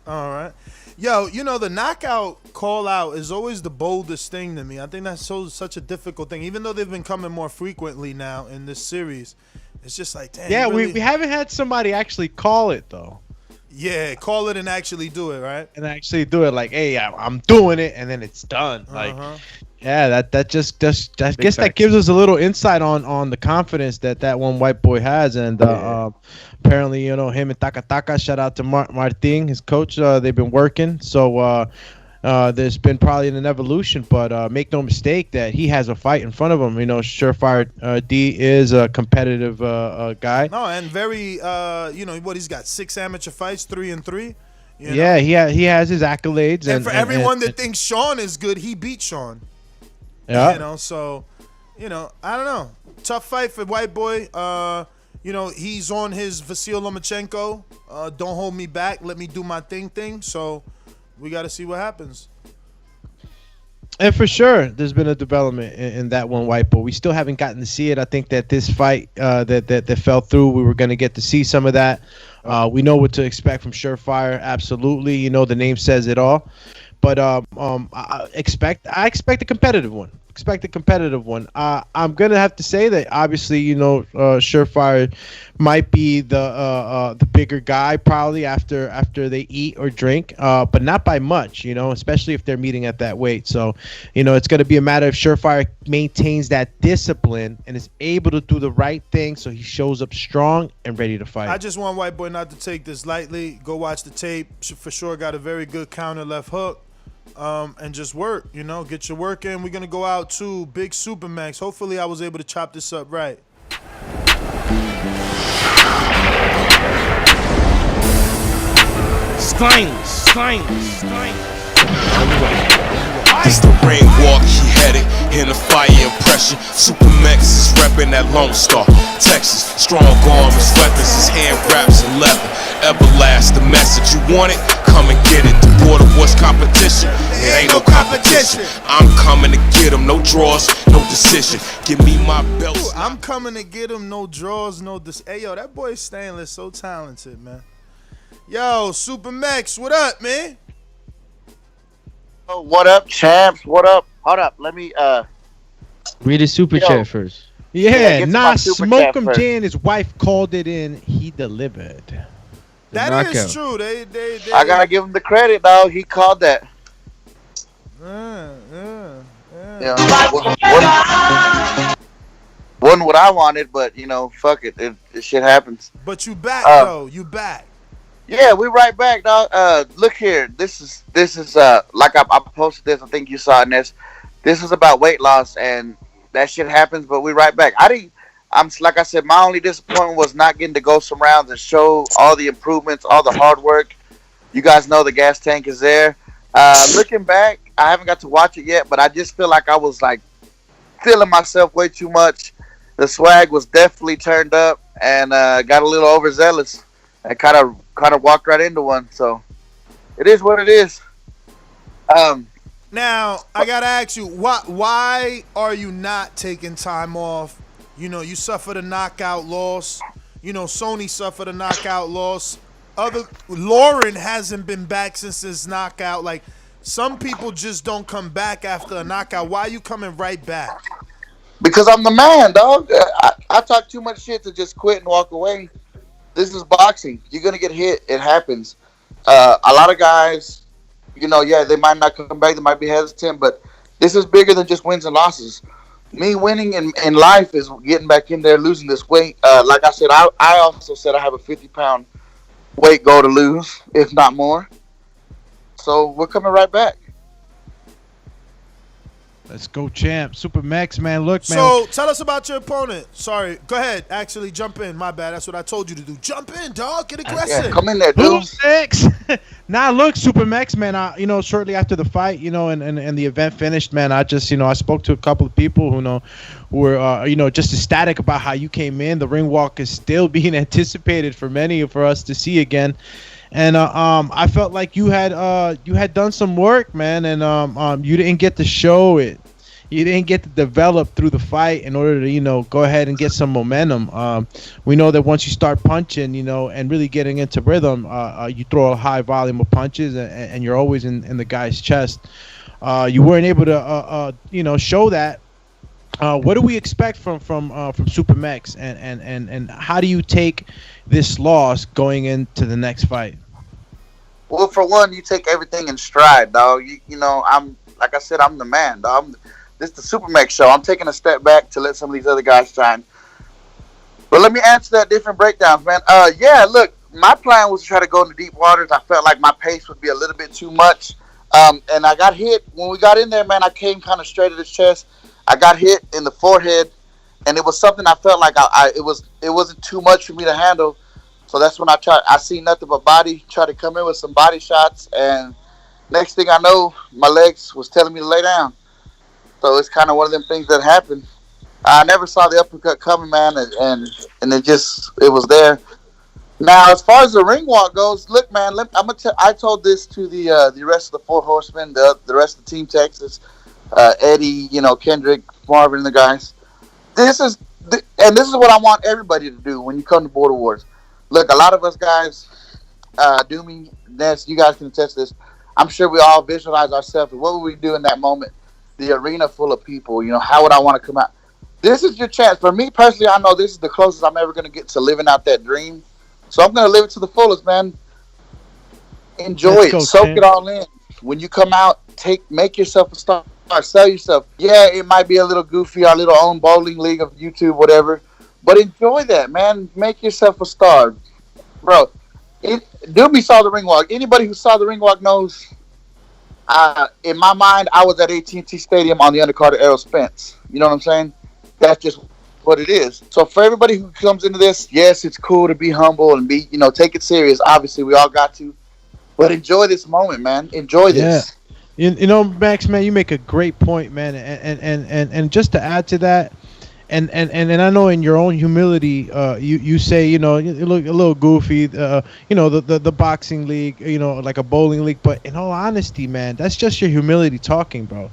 D: All right. Yo, you know, the knockout call out is always the boldest thing to me. I think that's such a difficult thing. Even though they've been coming more frequently now in this series, it's just like, damn.
G: Yeah,
D: really?
G: we haven't had somebody actually call it, though.
D: Yeah, call it and actually do it, right?
G: And actually do it like, hey, I'm doing it, and then it's done. Like, yeah, that just I guess that gives us a little insight on the confidence that one white boy has, and apparently, you know, him and Taka, shout out to Martin, his coach. They've been working, so there's been probably an evolution, but make no mistake that he has a fight in front of him. You know, Surefire D is a competitive guy.
D: No, and very, you know, what he's got 6 amateur fights, 3-3. You know?
G: Yeah, he has his accolades,
D: and for everyone that thinks Sean is good, he beat Sean.
G: Yeah,
D: you know, so, you know, I don't know. Tough fight for white boy. You know, he's on his Vasil Lomachenko. Don't hold me back. Let me do my thing. So we got to see what happens.
G: And for sure, there's been a development in that one white boy. We still haven't gotten to see it. I think that this fight that fell through, we were going to get to see some of that. We know what to expect from Surefire. Absolutely. You know, the name says it all. But I expect a competitive one. I'm gonna have to say that obviously, you know, Surefire might be the bigger guy probably after they eat or drink, but not by much, you know, especially if they're meeting at that weight. So, you know, it's gonna be a matter if Surefire maintains that discipline and is able to do the right thing, so he shows up strong and ready to fight.
D: I just want white boy not to take this lightly. Go watch the tape. For sure, got a very good counter left hook. And just work, you know, get your work in. We're going to go out to Big Supermax. Hopefully I was able to chop this up right.
S: Slang. It's the ring walk, he headed in the fire impression. Supermax is reppin' that Lone Star, Texas. Strong arms, weapons, his hand wraps in leather. Everlast, the message you want it, come and get it. The border was competition, it ain't no competition. I'm coming to get him, no draws, no decision. Give me my belt.
D: I'm coming to get him, no draws, no Hey, yo, that boy Stainless, so talented, man. Yo, Supermax, what up, man?
T: Oh, what up, champs? What up? Hold up, let me
F: read his super chat first.
G: Yeah, nah, Smoke him Jay and his wife called it in. He delivered.
D: That is true. They
T: I gotta give him the credit, dog. He called that. Wasn't what I wanted, but you know, fuck it. It shit happens.
D: But you back though. You back.
T: Yeah, we right back, dog. Look here. This is like I posted this. I think you saw it, Ness. This is about weight loss, and that shit happens. But we right back. I'm like I said. My only disappointment was not getting to go some rounds and show all the improvements, all the hard work. You guys know the gas tank is there. Looking back, I haven't got to watch it yet, but I just feel like I was like feeling myself way too much. The swag was definitely turned up, and got a little overzealous. I kind of walked right into one. So it is what it is.
D: Now I gotta ask you, why are you not taking time off? You know, you suffered a knockout loss. You know, Sony suffered a knockout loss. Lauren hasn't been back since his knockout. Like, some people just don't come back after a knockout. Why are you coming right back?
T: Because I'm the man, dog. I talk too much shit to just quit and walk away. This is boxing. You're gonna get hit. It happens. A lot of guys, yeah, they might not come back. They might be hesitant, but this is bigger than just wins and losses. Me winning in life is getting back in there, losing this weight. Like I said, I also said I have a 50-pound weight goal to lose, if not more. So we're coming right back.
G: Let's go, champ. Super Max, man. Look, man.
D: So tell us about your opponent. Sorry, go ahead. Actually, jump in. My bad. That's what I told you to do. Jump in, dog. Get aggressive.
T: Yeah, come in there, dude.
G: Who's next? Nah, look, Super Max, man. Shortly after the fight, and the event finished, man. I just, I spoke to a couple of people who were, just ecstatic about how you came in. The ring walk is still being anticipated for us to see again. And I felt like you had done some work, man, and you didn't get to show it. You didn't get to develop through the fight in order to, go ahead and get some momentum. We know that once you start punching, and really getting into rhythm, you throw a high volume of punches, and you're always in the guy's chest. You weren't able to, show that. What do we expect from Super Max, and how do you take this loss going into the next fight?
T: Well, for one, you take everything in stride, dog. I'm like I said, I'm the man, dog. This is the Super Max show. I'm taking a step back to let some of these other guys shine. But let me answer that different breakdowns, man. Yeah, look, my plan was to try to go into deep waters. I felt like my pace would be a little bit too much, and I got hit when we got in there, man. I came kind of straight at his chest. I got hit in the forehead, and it was something I felt like it wasn't too much for me to handle. So that's when I see nothing but body, try to come in with some body shots, and next thing I know, my legs was telling me to lay down. So it's kind of one of them things that happened. I never saw the uppercut coming, man, and it was there. Now, as far as the ring walk goes, look, man, I told this to the rest of the Four Horsemen, the rest of Team Texas, Eddie, Kendrick, Marvin, and the guys. This is what I want everybody to do when you come to Border Wars. Look, a lot of us guys, Doomy, Ness, you guys can attest to this. I'm sure we all visualize ourselves. What would we do in that moment? The arena full of people, how would I want to come out? This is your chance. For me personally, I know this is the closest I'm ever going to get to living out that dream. So I'm going to live it to the fullest, man. Enjoy it. Soak it all in. When you come out, make yourself a star. Sell yourself. Yeah, it might be a little goofy, our little own bowling league of YouTube, whatever. But enjoy that, man. Make yourself a star. Bro, Doobie saw the ring walk. Anybody who saw the ring walk knows, in my mind, I was at AT&T Stadium on the undercard of Errol Spence. You know what I'm saying? That's just what it is. So for everybody who comes into this, yes, it's cool to be humble and be, take it serious. Obviously, we all got to. But enjoy this moment, man. Enjoy this.
G: Yeah. Max, man, you make a great point, man. And just to add to that, and I know in your own humility, you say, you look a little goofy, the boxing league, like a bowling league. But in all honesty, man, that's just your humility talking, bro.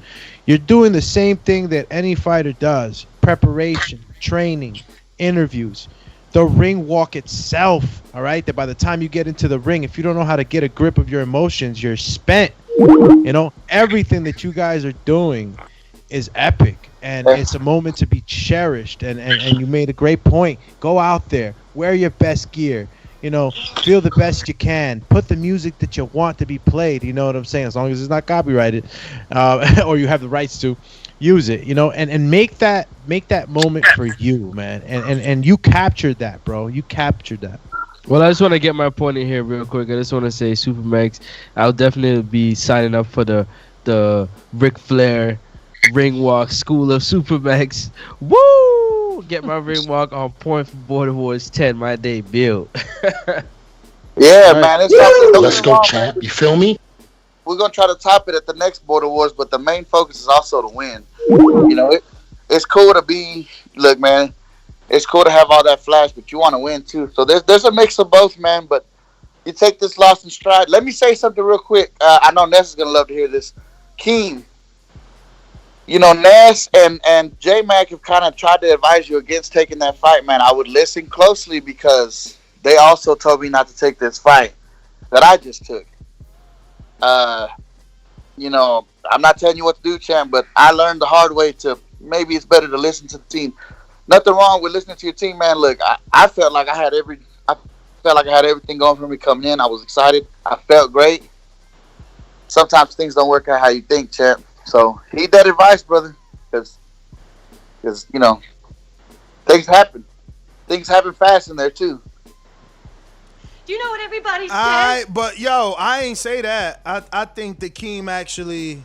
G: You're doing the same thing that any fighter does: preparation, training, interviews, the ring walk itself. All right, that by the time you get into the ring, if you don't know how to get a grip of your emotions, you're spent. Everything that you guys are doing is epic, and it's a moment to be cherished. And you made a great point. Go out there, wear your best gear, feel the best you can, put the music that you want to be played, you know what I'm saying, as long as it's not copyrighted, or you have the rights to use it, and make that moment for you, man. And you captured that, bro. You captured that.
F: Well, I just want to get my point in here real quick. I just want to say, Super Max, I'll definitely be signing up for the Ric Flair ring walk school of Super Max. Woo! Get my ring walk on point for Border Wars 10, my debut.
T: Yeah,
G: Right.
T: man, it's something. Don't
K: Let's
T: get me
K: go,
T: wrong,
K: champ.
T: man.
K: You feel me?
T: We're gonna try to top it at the next Border Wars, but the main focus is also to win. You know, it's cool to be. Look, man, it's cool to have all that flash, but you want to win too. So there's a mix of both, man. But you take this loss in stride. Let me say something real quick. I know Ness is gonna love to hear this. Keem, you know, Ness and J Mac have kind of tried to advise you against taking that fight, man. I would listen closely because they also told me not to take this fight that I just took. You know, I'm not telling you what to do, champ, but I learned the hard way to maybe it's better to listen to the team. Nothing wrong with listening to your team, man. Look, I felt like I felt like I had everything going for me coming in. I was excited. I felt great. Sometimes things don't work out how you think, champ. So heed that advice, brother, because you know things happen. Things happen fast in there too.
I: Do you know what everybody says?
D: But yo, I ain't say that. I think that Keem actually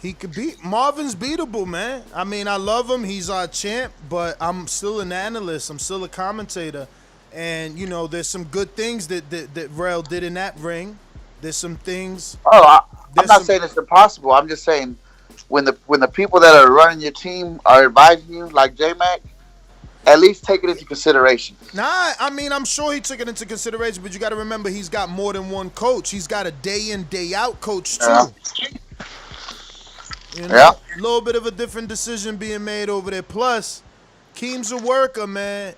D: he could beat Marvin's beatable, man. I mean, I love him. He's our champ, but I'm still an analyst. I'm still a commentator, and you know, there's some good things that Rel did in that ring. There's some things.
T: Oh, I'm not saying it's impossible. I'm just saying when the people that are running your team are advising you, like J Mac, at least take it into consideration.
D: Nah, I mean, I'm sure he took it into consideration, but you got to remember he's got more than one coach. He's got a day in, day out coach too.
T: Yeah.
D: You know, a little bit of a different decision being made over there. Plus, Keem's a worker, man.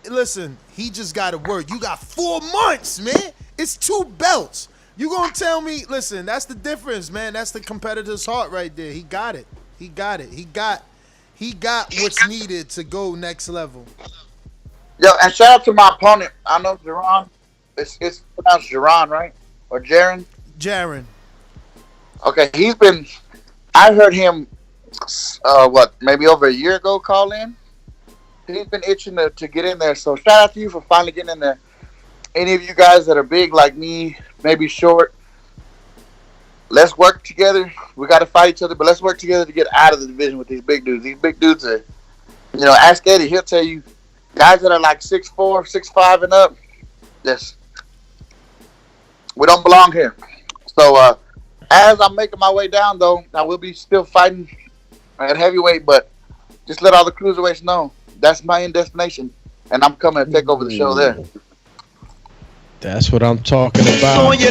D: Listen, he just got to work. You got 4 months, man. It's 2 belts. You gonna tell me? Listen, that's the difference, man. That's the competitor's heart right there. He got it. He got it. He got what's needed to go next level.
T: Yo, and shout out to my opponent. I know Jaron. It's pronounced Jaron, right? Or Jaron?
D: Jaron.
T: Okay, I heard him, maybe over a year ago call in. He's been itching to get in there. So shout out to you for finally getting in there. Any of you guys that are big like me, maybe short, let's work together. We got to fight each other, but let's work together to get out of the division with these big dudes. These big dudes are, you know, ask Eddie. He'll tell you, guys that are like 6'4", 6'5", and up, yes, we don't belong here. So as I'm making my way down, though, I will be still fighting at heavyweight, but just let all the cruiserweights know that's my end destination, and I'm coming to take over the show there.
G: That's what I'm talking about. Did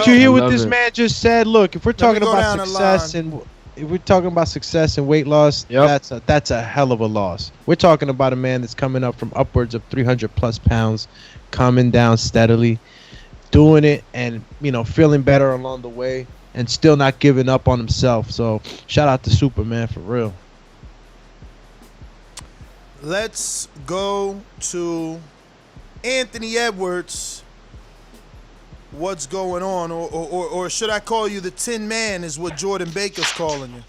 G: you hear what this man just said? Look, if we're talking about success and weight loss, that's a hell of a loss. We're talking about a man that's coming up from upwards of 300 plus pounds, coming down steadily, doing it, and you know, feeling better along the way, and still not giving up on himself. So shout out to Superman for real.
D: Let's go to Anthony Edwards. What's going on? Or should I call you the Tin Man is what Jordan Baker's calling you?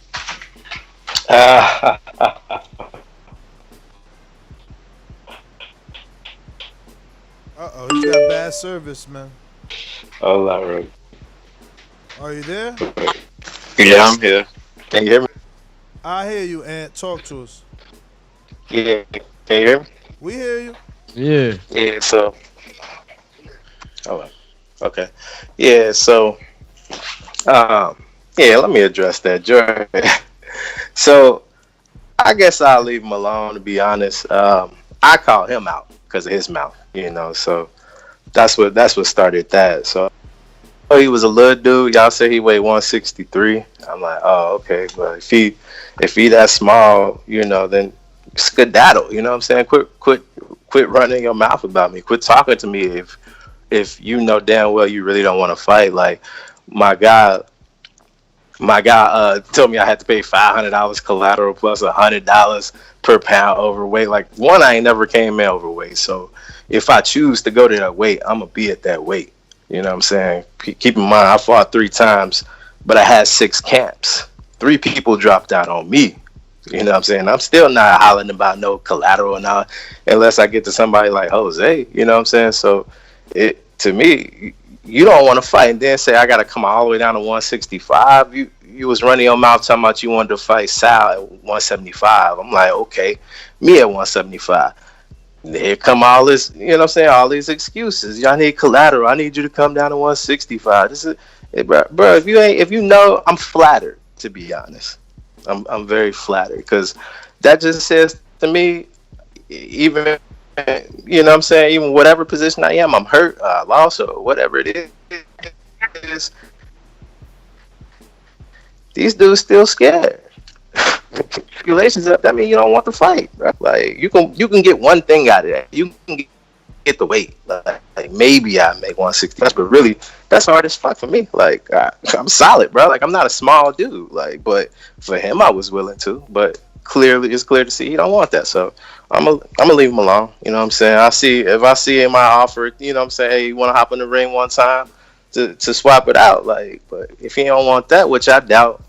D: Uh-oh, he's got bad service, man.
R: Hold on, bro.
D: Are you there?
R: Yeah, I'm here. Can you hear me?
D: I hear you, Ant. Talk to us.
R: Yeah, can you hear me?
D: We hear you.
G: Yeah.
R: Yeah, so. Hold on. Okay. Yeah, so. Yeah, let me address that, Jordan. So, I guess I'll leave him alone, to be honest. I call him out because of his mouth, you know, so that's what started that. So, he was a little dude. Y'all say he weighed 163. I'm like, oh, okay. But if he that small, you know, then skedaddle. You know what I'm saying? Quit running your mouth about me. Quit talking to me if you know damn well you really don't want to fight. Like my guy told me I had to pay $500 collateral plus $100 per pound overweight. Like I ain't never came in overweight. So if I choose to go to that weight, I'm gonna be at that weight. You know what I'm saying? Keep in mind, I fought 3 times, but I had 6 camps. 3 people dropped out on me. You know what I'm saying? I'm still not hollering about no collateral and all, unless I get to somebody like Jose. You know what I'm saying? So, to me, you don't want to fight and then say I got to come all the way down to 165. You was running your mouth talking about you wanted to fight Sal at 175. I'm like, okay, me at 175. here come all this, you know what I'm saying, all these excuses. Y'all need collateral. I need you to come down to 165. This is, bro, if you know, I'm flattered, to be honest. I'm very flattered, because that just says to me, even, you know what I'm saying, even whatever position I am, I'm hurt, I lost, or whatever it is, these dudes still scared. Stipulations up, that means you don't want to fight, right? Like, you can get one thing out of that. You can get the weight. Like maybe I make 160, but really that's hard as fuck for me. Like, I'm solid, bro. Like, I'm not a small dude. Like, but for him, I was willing to. But clearly, it's clear to see he don't want that. So I'm gonna leave him alone. You know what I'm saying? If I see in my offer, you know what I'm saying, hey, you want to hop in the ring one time to swap it out? Like, but if he don't want that, which I doubt.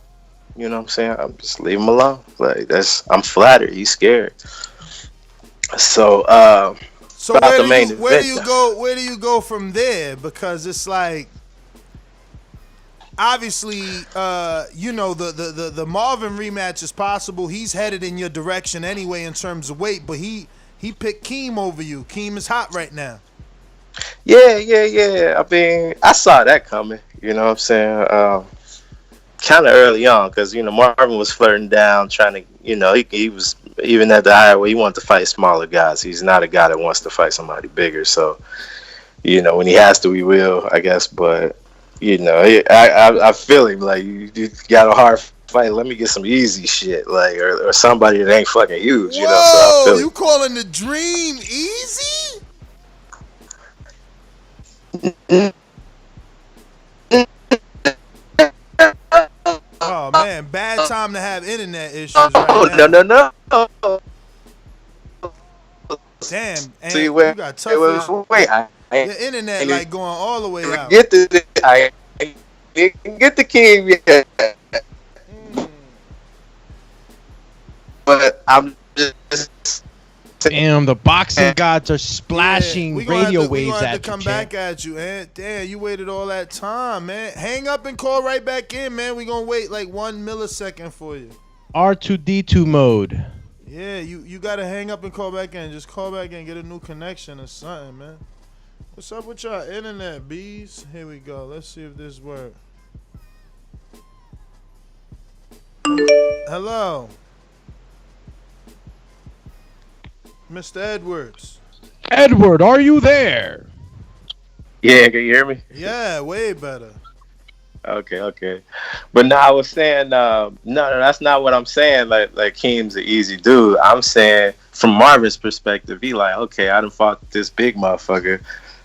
R: You know what I'm saying? I'm just leave him alone. Like, I'm flattered. He's scared. So
D: where do you go from there? Because it's like, obviously, you know, the Marvin rematch is possible. He's headed in your direction anyway in terms of weight, but he picked Keem over you. Keem is hot right now.
R: Yeah. I mean, I saw that coming. You know what I'm saying? Kind of early on, because, you know, Marvin was flirting down, trying to, you know, he was even at the higher way, he wanted to fight smaller guys. He's not a guy that wants to fight somebody bigger. So, you know, when he has to, he will, I guess. But, you know, I feel him. Like, you got a hard fight. Let me get some easy shit, like, or somebody that ain't fucking huge.
D: Whoa,
R: you know. So I feel
D: you calling the Dream easy? Oh man, bad time to have internet issues right now.
R: No.
D: Damn, and
R: See,
D: you got tough issues. Your internet like going all the way out.
R: Get the Keem yet. But I'm just.
G: Damn, the boxing gods are splashing radio waves
D: we gonna have
G: at
D: to come
G: you,
D: back at you, man. Damn, you waited all that time, man. Hang up and call right back in, man. We gonna wait like 1 millisecond for you.
G: R2D2 mode.
D: Yeah, you gotta hang up and call back in. Just call back in, get a new connection or something, man. What's up with y'all internet, bees? Here we go. Let's see if this works. Hello. Mr. Edwards.
G: Edward, are you there?
R: Yeah, can you hear me?
D: Yeah, way better.
R: Okay. But no, I was saying, no, that's not what I'm saying. Like Keem's an easy dude. I'm saying from Marvin's perspective, he like, okay, I done fought this big motherfucker.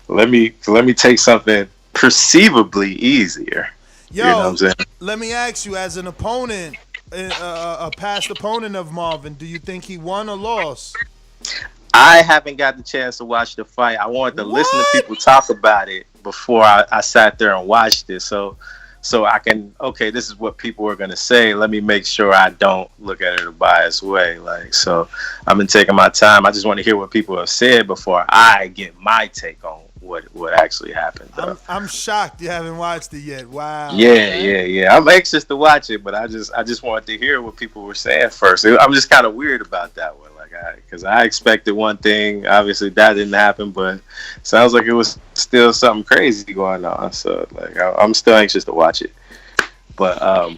R: Let me take something perceivably easier.
D: Yo,
R: you know what I'm saying?
D: Let me ask you, as an opponent, a past opponent of Marvin, do you think he won or lost?
R: I haven't got the chance to watch the fight. I wanted to listen to people talk about it before I sat there and watched it. So I can, okay, this is what people are going to say. Let me make sure I don't look at it a biased way. Like, so I've been taking my time. I just want to hear what people have said before I get my take on what actually happened.
D: I'm shocked you haven't watched it yet. Wow.
R: Yeah. I'm anxious to watch it, but I just wanted to hear what people were saying first. I'm just kind of weird about that one. Because I expected one thing, obviously that didn't happen, but sounds like it was still something crazy going on. So like I'm still anxious to watch it. But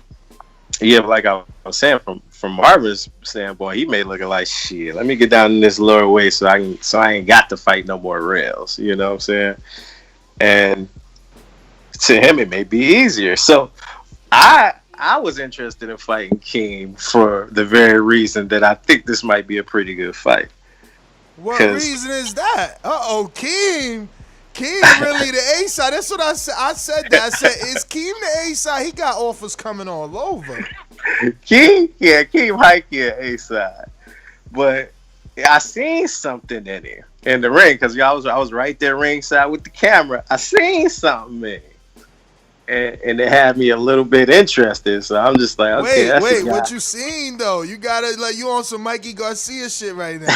R: yeah, like I was saying, from Marvin's standpoint, he made it looking like shit. Let me get down in this lower weight so I ain't got to fight no more rails. You know what I'm saying? And to him, it may be easier. So I was interested in fighting Keem for the very reason that I think this might be a pretty good fight.
D: What reason is that? Keem really the A side. That's what I said. I said that. I said, is Keem the A side? He got offers coming all over.
R: Keem hiking A side. But I seen something in him in the ring, because I was right there ringside with the camera. I seen something in him. And it had me a little bit interested, so I'm just like, okay.
D: Wait, what you seen though? You gotta you on some Mikey Garcia shit right now.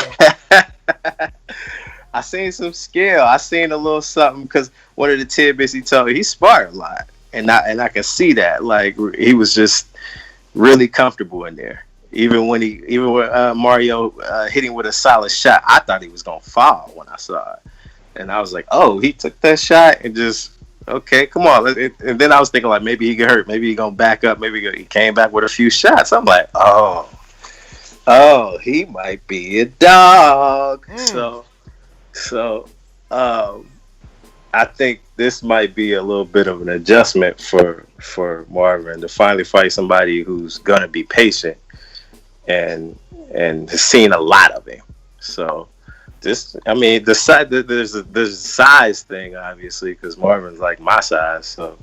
R: I seen some skill. I seen a little something, because one of the tidbits he told me, he sparred a lot, and I can see that. Like, he was just really comfortable in there. Even when Mario hit him with a solid shot, I thought he was gonna fall when I saw it, and I was like, "Oh, he took that shot and just okay, come on." And then I was thinking like maybe he get hurt, maybe he gonna back up, maybe he came back with a few shots. I'm like, oh, he might be a dog. So, I think this might be a little bit of an adjustment for Marvin to finally fight somebody who's gonna be patient and has seen a lot of him. So there's the size thing obviously because Marvin's like my size, so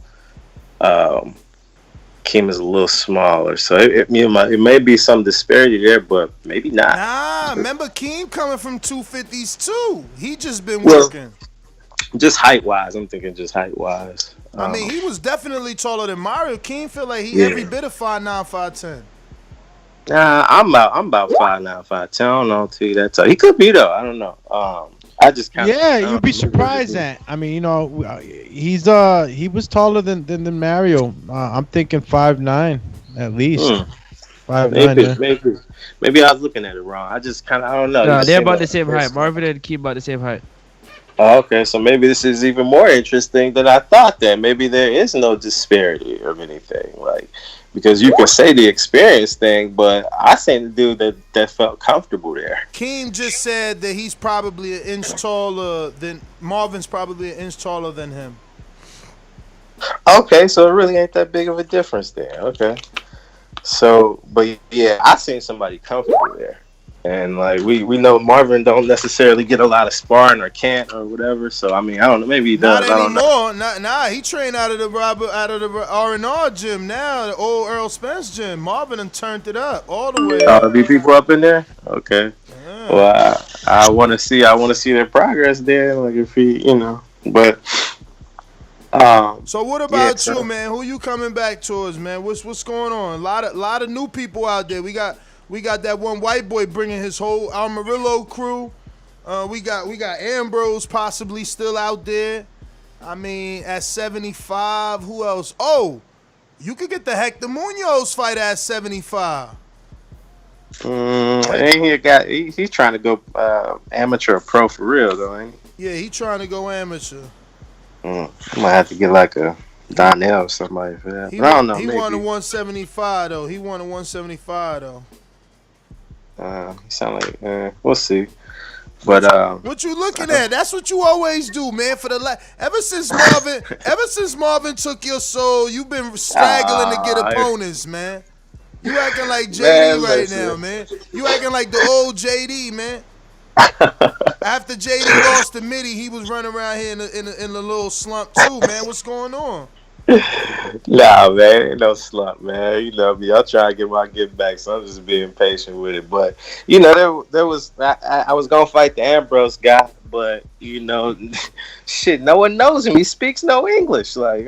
R: Keem is a little smaller, so it may be some disparity there, but maybe not.
D: Nah, remember Keem coming from 250s too. He just been working.
R: Just height wise, I'm thinking just height wise.
D: I mean, he was definitely taller than Mario. Keem feel like he every bit of 5'9", 5'10".
R: Nah, I'm about 5'9", 5'10". I don't know to you that tall. He could be though. I don't know. I just kind of
G: you'd be surprised at. I mean, he was taller than Mario. I'm thinking 5'9" at least. 5'9".
R: Maybe I was looking at it wrong. I just kind of I don't know.
F: No, they're about the same height. Marvin and Keem about the same height.
R: Oh, okay, so maybe this is even more interesting than I thought. Then maybe there is no disparity of anything, like because you can say the experience thing, but I seen the dude that felt comfortable there.
D: Keem just said that he's probably an inch taller than Marvin's probably an inch taller than him.
R: Okay, so it really ain't that big of a difference there. Okay, so but yeah, I seen somebody comfortable there. And like we know Marvin don't necessarily get a lot of sparring or can't or whatever. So I mean I don't know, maybe he does.
D: Not anymore. Nah, he trained out of the R&R gym now, the old Earl Spence gym. Marvin done turned it up all the way.
R: Oh, be people up in there? Okay. Yeah. Well, I want to see their progress there. Like if he, but.
D: So what about you, man? Who you coming back towards, man? What's going on? A lot of new people out there. We got that one white boy bringing his whole Amarillo crew. We got Ambrose possibly still out there. I mean, at 75, who else? Oh, you could get the Hector Munoz fight at 75.
R: Ain't he a guy? He's trying to go amateur or pro for real, though, ain't he?
D: Yeah, he trying to go amateur.
R: I might have to get like a Donnell or somebody for that. I don't know.
D: He won the 175 though.
R: He sound like we'll see. But
D: what you looking at? That's what you always do, man. Ever since Marvin took your soul, you've been straggling to get opponents, man. You acting like JD right now, man. You acting like the old JD, man. After JD lost to Mitty, he was running around here in a little slump too, man. What's going on?
R: Nah, man, ain't no slump, man. You know me. I'll try to get my get back, so I'm just being patient with it. But there was I was gonna fight the Ambrose guy, but shit, no one knows him. He speaks no English. Like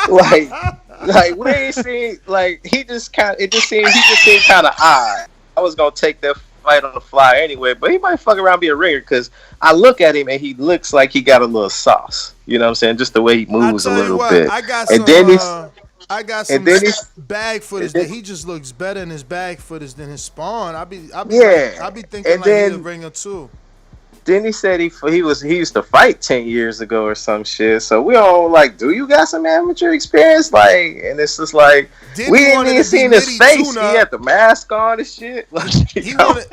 R: we ain't seen it just seemed kind of odd. I was gonna take that fight on the fly anyway, but he might fuck around and be a ringer because I look at him and he looks like he got a little sauce. You know what I'm saying? Just the way he moves a little bit.
D: I got some bag footage that he just looks better in his bag footage than his spawn. I be thinking like he's a ringer too.
R: Then he said he used to fight 10 years ago or some shit. So we all do you got some amateur experience? And it's just like we didn't even see his face. He had the mask on and shit.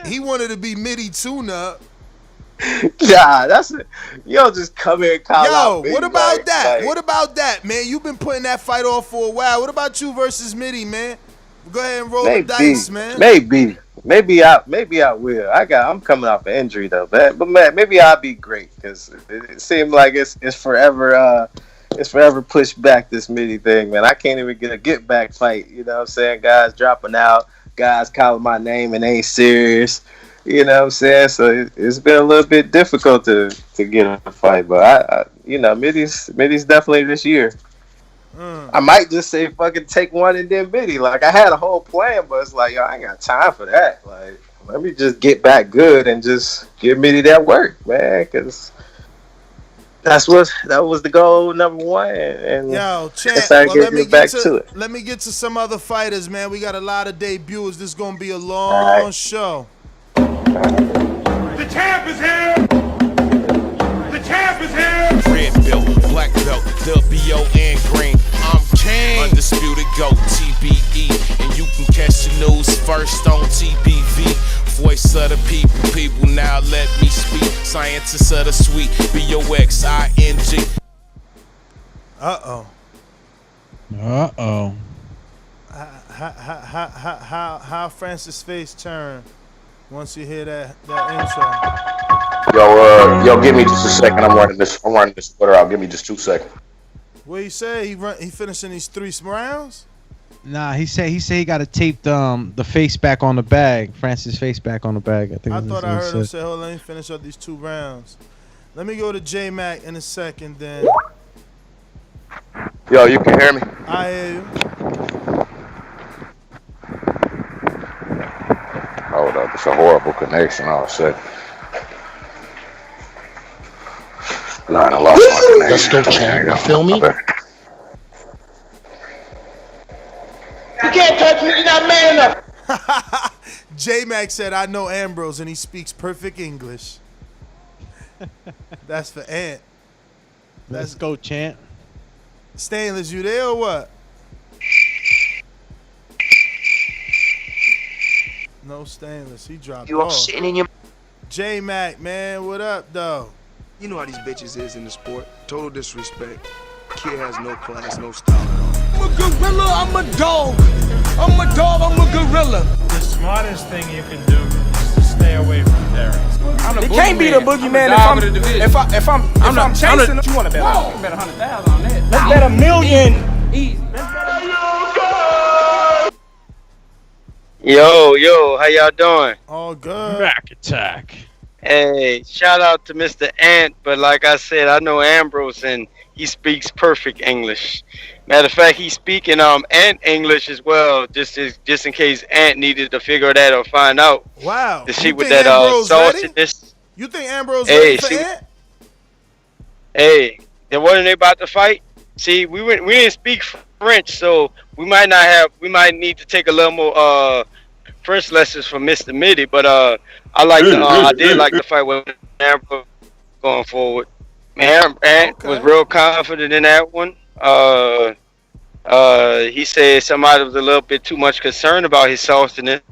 D: He wanted to be Mitty tune-up.
R: Nah, that's it. You don't just come here and call out.
D: Yo, what about that? What about that, man? You've been putting that fight off for a while. What about you versus Mitty, man? Go ahead and roll the dice, man.
R: Maybe I will. I'm coming off an injury though, but man, maybe I'll be great because it seems like it's forever. It's forever pushed back this Mitty thing, man. I can't even get a get back fight. You know what I'm saying? Guys dropping out, guys calling my name and ain't serious. You know what I'm saying? So it's been a little bit difficult to get a fight, but I Mitty's definitely this year. I might just say fucking take one and then Mitty. I had a whole plan, but it's like, yo, I ain't got time for that. Let me just get back good and just give Mitty that work, man. Cause that was the goal number one, and
D: Yo,
R: it's
D: champ.
R: time
D: Well,
R: to get back to it.
D: let me get to some other fighters, man. We got a lot of debuts. This is gonna be a
R: All right.
D: long show.
P: The champ is here. The champ is here.
S: Red belt, black belt, WBO green. I'm king. Undisputed GOAT, TBE. And you can catch the news first on TBV. Voice of the people, people now let me speak. Scientists of the sweet, BOXING.
D: Uh-oh.
G: Uh-oh.
D: How Francis' face turn once you hear that intro?
K: Yo, give me just a second. I'm running this Twitter out. Give me just 2 seconds.
D: What he say? He finishing these 3 rounds?
G: Nah, he said he got to tape the face back on the bag. Francis' face back on the bag.
D: I thought I heard him say, hold on, let me finish up these 2 rounds. Let me go to J-Mac in a second then.
K: Yo, you can hear me?
D: I hear you.
K: Hold up, it's a horrible connection. All set. Nah, I lost my connection.
R: Let's go, champ. You feel me?
E: You can't touch me, you're not man enough.
D: J-Mac said, I know Ambrose and he speaks perfect English. That's for Ant.
G: Let's go, champ.
D: Stainless, you there or what? No Stainless, he dropped
H: You all
D: off.
H: sitting in your...
D: J-Mac, man, what up, though?
N: You know how these bitches is in the sport. Total disrespect. Kid has no class, no style at all.
P: I'm a gorilla, I'm a dog. I'm a dog, I'm a gorilla.
U: The smartest thing you can do is to stay away from Derek.
P: It can't be the boogeyman if I'm chasing him. You want to bet? You bet 100,000 on that. Let's bet $1 million. Easy.
M: Yo, how y'all doing?
D: All good.
G: Back attack.
M: Hey, shout out to Mr. Ant, but like I said, I know Ambrose and he speaks perfect English. Matter of fact, he's speaking Ant English as well, just in case Ant needed to figure that or find out.
D: Wow.
M: To see what that sauciness.
D: You think Ambrose ready for Ant?
M: Hey, then wasn't they about to fight? See, we didn't speak French, so we might need to take a little more French lessons from Mr. Mitty, but I did like the fight with Ambrose going forward. Man, Ant was real confident in that one. He said somebody was a little bit too much concerned about his sauciness.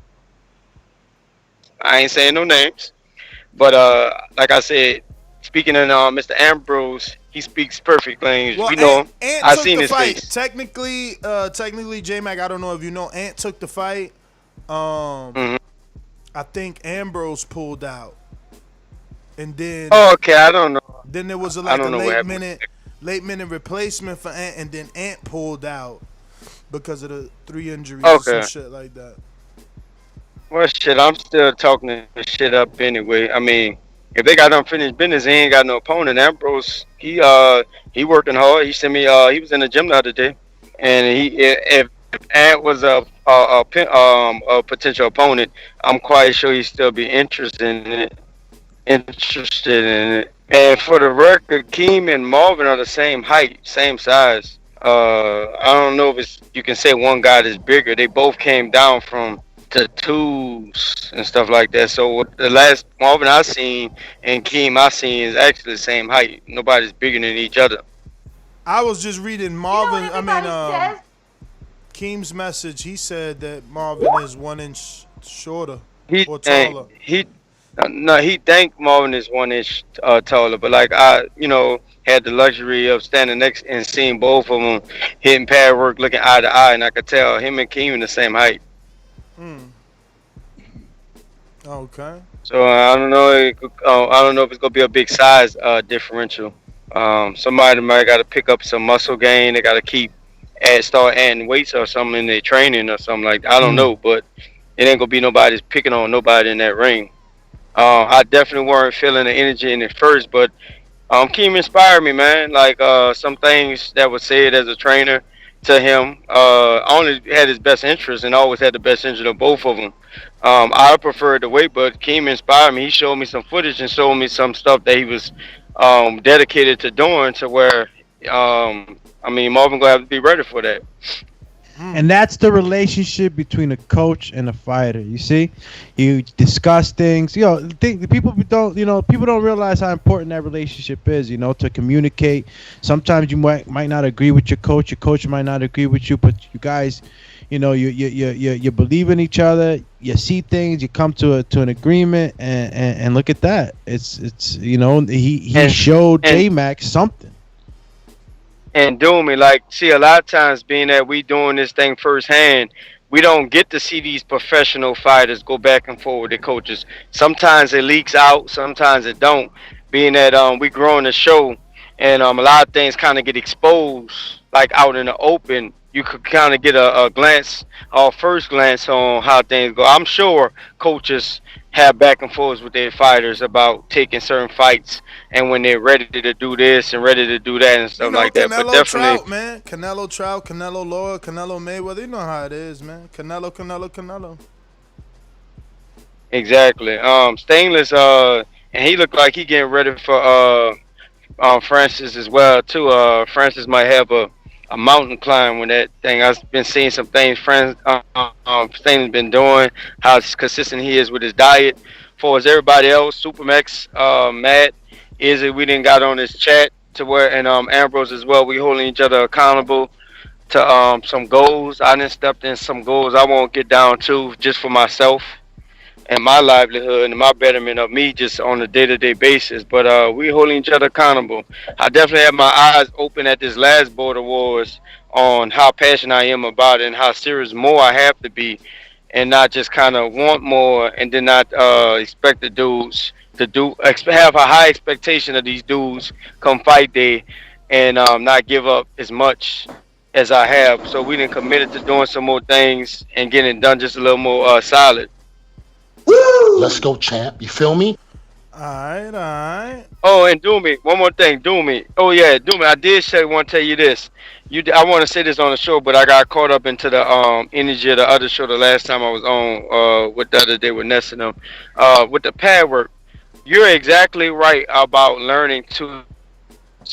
M: I ain't saying no names, but like I said, speaking of Mr. Ambrose, he speaks perfect English.
D: Well,
M: we know him.
D: Ant
M: I
D: took
M: seen
D: the
M: his
D: fight.
M: face.
D: Technically, J-Mac, I don't know if you know, Ant took the fight. I think Ambrose pulled out, and then.
M: Oh, okay, I don't know.
D: Then there was a late minute replacement for Ant, and then Ant pulled out because of the 3 injuries and some shit like that.
M: Well, shit, I'm still talking this shit up anyway. I mean, if they got unfinished business, he ain't got no opponent. Ambrose, he working hard. He sent me. He was in the gym the other day, and if Ant was a potential opponent, I'm quite sure he'd still be interested in it. And for the record, Keem and Marvin are the same height, same size. I don't know if you can say one guy is bigger. They both came down from tattoos and stuff like that. So the last Marvin I seen and Keem I seen is actually the same height. Nobody's bigger than each other.
D: I was just reading Marvin. Keem's message. He said that Marvin is 1 inch shorter or taller.
M: He thanked Marvin is 1 inch taller, but like I, had the luxury of standing next and seeing both of them hitting pad work, looking eye to eye, and I could tell him and Keem in the same height.
D: Okay.
M: So I don't know. I don't know if it's gonna be a big size differential. Somebody might got to pick up some muscle gain. They got to start adding weights or something in their training or something like that. I don't know, but it ain't gonna be nobody's picking on nobody in that ring. I definitely weren't feeling the energy in it first, but Keem inspired me, man. Like some things that was said as a trainer to him, only had his best interest and always had the best interest of both of them. I preferred the weight, but Keem inspired me. He showed me some footage and showed me some stuff that he was
B: dedicated to doing, to where Marvin gonna have to be ready for that.
G: And that's the relationship between a coach and a fighter. You see, you discuss things. People don't realize how important that relationship is. To communicate. Sometimes you might not agree with your coach. Your coach might not agree with you, but you guys, you believe in each other. You see things. You come to an agreement, and look at that. He showed J-Mac something.
B: And doing me, like, see, a lot of times being that we doing this thing firsthand, we don't get to see these professional fighters go back and forth with their coaches. Sometimes it leaks out, sometimes it don't. Being that we growing the show, and a lot of things kind of get exposed, like out in the open. You could kind of get a glance, or first glance, on how things go. I'm sure coaches have back and forth with their fighters about taking certain fights, and when they're ready to do this and ready to do that and stuff like that. But
D: Canelo
B: definitely,
D: Trout, man. Canelo Trout, Canelo Lloyd, Canelo Mayweather. You know how it is, man. Canelo.
B: exactly. Stainless, and he looked like he getting ready for Francis as well too. Francis might have a mountain climb when that thing. I've been seeing some things Stainless been doing, how consistent he is with his diet. For as everybody else, Supermax, Matt, Izzy, we didn't got on this chat to where, and Ambrose as well. We holding each other accountable to some goals. I done stepped in some goals I won't get down to just for myself and my livelihood and my betterment of me just on a day-to-day basis. But we holding each other accountable. I definitely have my eyes open at this last Border Wars on how passionate I am about it and how serious more I have to be, and not just kind of want more and then not expect the dudes to have a high expectation of these dudes come fight day, and not give up as much as I have. So we done committed to doing some more things and getting it done just a little more solid.
V: Woo! Let's go, champ. You feel me?
D: Alright.
B: Oh, and Doomy, one more thing, Doomy. Oh yeah, Doomy, I did want to tell you this. I want to say this on the show, but I got caught up into the energy of the other show the last time I was on with the other day with Ness and them. With the pad work, you're exactly right about learning to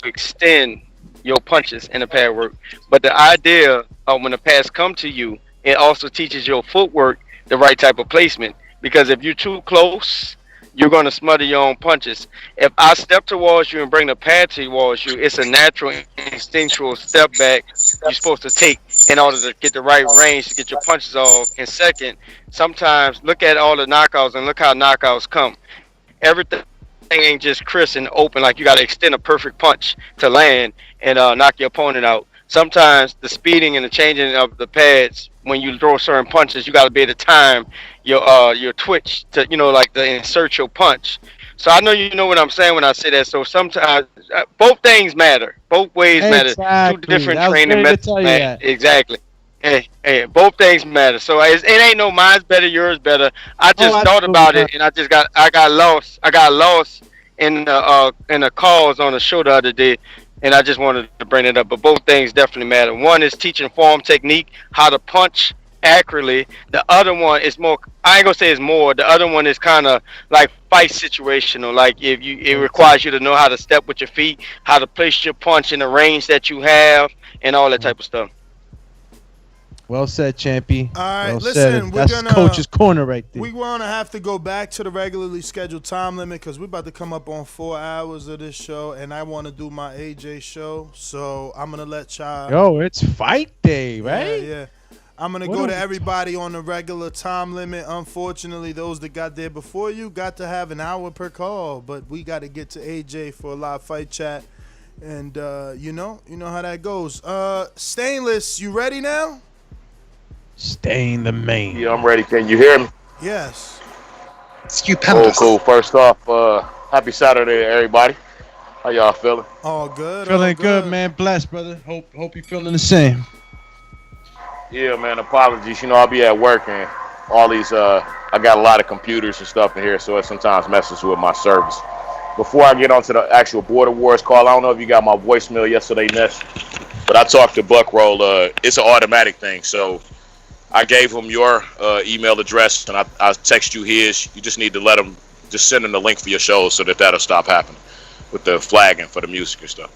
B: extend your punches in the pad work. But the idea of when the pads come to you, it also teaches your footwork the right type of placement. Because if you're too close, you're going to smother your own punches. If I step towards you and bring the pad towards you, it's a natural, instinctual step back you're supposed to take in order to get the right range to get your punches off. And second, sometimes look at all the knockouts and look how knockouts come. Everything ain't just crisp and open, like you got to extend a perfect punch to land and knock your opponent out. Sometimes the speeding and the changing of the pads, when you throw certain punches, you got to be able to time your twitch to, like to insert your punch. So I know you know what I'm saying when I say that. So sometimes both things matter. Both ways matter. Two different training methods matter. Exactly. Hey, both things matter. So it ain't no mine's better, yours better. I just thought about it, and I got lost. I got lost in the calls on the show the other day. And I just wanted to bring it up. But both things definitely matter. One is teaching form technique, how to punch accurately. The other one is more, I ain't going to say it's more. The other one is kind of like fight situational. Like it requires you to know how to step with your feet, how to place your punch in the range that you have, and all that type of stuff.
G: Well said, Champy.
D: All right,
G: well
D: listen,
G: That's Coach's corner right there.
D: We're going to have to go back to the regularly scheduled time limit because we're about to come up on 4 hours of this show, and I want to do my AJ show. So I'm going to let y'all.
G: Yo, it's fight day, right?
D: Yeah. I'm going to go to everybody on the regular time limit. Unfortunately, those that got there before you got to have an hour per call, but we got to get to AJ for a live fight chat. And, you know how that goes. Stainless, you ready now?
G: Stain the main.
K: Yeah, I'm ready. Can you hear me?
D: Yes.
K: Stupendous. Cool. First off, happy Saturday, everybody. How y'all feeling?
D: All good.
G: Feeling good, man. Blessed, brother. Hope you're feeling the same.
K: Yeah, man. Apologies. I'll be at work and all these. I got a lot of computers and stuff in here, so it sometimes messes with my service. Before I get onto the actual Border Wars call, I don't know if you got my voicemail yesterday, Ness, but I talked to Buckroll. It's an automatic thing, so I gave him your email address, and I text you his. You just need to let him, just send him the link for your show so that'll stop happening. with the flagging for the music and stuff.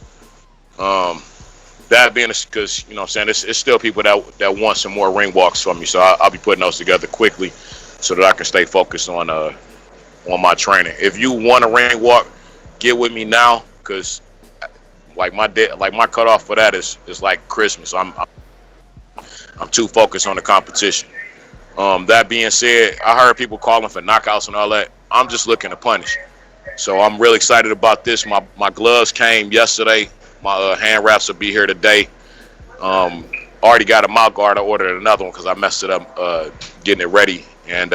K: That being because you know what I'm saying, it's still people that want some more ring walks from me, so I'll be putting those together quickly so that I can stay focused on my training. If you want a ring walk, get with me now, because like my cutoff for that is like Christmas. I'm too focused on the competition. That being said, I heard people calling for knockouts and all that. I'm just looking to punish. So I'm really excited about this. My gloves came yesterday. My hand wraps will be here today. Already got a mouth guard. I ordered another one because I messed it up getting it ready. And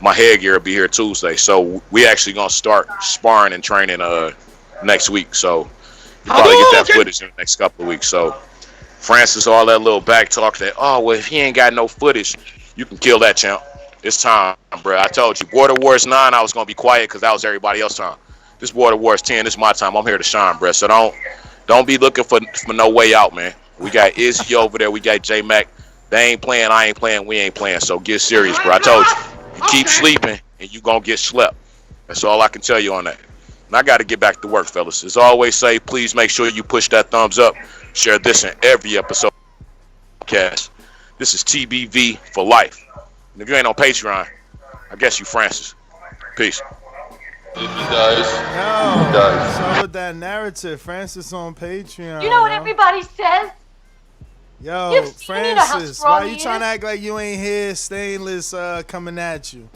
K: my headgear will be here Tuesday. So we actually going to start sparring and training next week. So you probably get that footage in the next couple of weeks. So Francis, all that little back talk that, oh, well, if he ain't got no footage, you can kill that, champ. It's time, bro. I told you, Border Wars 9, I was going to be quiet because that was everybody else's time. This Border Wars 10, this is my time. I'm here to shine, bro. So don't be looking for no way out, man. We got Izzy over there. We got J-Mac. They ain't playing. I ain't playing. We ain't playing. So get serious, bro. I told you. You keep sleeping, and you going to get slept. That's all I can tell you on that. And I got to get back to work, fellas. As I always say, please make sure you push that thumbs up. Share this in every episode of the podcast. This is TBV for life. And if you ain't on Patreon, I guess you Francis. Peace.
D: Yo, so with that narrative, Francis on Patreon.
I: You know what everybody says?
D: Yo, Francis, why you trying to act like you ain't here? Stainless coming at you.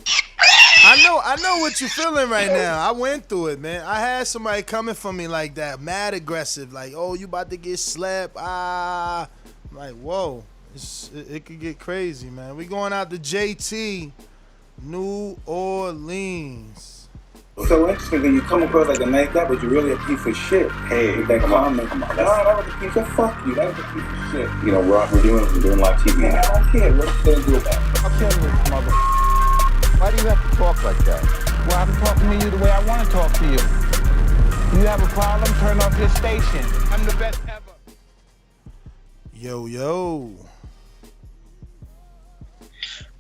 D: I know what you feeling right now. I went through it, man. I had somebody coming for me like that, mad aggressive, like, oh, you about to get slapped. I'm like, whoa, it could get crazy, man. We going out to JT, New Orleans.
A: So interesting that you come across like a nice guy, but you're really a piece of shit. Hey, with that comment. No, that was a piece of fuck you. That was a piece of shit. You know, we're doing live TV. Man, I don't care. What you gonna do about it?
J: I'm telling you, mother. Why do you have to talk like that? Well, I'm talking to you the way I want to talk to you. You have a problem? Turn off your station. I'm the best ever.
D: Yo.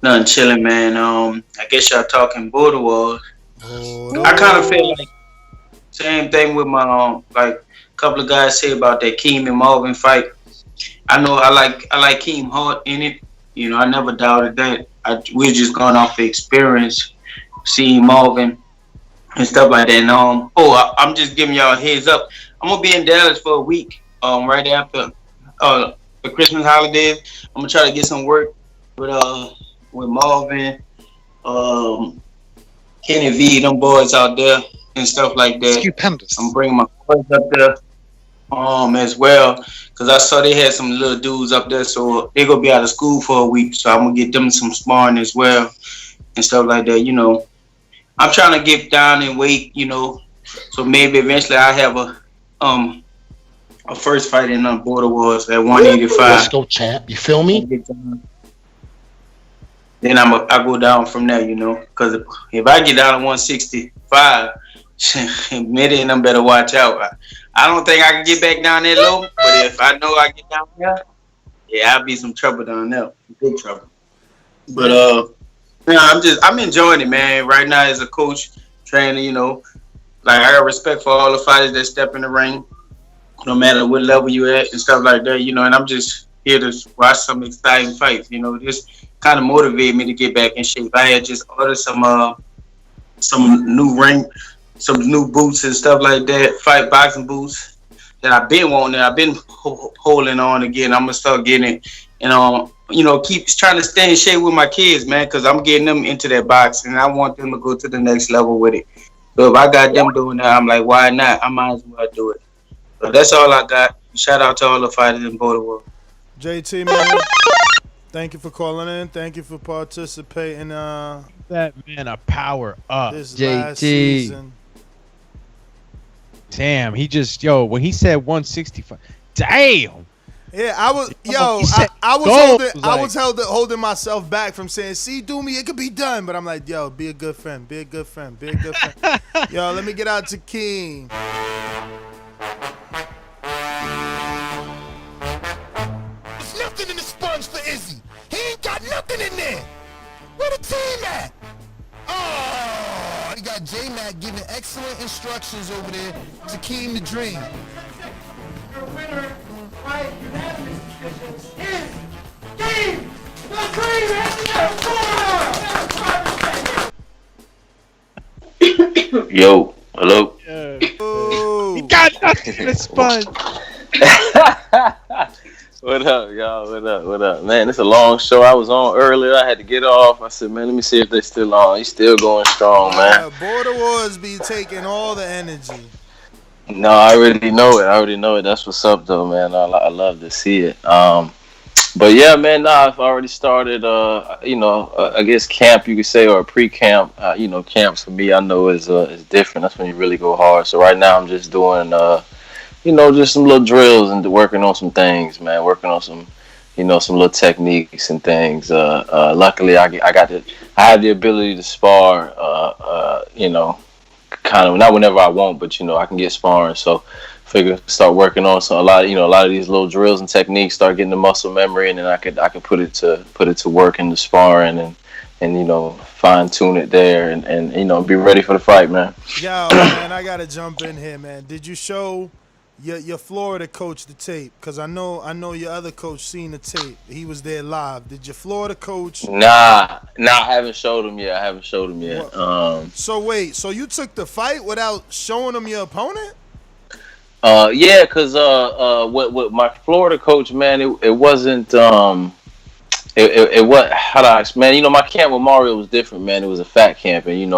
W: Nothing chilling, man. I guess y'all talking Border Wars. I kind of feel like same thing with my like a couple of guys say about that Keem and Marvin fight. I know I like Keem hard in it. You know, I never doubted that. We're just going off the experience, seeing Marvin and stuff like that. And I'm just giving y'all a heads up. I'm gonna be in Dallas for a week. Right after the Christmas holidays, I'm gonna try to get some work with Marvin, Kenny V, them boys out there and stuff like that.
X: Stupendous.
W: I'm bringing my boys up there as well, because I saw they had some little dudes up there, so they gonna be out of school for a week, so I'm gonna get them some sparring as well and stuff like that. You know, I'm trying to get down and weight, you know, so maybe eventually I have a first fight in Border Wars at 185.
V: Let's go, champ. You feel me?
W: Then I go down from there, you know, because if I get down to 165, admit it, and I better watch out. I don't think I can get back down there low, but if I know I get down there, yeah, I'll be some trouble down there, big trouble. But I'm enjoying it, man. Right now as a coach, trainer, you know, like I got respect for all the fighters that step in the ring, no matter what level you at and stuff like that, you know. And I'm just here to watch some exciting fights, you know. Just kind of motivated me to get back in shape. I had just ordered some new boots and stuff like that, fight boxing boots that I've been wanting. I've been holding on again. I'm gonna start getting it, and you know, keep trying to stay in shape with my kids, man, because I'm getting them into that boxing, and I want them to go to the next level with it. So if I got them doing that, I'm like, why not? I might as well do it. So that's all I got. Shout out to all the fighters in Border Wars.
D: JT, man. Thank you for calling in. Thank you for participating.
G: That man a power up.
D: This last season.
G: Damn, he just when he said 165. Damn.
D: Yeah, I was holding myself back from saying, "See, do me, it could be done." But I'm like, "Yo, be a good friend, be a good friend, be a good friend." Yo, let me get out to Keem.
Y: There's nothing in the sponge for Izzy. He ain't got nothing in there. Where the team at? Oh, he got
D: J-Mac giving excellent instructions over there to Keem the Dream.
E: The winner by unanimous decision is Keem the Dream
C: Yo, hello.
G: He got nothing in the sponge.
C: What up, y'all? What up? Man, it's a long show. I was on earlier. I had to get off. I said, man, let me see if they're still on. He's still going strong, man.
D: Border Wars be taking all the energy.
C: No, I already know it. That's what's up, though, man. I love to see it. But yeah, man, I've already started, I guess camp, you could say, or pre-camp. Camps for me, I know is different. That's when you really go hard. So right now I'm just doing, just some little drills and working on some things, man. Working on some, some little techniques and things. Luckily, I have the ability to spar, kind of not whenever I want, but I can get sparring. So figure start working on a lot of these little drills and techniques, start getting the muscle memory, and then I could put it to work in the sparring and fine tune it there and be ready for the fight, man.
D: Yo, man, I gotta jump in here, man. Did you show your Florida coach the tape? Cause I know your other coach seen the tape. He was there live. Did your Florida coach?
C: Nah, I haven't showed him yet.
D: So wait, so you took the fight without showing him your opponent?
C: Yeah, cause what my Florida coach, man, it wasn't it what how do I explain? My camp with Mario was different, man. It was a fat camp, and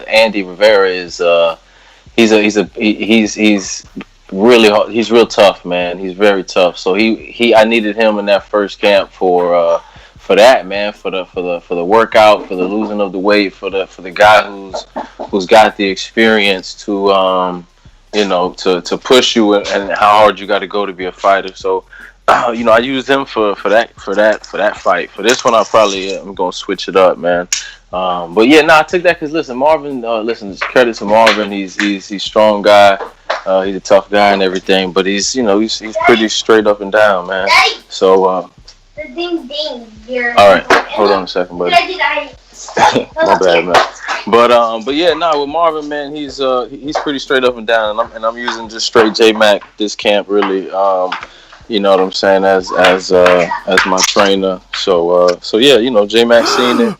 C: Andy Rivera is he's really hard. He's real tough, man. He's very tough. So I needed him in that first camp for that, man, for the workout, for the losing of the weight, for the guy who's got the experience to to push you and how hard you got to go to be a fighter. So I used him for that fight. For this one, I'm gonna switch it up, man. But yeah, I took that because listen, Marvin. Credit to Marvin. He's a strong guy. He's a tough guy and everything. But he's pretty straight up and down, man. So.
L: The ding ding.
C: All right, hold on a second, buddy. My bad, man. But yeah, with Marvin, man, he's pretty straight up and down, and I'm using just straight J-Mac this camp, really. You know what I'm saying, as my trainer. So yeah, J-Mac seen it.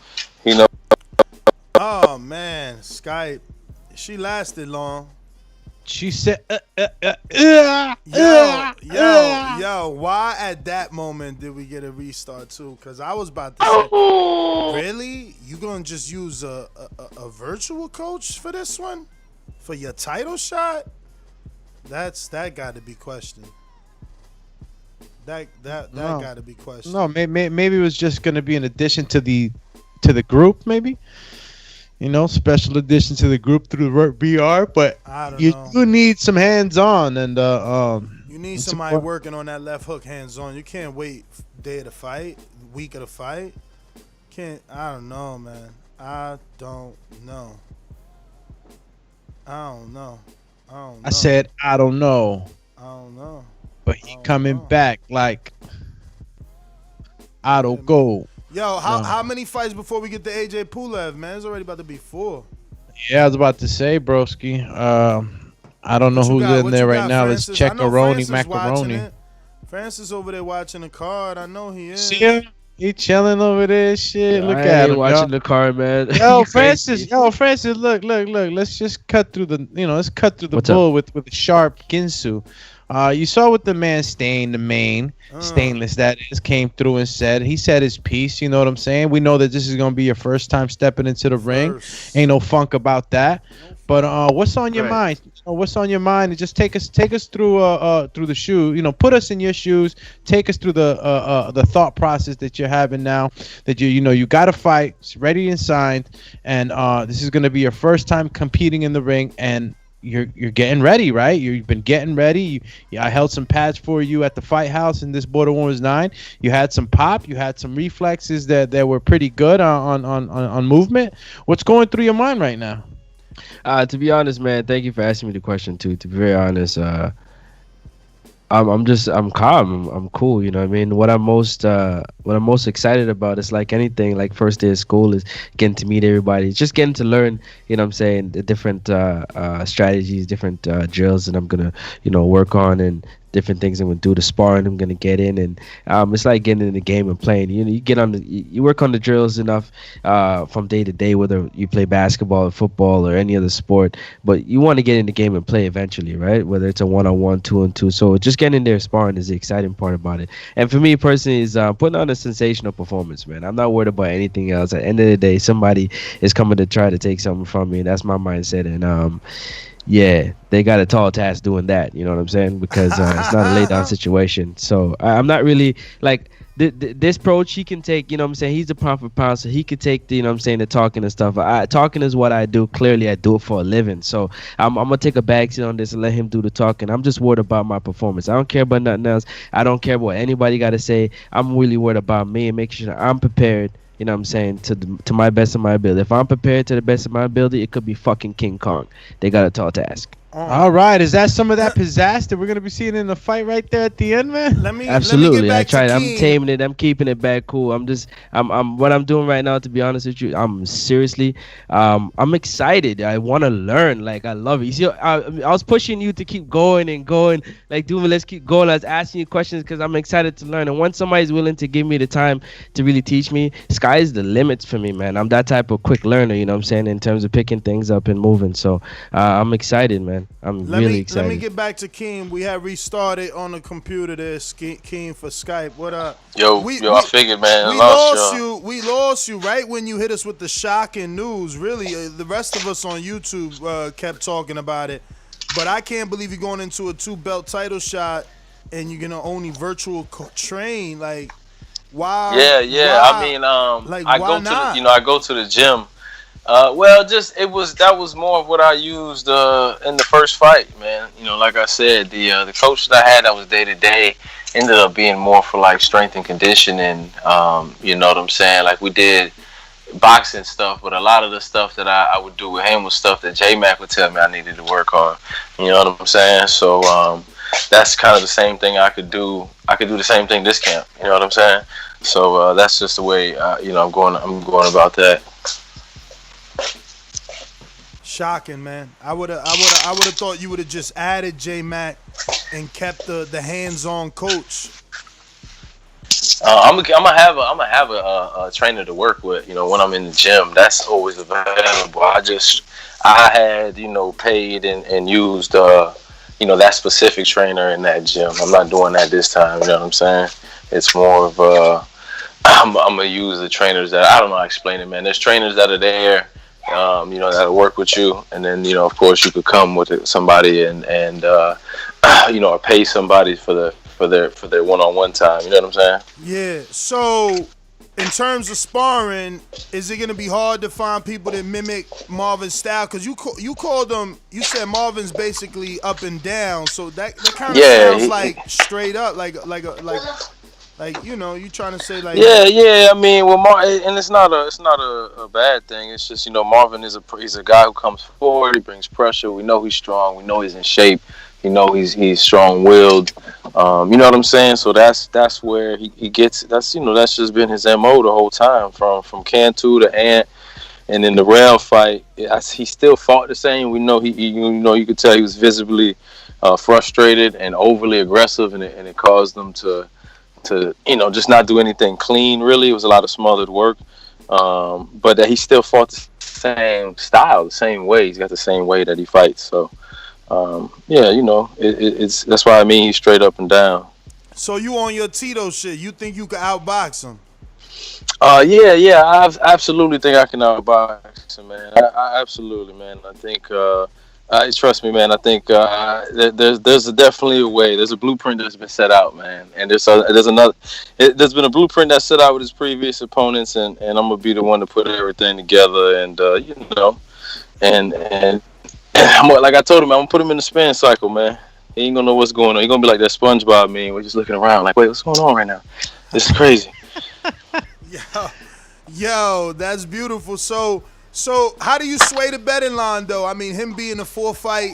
D: Oh man, Skype. She lasted long.
G: She said,
D: yo, why at that moment did we get a restart too? Because I was about to say, really? You gonna just use a virtual coach for this one? For your title shot? That got to be questioned. That got to be questioned.
G: No, maybe it was just gonna be an addition to the group, maybe. Special addition to the group through the VR, but you do need some hands-on, and
D: you need somebody working on that left hook hands-on. You can't wait day of the fight, week of the fight. I don't know, man. I don't know.
G: I said I don't know. But he coming back like I don't go.
D: Yo, how many fights before we get to AJ Pulev, man? It's already about to be 4.
G: Yeah, I was about to say, broski. I don't know who's in there right now. Let's check Macaroni.
D: Francis over there watching the card. I know he is.
G: See him? He chilling over there. Shit, look at him.
F: Watching the card, man.
G: Yo, Francis. Look. Let's just cut through the. Let's cut through the bull with a sharp Ginsu. You saw what the man Stainless that is, came through and said. He said his piece, you know what I'm saying? We know that this is going to be your first time stepping into the ring. Ain't no funk about that. But what's on your mind? What's on your mind? And just take us through the shoe. Put us in your shoes. Take us through the thought process that you're having now. That you got a fight, it's ready and signed, and this is going to be your first time competing in the ring, and you're getting ready, right? You've been getting ready. I held some pads for you at the fight house in this Border Wars 9. You had some pop. You had some reflexes that were pretty good on movement. What's going through your mind right now?
F: To be honest, man, thank you for asking me the question too. To be very honest, I'm calm. I'm cool. You know what I mean? What I'm most excited about is like anything, like first day of school is getting to meet everybody, just getting to learn, you know what I'm saying, the different strategies, different drills that I'm gonna, work on, and different things I'm gonna do, the sparring I'm gonna get in. And it's like getting in the game and playing. You get on you work on the drills enough from day to day, whether you play basketball or football or any other sport, but you want to get in the game and play eventually, right? Whether it's a 1-on-1, 2-on-2. So just getting in there sparring is the exciting part about it. And for me personally, is putting on a sensational performance, man. I'm not worried about anything else. At the end of the day, somebody is coming to try to take something from me, and that's my mindset. And yeah, they got a tall task doing that. You know what I'm saying? Because it's not a lay down situation. So I'm not really like this approach. He can take. You know what I'm saying? He's the pound for pound, so he could take the. You know what I'm saying? The talking and stuff. Talking is what I do. Clearly, I do it for a living. So I'm gonna take a backseat on this and let him do the talking. I'm just worried about my performance. I don't care about nothing else. I don't care what anybody got to say. I'm really worried about me and making sure I'm prepared. You know what I'm saying, to my best of my ability. If I'm prepared to the best of my ability, it could be fucking King Kong. They got a tall task.
G: All right, is that some of that pizzazz that we're gonna be seeing in the fight right there at the end, man?
F: Absolutely, I tried. I'm taming it. I'm keeping it back cool. I'm what I'm doing right now. To be honest with you, I'm seriously, I'm excited. I want to learn. Like I love it. You see, I was pushing you to keep going and going. Like, dude, let's keep going. I was asking you questions because I'm excited to learn. And once somebody's willing to give me the time to really teach me, sky's the limits for me, man. I'm that type of quick learner. You know what I'm saying, in terms of picking things up and moving. So I'm excited, man. I'm really excited.
D: Let me get back to Keem. We have restarted on the computer there, Keem, for Skype. What up?
C: I figured, man.
D: We lost you right when you hit us with the shocking news. Really, the rest of us on YouTube kept talking about it. But I can't believe you're going into a 2-belt title shot and you're gonna only virtual train. Like, why?
C: Yeah.
D: Why?
C: I mean,
D: like,
C: I
D: why
C: go
D: not?
C: to I go to the gym. That was more of what I used in the first fight, man. You know, like I said, the coach that I had that was day to day ended up being more for like strength and conditioning. You know what I'm saying? Like we did boxing stuff, but a lot of the stuff that I would do with him was stuff that J Mac would tell me I needed to work on. You know what I'm saying? So that's kind of the same thing I could do. I could do the same thing this camp. You know what I'm saying? So that's just the way I'm going about that.
D: Shocking, man. I would have thought you would have just added J Mac and kept the hands-on coach.
C: I'm gonna have a trainer to work with. You know, when I'm in the gym, that's always available. I had paid and used that specific trainer in that gym. I'm not doing that this time. You know what I'm saying? It's more of I'm gonna use the trainers that I don't know how to explain it, man. There's trainers that are there. That'll work with you, and then of course you could come with somebody and or pay somebody for their one-on-one time. You know what I'm saying?
D: Yeah. So, in terms of sparring, is it gonna be hard to find people that mimic Marvin's style? Because you called them. You said Marvin's basically up and down. So that kind of sounds like straight up, you trying to say like
C: I mean, and it's not a bad thing. It's just Marvin he's a guy who comes forward. He brings pressure. We know he's strong. We know he's in shape. You know he's strong-willed. You know what I'm saying? So that's where he gets. That's just been his MO the whole time from Cantu to Ant, and in the rail fight, he still fought the same. We know you could tell he was visibly frustrated and overly aggressive, and it caused them to just not do anything clean. Really, it was a lot of smothered work, but that he still fought the same style, the same way. He's got the same way that he fights. So it's that's why I mean he's straight up and down.
D: So you on your Tito shit? You think you could outbox him?
C: I absolutely think I can outbox him, man. I absolutely, man. I think trust me, man. I think there's definitely a way. There's a blueprint that's been set out, man. And there's been a blueprint that's set out with his previous opponents, and I'm gonna be the one to put everything together. And and like I told him, I'm gonna put him in the spin cycle, man. He ain't gonna know what's going on. He's gonna be like that SpongeBob meme. We're just looking around like, wait, what's going on right now? This is crazy.
D: Yo, that's beautiful. So how do you sway the betting line, though? I mean, him being a 4-fight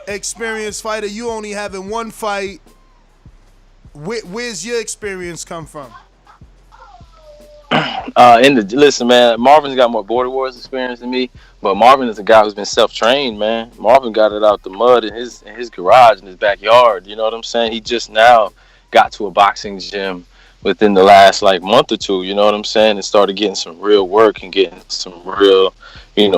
D: experienced fighter, you only having one fight. where's your experience come from?
C: Listen, man, Marvin's got more Border Wars experience than me, but Marvin is a guy who's been self-trained, man. Marvin got it out the mud in his garage in his backyard. You know what I'm saying? He just now got to a boxing gym within the last like month or two. You know what I'm saying? And started getting some real work and getting some real,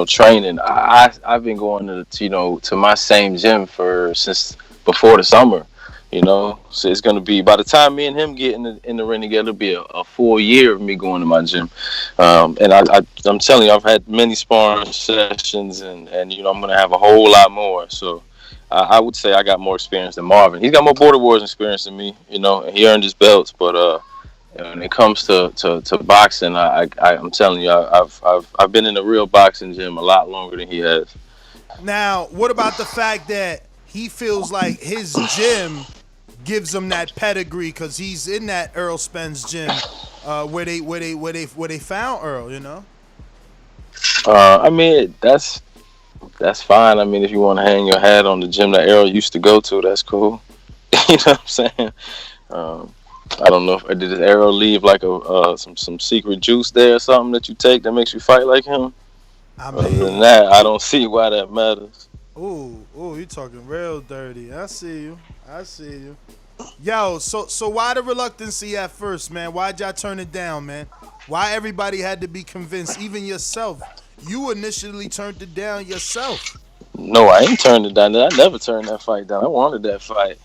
C: training. I've been going to my same gym since before the summer. So it's gonna be by the time me and him get in the ring together, it'll be a full year of me going to my gym. And I'm telling you, I've had many sparring sessions, and I'm gonna have a whole lot more. So I would say I got more experience than Marvin. He's got more Border Wars experience than me, and he earned his belts. But when it comes to boxing, I'm telling you, I've been in a real boxing gym a lot longer than he has.
D: Now, what about the fact that he feels like his gym gives him that pedigree because he's in that Earl Spence gym where they found Earl,
C: I mean, that's fine. I mean, if you want to hang your hat on the gym that Earl used to go to, that's cool. You know what I'm saying? I don't know if did Earl leave like some secret juice there or something that you take that makes you fight like him. Other than that, I don't see why that matters.
D: Ooh, you talking real dirty. I see you. Yo, so why the reluctancy at first, man? Why'd y'all turn it down, man? Why everybody had to be convinced, even yourself? You initially turned it down yourself.
C: No, I ain't turned it down. I never turned that fight down. I wanted that fight.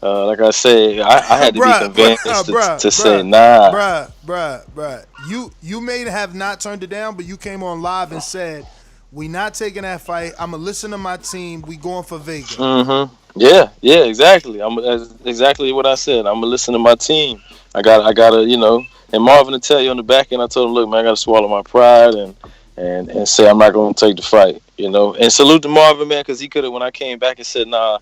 C: Like I said, I had to be convinced to say nah.
D: Bruh. You may have not turned it down, but you came on live and said, we not taking that fight. I'm going to listen to my team. We going for Vega.
C: Mm-hmm. Yeah, exactly. That's exactly what I said. I'm going to listen to my team. I got to, and Marvin to tell you on the back end, I told him, look, man, I got to swallow my pride and say I'm not going to take the fight, And salute to Marvin, man, because he could have, when I came back and said, nah,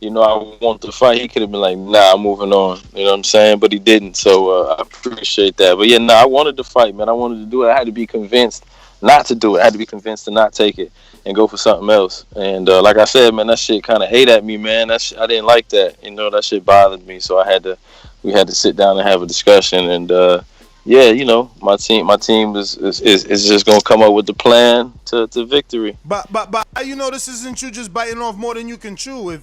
C: I want the fight, he could have been like, nah, I'm moving on. You know what I'm saying? But he didn't, so I appreciate that. But yeah, I wanted to fight, man. I wanted to do it. I had to be convinced not to do it. I had to be convinced to not take it and go for something else. And like I said, man, that shit kind of ate at me, man. I didn't like that. That shit bothered me. So we had to sit down and have a discussion. And my team is just gonna come up with the plan to victory.
D: But this isn't you just biting off more than you can chew.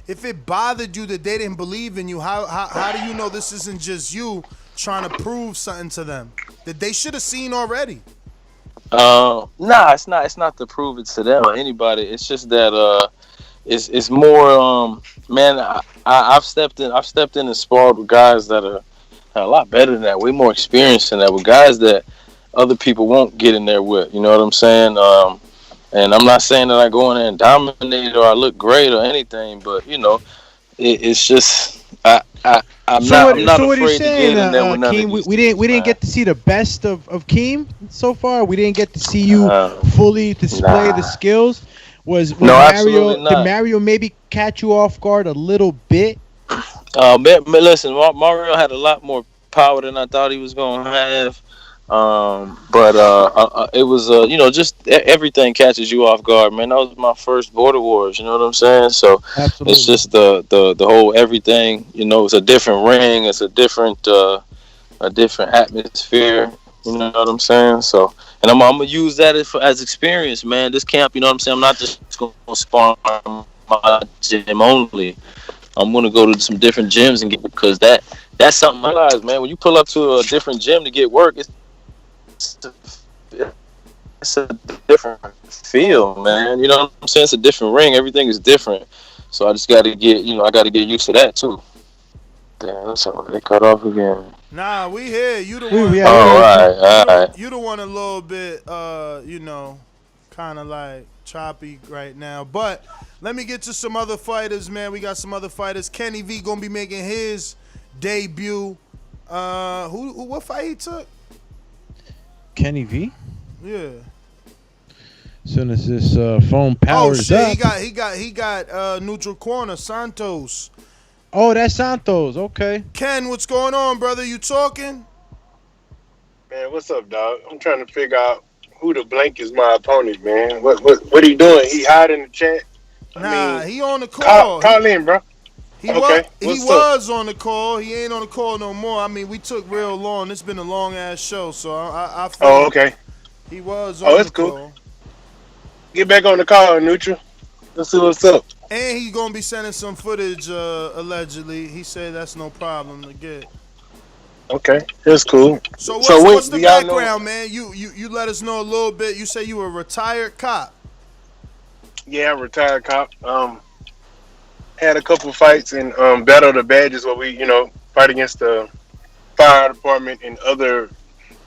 D: If it bothered you that they didn't believe in you, how do you know this isn't just you trying to prove something to them that they should have seen already?
C: Nah, it's not to prove it to them or anybody. It's just that it's more man. I've stepped in and sparred with guys that are a lot better than that, way more experienced than that, with guys that other people won't get in there with. You know what I'm saying? And I'm not saying that I go in there and dominate or I look great or anything, but it's just I'm not afraid to get in there with none
G: Keem,
C: of these
G: we didn't get to see the best of Keem so far. We didn't get to see you fully display the skills. Was Mario? Did Mario maybe catch you off guard a little bit?
C: Listen, Mario had a lot more power than I thought he was gonna have. But it was just everything catches you off guard, man. That was my first Border Wars, you know what I'm saying? So absolutely. It's just the whole everything, it's a different ring, it's a different atmosphere, you know what I'm saying? So, and I'm gonna use that as experience, man. This camp, you know what I'm saying? I'm not just gonna spar my gym only. I'm gonna go to some different gyms and get, because that's something I realize, man. When you pull up to a different gym to get work, it's a different feel, man. You know what I'm saying? It's a different ring. Everything is different. So I just got to get, I got to get used to that too. Damn, that's how they cut off again.
D: Nah, we here. You the one.
C: All right.
D: You the one a little bit, kind of like choppy right now. But let me get to some other fighters, man. We got some other fighters. Kenny V gonna be making his debut. What fight he took?
G: Kenny V?
D: Yeah.
G: As soon as this phone powers up.
D: He got neutral corner, Santos.
G: Oh, that's Santos. Okay.
D: Ken, what's going on, brother? You talking?
L: Man, what's up, dog? I'm trying to figure out who the blank is my opponent, man. What he doing? He hiding in the chat?
D: He on the call.
L: Call in, bro.
D: He was on the call. He ain't on the call no more. I mean, we took real long. It's been a long ass show, so I feel.
L: Oh, okay.
D: He was on
L: it's
D: the
L: cool.
D: call.
L: Get back on the call, Neutral. Let's see what's up.
D: And he's gonna be sending some footage, allegedly. He said that's no problem to get.
L: Okay, that's cool.
D: So what's the background, man? You let us know a little bit. You say you were a retired cop.
L: Yeah, retired cop. Had a couple fights and battled the badges where we, fight against the fire department and other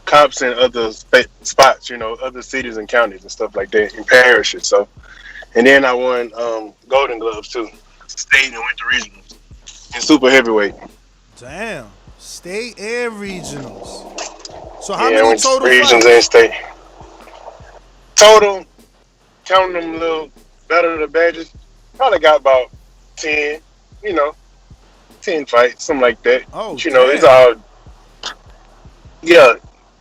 L: cops in other spots, other cities and counties and stuff like that in parishes. So, and then I won Golden Gloves too, state and went to regionals and super heavyweight.
D: Damn, state and regionals. So how many
L: went
D: total
L: regionals
D: fights?
L: and state? Total, counting them little battle the badges, probably got about 10, 10 fights, something like that.
D: Oh,
L: but, it's all,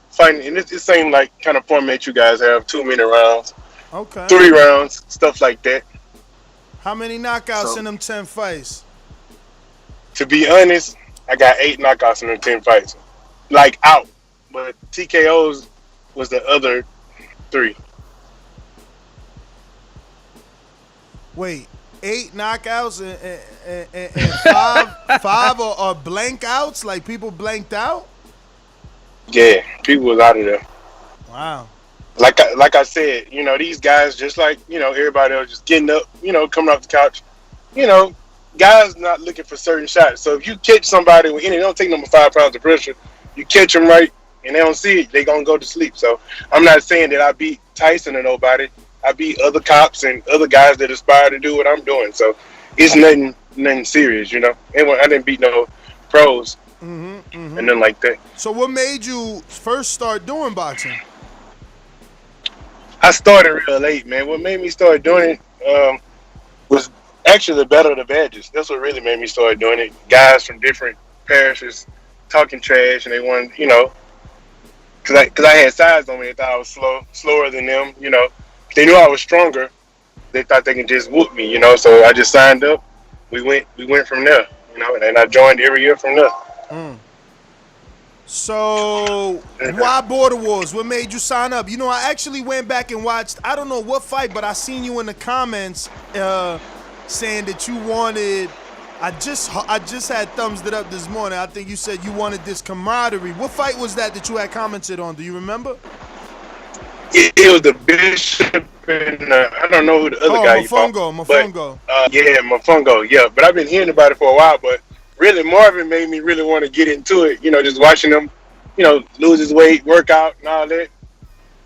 L: fighting, and it's the same like kind of format you guys have, 2 minute rounds,
D: Okay.
L: 3 rounds, stuff like that.
D: How many knockouts in them 10 fights?
L: To be honest, I got 8 knockouts in them 10 fights, like out, but TKOs was the other 3.
D: Wait, 8 knockouts and five are blank outs? Like people blanked out?
L: Yeah, people was out of there.
D: Wow.
L: Like I said, these guys just like, everybody else just getting up, coming off the couch. Guys not looking for certain shots. So if you catch somebody, and it don't take them 5 pounds of pressure, you catch them right and they don't see it, they going to go to sleep. So I'm not saying that I beat Tyson or nobody. I beat other cops and other guys that aspire to do what I'm doing. So it's nothing serious, I didn't beat no pros and nothing like that.
D: So what made you first start doing boxing?
L: I started real late, man. What made me start doing it was actually the battle of the badges. That's what really made me start doing it. Guys from different parishes talking trash, and they wanted, because I had size on me. They thought I was slower than them, They knew I was stronger. They thought they could just whoop me, So I just signed up. We went from there, and I joined every year from there.
D: So why Border Wars? What made you sign up? I actually went back and watched, I don't know what fight, but I seen you in the comments saying that you wanted, I just had thumbs it up this morning. I think you said you wanted this camaraderie. What fight was that you had commented on? Do you remember?
L: It was the Bishop and I don't know who the other guy
D: Mofongo.
L: Yeah, Mofongo. Yeah, but I've been hearing about it for a while. But really, Marvin made me really want to get into it. Just watching him, lose his weight, work out, and all that.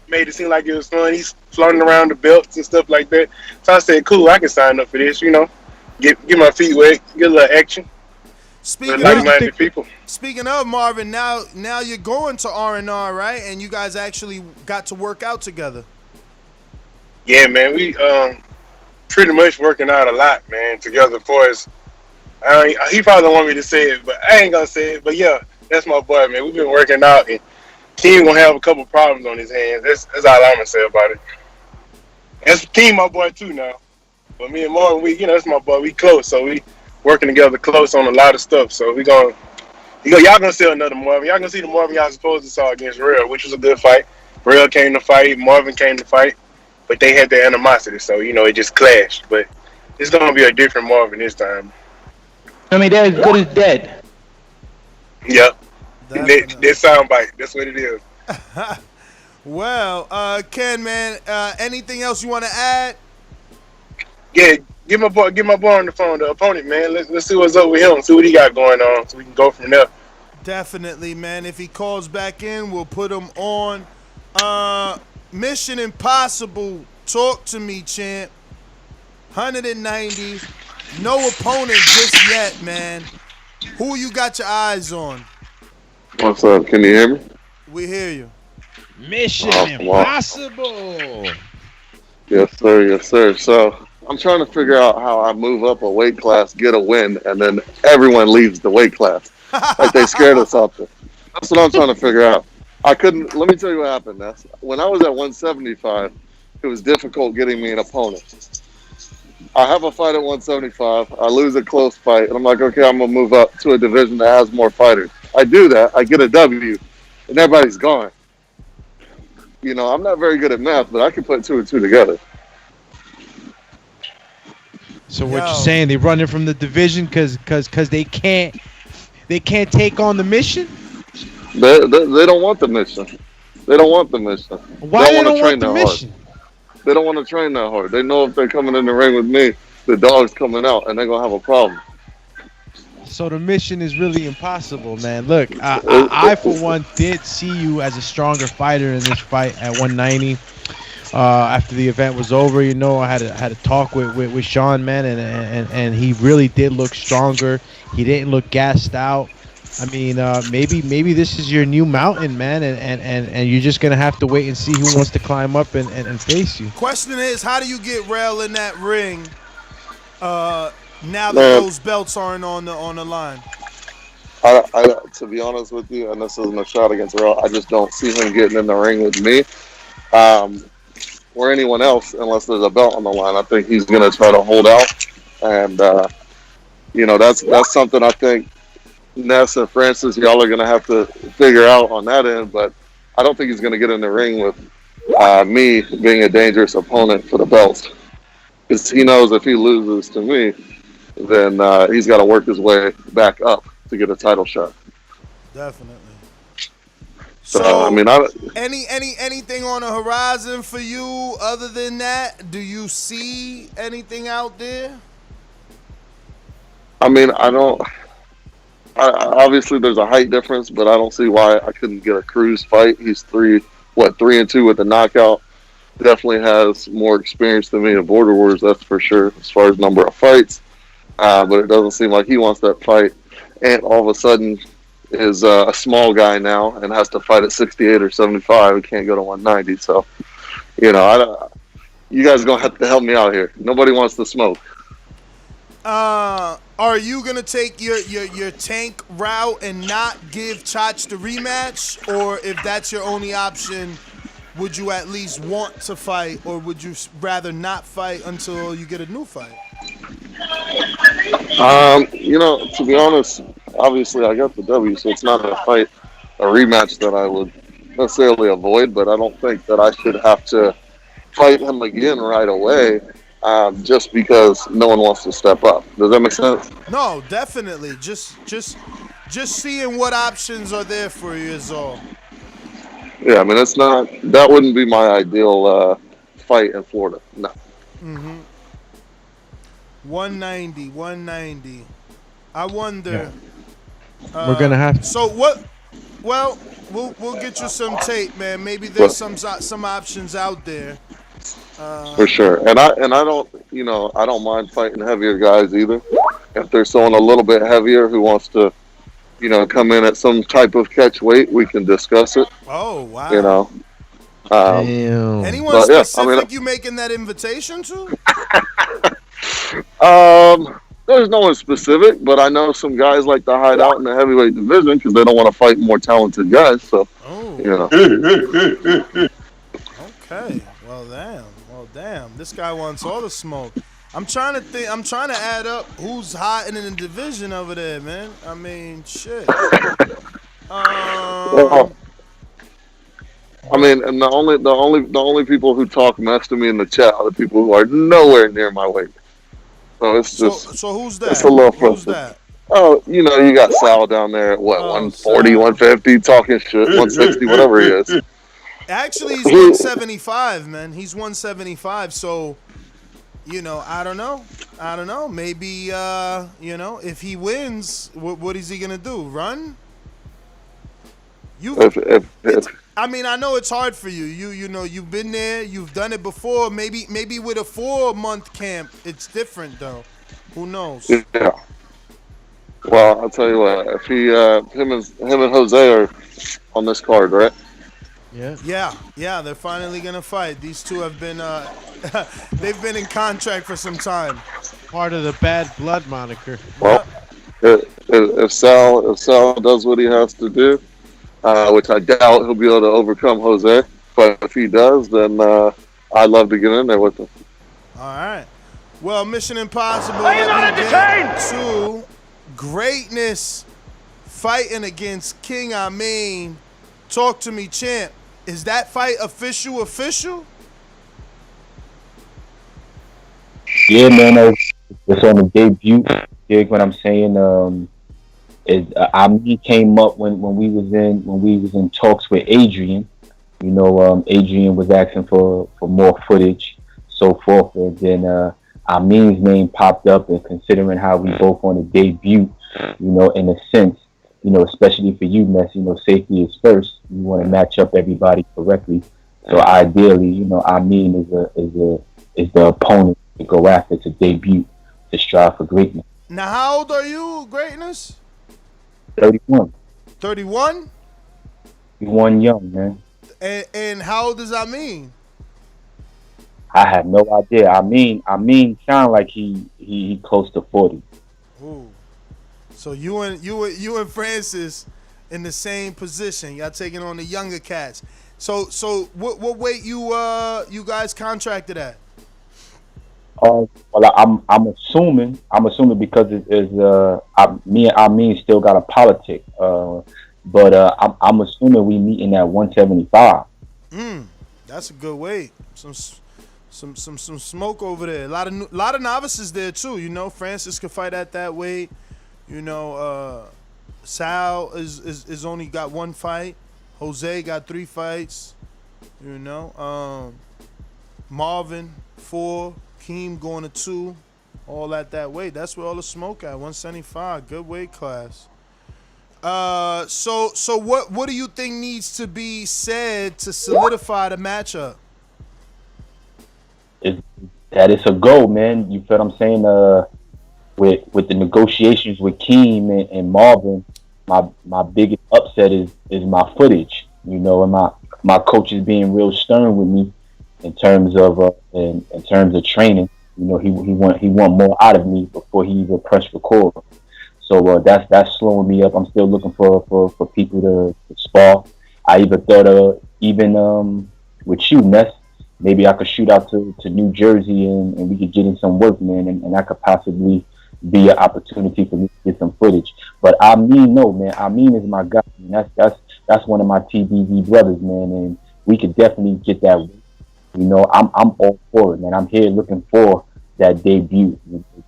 L: Made it seem like it was fun. He's floating around the belts and stuff like that. So I said, "Cool, I can sign up for this." Get my feet wet, get a little action.
D: Speaking of Marvin, now you're going to R&R, right? And you guys actually got to work out together.
L: Yeah, man, we pretty much working out a lot, man, together for us. He probably don't want me to say it, but I ain't gonna say it. But yeah, that's my boy, man. We've been working out, and Keem gonna have a couple problems on his hands. That's all I'm gonna say about it. That's Keem, my boy too now. But me and Marvin, that's my boy. We close, so we working together close on a lot of stuff. So y'all gonna see another Marvin. Y'all gonna see the Marvin y'all supposed to saw against Real, which was a good fight. Real came to fight, Marvin came to fight, but they had their animosity, so it just clashed. But it's gonna be a different Marvin this time.
J: They're as good as dead.
L: Yep. That soundbite. That's what it is.
D: Well, Ken, man, anything else you want to add?
L: Yeah, get my boy on the phone, the opponent, man. Let's see what's up with him, see what he got going on, so we can go from there.
D: Definitely, man. If he calls back in, we'll put him on. Mission Impossible, talk to me, champ. 190, no opponent just yet, man. Who you got your eyes on?
O: What's up? Can you hear me?
D: We hear you.
G: Mission Impossible.
O: Yes, sir. Yes, sir. So I'm trying to figure out how I move up a weight class, get a win, and then everyone leaves the weight class. Like they scared of something. That's what I'm trying to figure out. Let me tell you what happened. When I was at 175, it was difficult getting me an opponent. I have a fight at 175. I lose a close fight, and I'm like, okay, I'm gonna move up to a division that has more fighters. I do that. I get a W, and everybody's gone. You know, I'm not very good at math, but I can put 2 and 2 together.
G: So what you're saying? They running from the division because they can't take on the mission.
O: They don't want the mission. They don't want the mission.
G: Why they don't want the mission?
O: They don't want to train that hard. They know if they're coming in the ring with me, the dog's coming out, and they're gonna have a problem.
G: So the mission is really impossible, man. Look, I for one did see you as a stronger fighter in this fight at 190. After the event was over, you know, I had a talk with Sean, man, and he really did look stronger. He didn't look gassed out. I mean, maybe this is your new mountain, man, and you're just gonna have to wait and see who wants to climb up and face you.
D: Question is, how do you get Rail in that ring? Now that those belts aren't on the line.
O: I, to be honest with you, and this isn't a shot against Rail, I just don't see him getting in the ring with me, or anyone else, unless there's a belt on the line. I think he's gonna try to hold out, and you know, that's something I think Ness and Francis, y'all are gonna have to figure out on that end. But I don't think he's gonna get in the ring with me being a dangerous opponent for the belts, because he knows if he loses to me, then he's got to work his way back up to get a title shot.
D: Definitely.
O: So I mean,
D: anything on the horizon for you other than that? Do you see anything out there?
O: I mean, obviously there's a height difference, but I don't see why I couldn't get a Cruz fight. He's 3 and 2 with the knockout. Definitely has more experience than me in Border Wars, that's for sure, as far as number of fights. But it doesn't seem like he wants that fight. And all of a sudden is a small guy now and has to fight at 68 or 75. He can't go to 190. So, you know, you guys are going to have to help me out here. Nobody wants to smoke.
D: Are you going to take your tank route and not give Chach the rematch? Or if that's your only option, would you at least want to fight, or would you rather not fight until you get a new fight?
O: You know, to be honest, obviously I got the W, so it's not a rematch that I would necessarily avoid, but I don't think that I should have to fight him again right away just because no one wants to step up. Does that make sense?
D: No, definitely. Just seeing what options are there for you is all.
O: Yeah, I mean, that wouldn't be my ideal fight in Florida. No.
D: Mm-hmm. 190. I wonder.
G: Yeah. We're gonna have.
D: So what? Well, we'll get you some tape, man. Maybe there's some options out there.
O: For sure, and I don't, you know, I don't mind fighting heavier guys either. If there's someone a little bit heavier who wants to, you know, come in at some type of catch weight, we can discuss it.
D: Oh wow!
O: You know.
D: Anyone specific you making that invitation to?
O: There's no one specific, but I know some guys like to hide out in the heavyweight division because they don't want to fight more talented guys. So, you know.
D: Okay. Well, damn. This guy wants all the smoke. I'm trying to think. I'm trying to add up who's hot in the division over there, man. I mean, shit.
O: Well, I mean, and the only people who talk mess to me in the chat are the people who are nowhere near my weight. So it's just.
D: So who's that?
O: It's a little frustrating.
D: Who's that?
O: Oh, you know, you got Sal down there at 140, 150, talking shit, 160, whatever he is.
D: Actually, he's 175, man. He's 175. So, you know, I don't know. Maybe, you know, if he wins, what is he gonna do? Run? I mean, I know it's hard for you. You know, you've been there. You've done it before. Maybe with a 4-month camp, it's different though. Who knows?
O: Yeah. Well, I'll tell you what. If him and Jose are on this card, right?
D: Yeah. They're finally gonna fight. These two have been they've been in contract for some time.
G: Part of the bad blood moniker.
O: Well, if Sal does what he has to do, which I doubt he'll be able to overcome Jose, but if he does, then I'd love to get in there with him.
D: All right. Well, Mission Impossible. Let me get to greatness fighting against King Amin. Talk to me, champ. Is that fight official?
Q: Yeah, man. It's on the debut. You dig what I'm saying? Ami came up when we was in talks with Adrian. You know, Adrian was asking for more footage, so forth, and then Amin's name popped up. And considering how we both on the debut, you know, in a sense, you know, especially for you, Messi, you know, safety is first. You want to match up everybody correctly. So ideally, you know, Amin is the opponent to go after, to debut, to strive for greatness.
D: Now, how old are you, greatness?
Q: 31.
D: 31?
Q: You one young, man.
D: And how old does Amin?
Q: I have no idea. Amin sound like he close to 40.
D: Ooh. So you and Francis in the same position. Y'all taking on the younger cats. So what weight you guys contracted at?
Q: Well, I'm assuming because me and Amin still got a politic. But I'm assuming we meeting at 175.
D: That's a good weight. Some smoke over there. A lot of novices there too. You know, Francis can fight at that weight. You know, Sal is only got one fight. Jose got 3 fights. You know, Marvin 4. Keem going to 2. All at that weight. That's where all the smoke at. 175. Good weight class. So what do you think needs to be said to solidify the matchup?
Q: That it's a go, man. You feel what I'm saying? With the negotiations with Keem and Marvin, my biggest upset is my footage. You know, and my coach is being real stern with me in terms of training. You know, he want more out of me before he even press record. So that's slowing me up. I'm still looking for people to spar. I even thought with you, Ness, maybe I could shoot out to New Jersey and we could get in some work, man, and that could possibly be an opportunity for me to get some footage. But Amin is my guy. Man. That's one of my TBV brothers, man, and we could definitely get that. You know, I'm all for it, man. I'm here looking for that debut.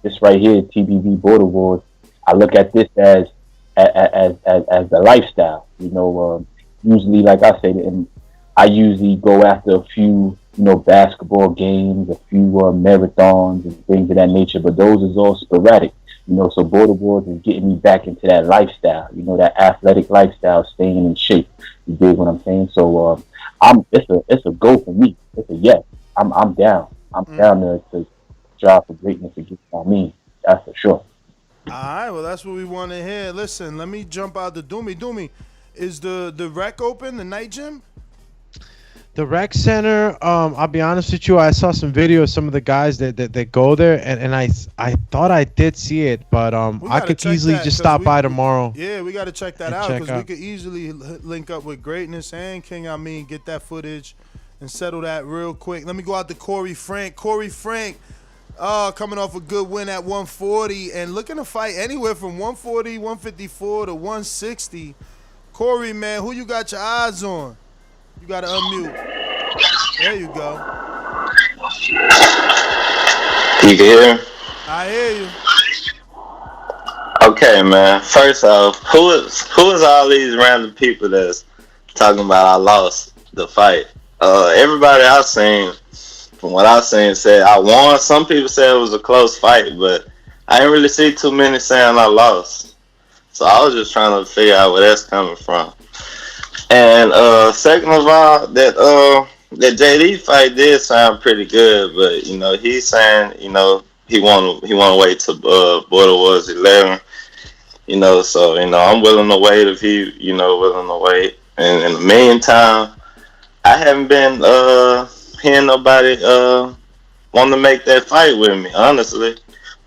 Q: This right here, TBV Border Wars. I look at this as the lifestyle. You know, usually, like I said, and I usually go after a few, you know, basketball games, a few marathons and things of that nature. But those is all sporadic. You know, so Border Wars is getting me back into that lifestyle. You know, that athletic lifestyle, staying in shape. You dig what I'm saying? So it's a go for me. It's a yes. I'm down. I'm down to strive for greatness against me. That's for sure.
D: All right, well, that's what we want to hear. Listen, let me jump out the Doomy. Doomy, is the rec open, the night gym?
G: The rec center, I'll be honest with you, I saw some videos of some of the guys that go there, and I thought I did see it, but I could easily just stop by tomorrow.
D: Yeah, we got to check that out because we could easily link up with Greatness and King Amin, get that footage and settle that real quick. Let me go out to Corey Frank. Corey Frank, coming off a good win at 140 and looking to fight anywhere from 140, 154 to 160. Corey, man, who you got your eyes on? You got to unmute. There you go.
C: You can hear me?
D: I hear you.
C: Okay, man. First off, who is all these random people that's talking about I lost the fight? Everybody I've seen, from what I've seen, said I won. Some people said it was a close fight, but I didn't really see too many saying I lost. So I was just trying to figure out where that's coming from. And second of all, that JD fight did sound pretty good, but you know he's saying he want to wait till Border Wars 11. You know, so I'm willing to wait if he willing to wait. And in the meantime, I haven't been hearing nobody want to make that fight with me. Honestly,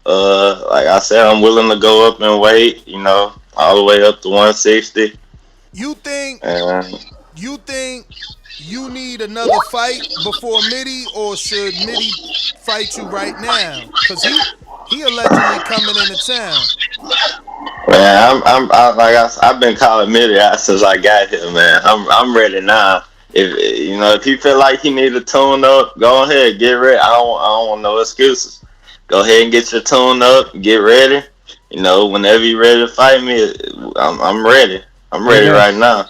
C: like I said, I'm willing to go up and wait. You know, all the way up to 160.
D: You think you need another fight before Mitty, or should Mitty fight you right now? Cause he allegedly coming into town.
C: Man, I've been calling Mitty out since I got here, man. I'm ready now. If he feel like he need to tune up, go ahead, get ready. I don't want no excuses. Go ahead and get your tune up, get ready. Whenever you ready to fight me, I'm ready. I'm ready right now.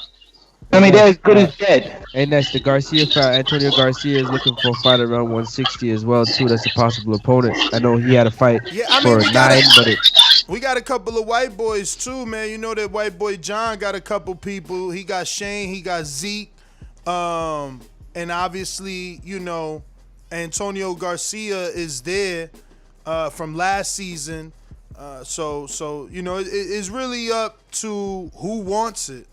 M: I mean, they're as good as dead.
F: And that's the Garcia fight. Antonio Garcia is looking for a fight around 160 as well too. That's a possible opponent. I know he had a fight for 9, but
D: we got a couple of white boys too, man. You know that white boy John got a couple people. He got Shane, he got Zeke, and obviously Antonio Garcia is there from last season. So it's really up to who wants it.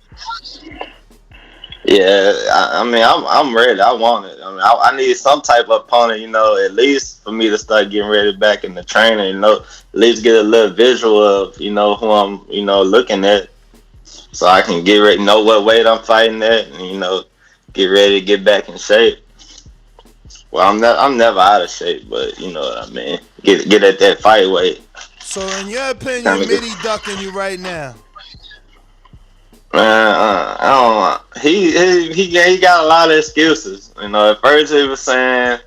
C: Yeah, I'm ready. I want it. I need some type of opponent, at least for me to start getting ready back in the training, at least get a little visual of, who I'm, looking at, so I can get ready, know what weight I'm fighting at, and, get ready to get back in shape. Well, I'm never out of shape, but you know what I mean. Get at that fight weight.
D: So, in your opinion, Mitty ducking you right now?
C: Man, I don't. He got a lot of excuses. At first he was saying,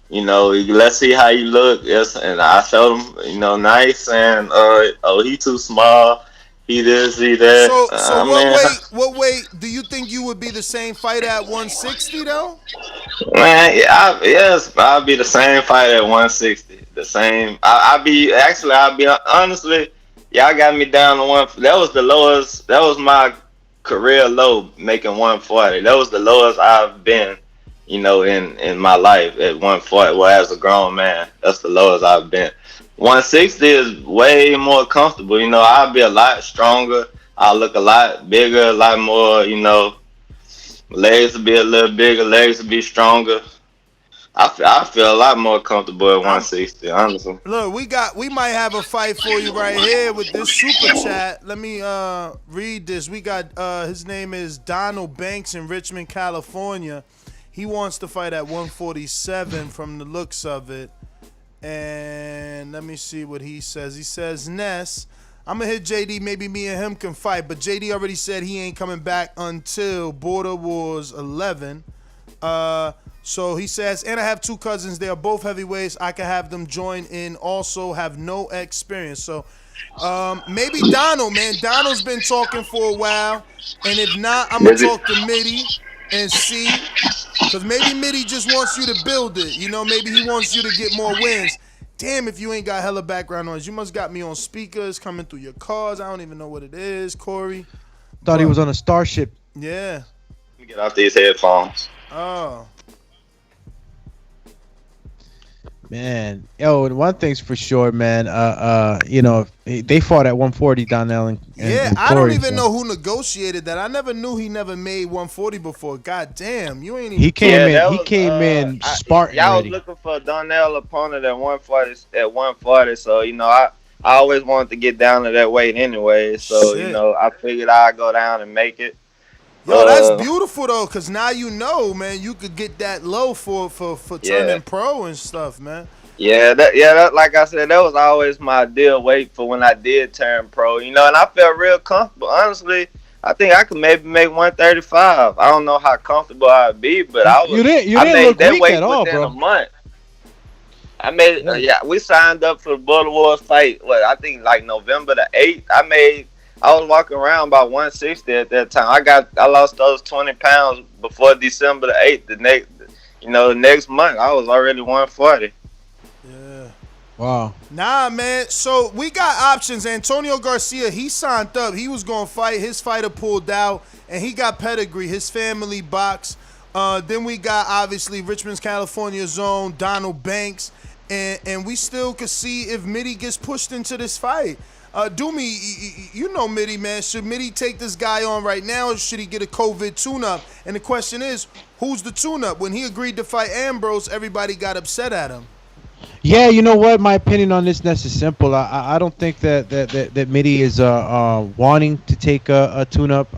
C: let's see how you look. Yes, and I showed him. Now he's saying, he too small. He this, he that.
D: So what weight do you think you would be the same fighter at 160 though?
C: Man, yes, I'll be the same fighter at 160. The same. I'll be honestly. Y'all got me down to one. That was the lowest. That was my career low, making 140. That was the lowest I've been, in my life at 140. Well, as a grown man, that's the lowest I've been. 160 is way more comfortable. I'll be a lot stronger. I'll look a lot bigger, a lot more. Legs will be a little bigger. Legs will be stronger. I feel a lot more comfortable at 160, honestly.
D: Look, we might have a fight for you right here with this super chat. Let me read this. We got his name is Donald Banks in Richmond, California. He wants to fight at 147 from the looks of it. And let me see what he says. He says, Ness, I'm going to hit JD. Maybe me and him can fight. But JD already said he ain't coming back until Border Wars 11. So he says, and I have 2 cousins. They are both heavyweights. I can have them join in. Also have no experience. So maybe Donald, man. Donald's been talking for a while. And if not, I'm going to talk to Mitty and see. Because maybe Mitty just wants you to build it. Maybe he wants you to get more wins. Damn, if you ain't got hella background noise. You must got me on speakers coming through your cars. I don't even know what it is, Corey.
G: Thought he was on a starship.
D: Yeah.
C: Let me get off these headphones.
D: Oh.
G: Man, and one thing's for sure, man. They fought at 140 Donnell and
D: yeah,
G: Corey,
D: I don't even know who negotiated that. I never knew he never made 140 before. God damn, you ain't even.
G: He came in Spartan.
C: Y'all
G: ready.
C: was looking for a Donnell opponent at 140. At 140, so I always wanted to get down to that weight anyway. So
D: Shit.
C: I figured I'd go down and make it.
D: Yo, that's beautiful though, cause now man, you could get that low for turning pro and stuff, man.
C: Yeah, that like I said, that was always my ideal weight for when I did turn pro, and I felt real comfortable. Honestly, I think I could maybe make 135. I don't know how comfortable I'd be, but I was.
G: You didn't
C: made
G: look
C: that
G: weak
C: weight
G: at all,
C: within
G: bro.
C: a month. I made we signed up for the Border Wars fight. I think like November the 8th. I was walking around about 160 at that time. I lost those 20 pounds before December the 8th. The next month I was already 140.
D: Yeah.
G: Wow.
D: Nah, man. So we got options. Antonio Garcia, he signed up. He was gonna fight. His fighter pulled out, and he got pedigree. His family box. Then we got obviously Richmond's California zone, Donald Banks, and we still could see if Mitty gets pushed into this fight. Doomy, you know Mitty, man. Should Mitty take this guy on right now, or should he get a COVID tune-up? And the question is, who's the tune-up? When he agreed to fight Ambrose, everybody got upset at him.
G: Yeah, you know what? My opinion on this, Ness, is simple. I don't think that Mitty is wanting to take a tune-up.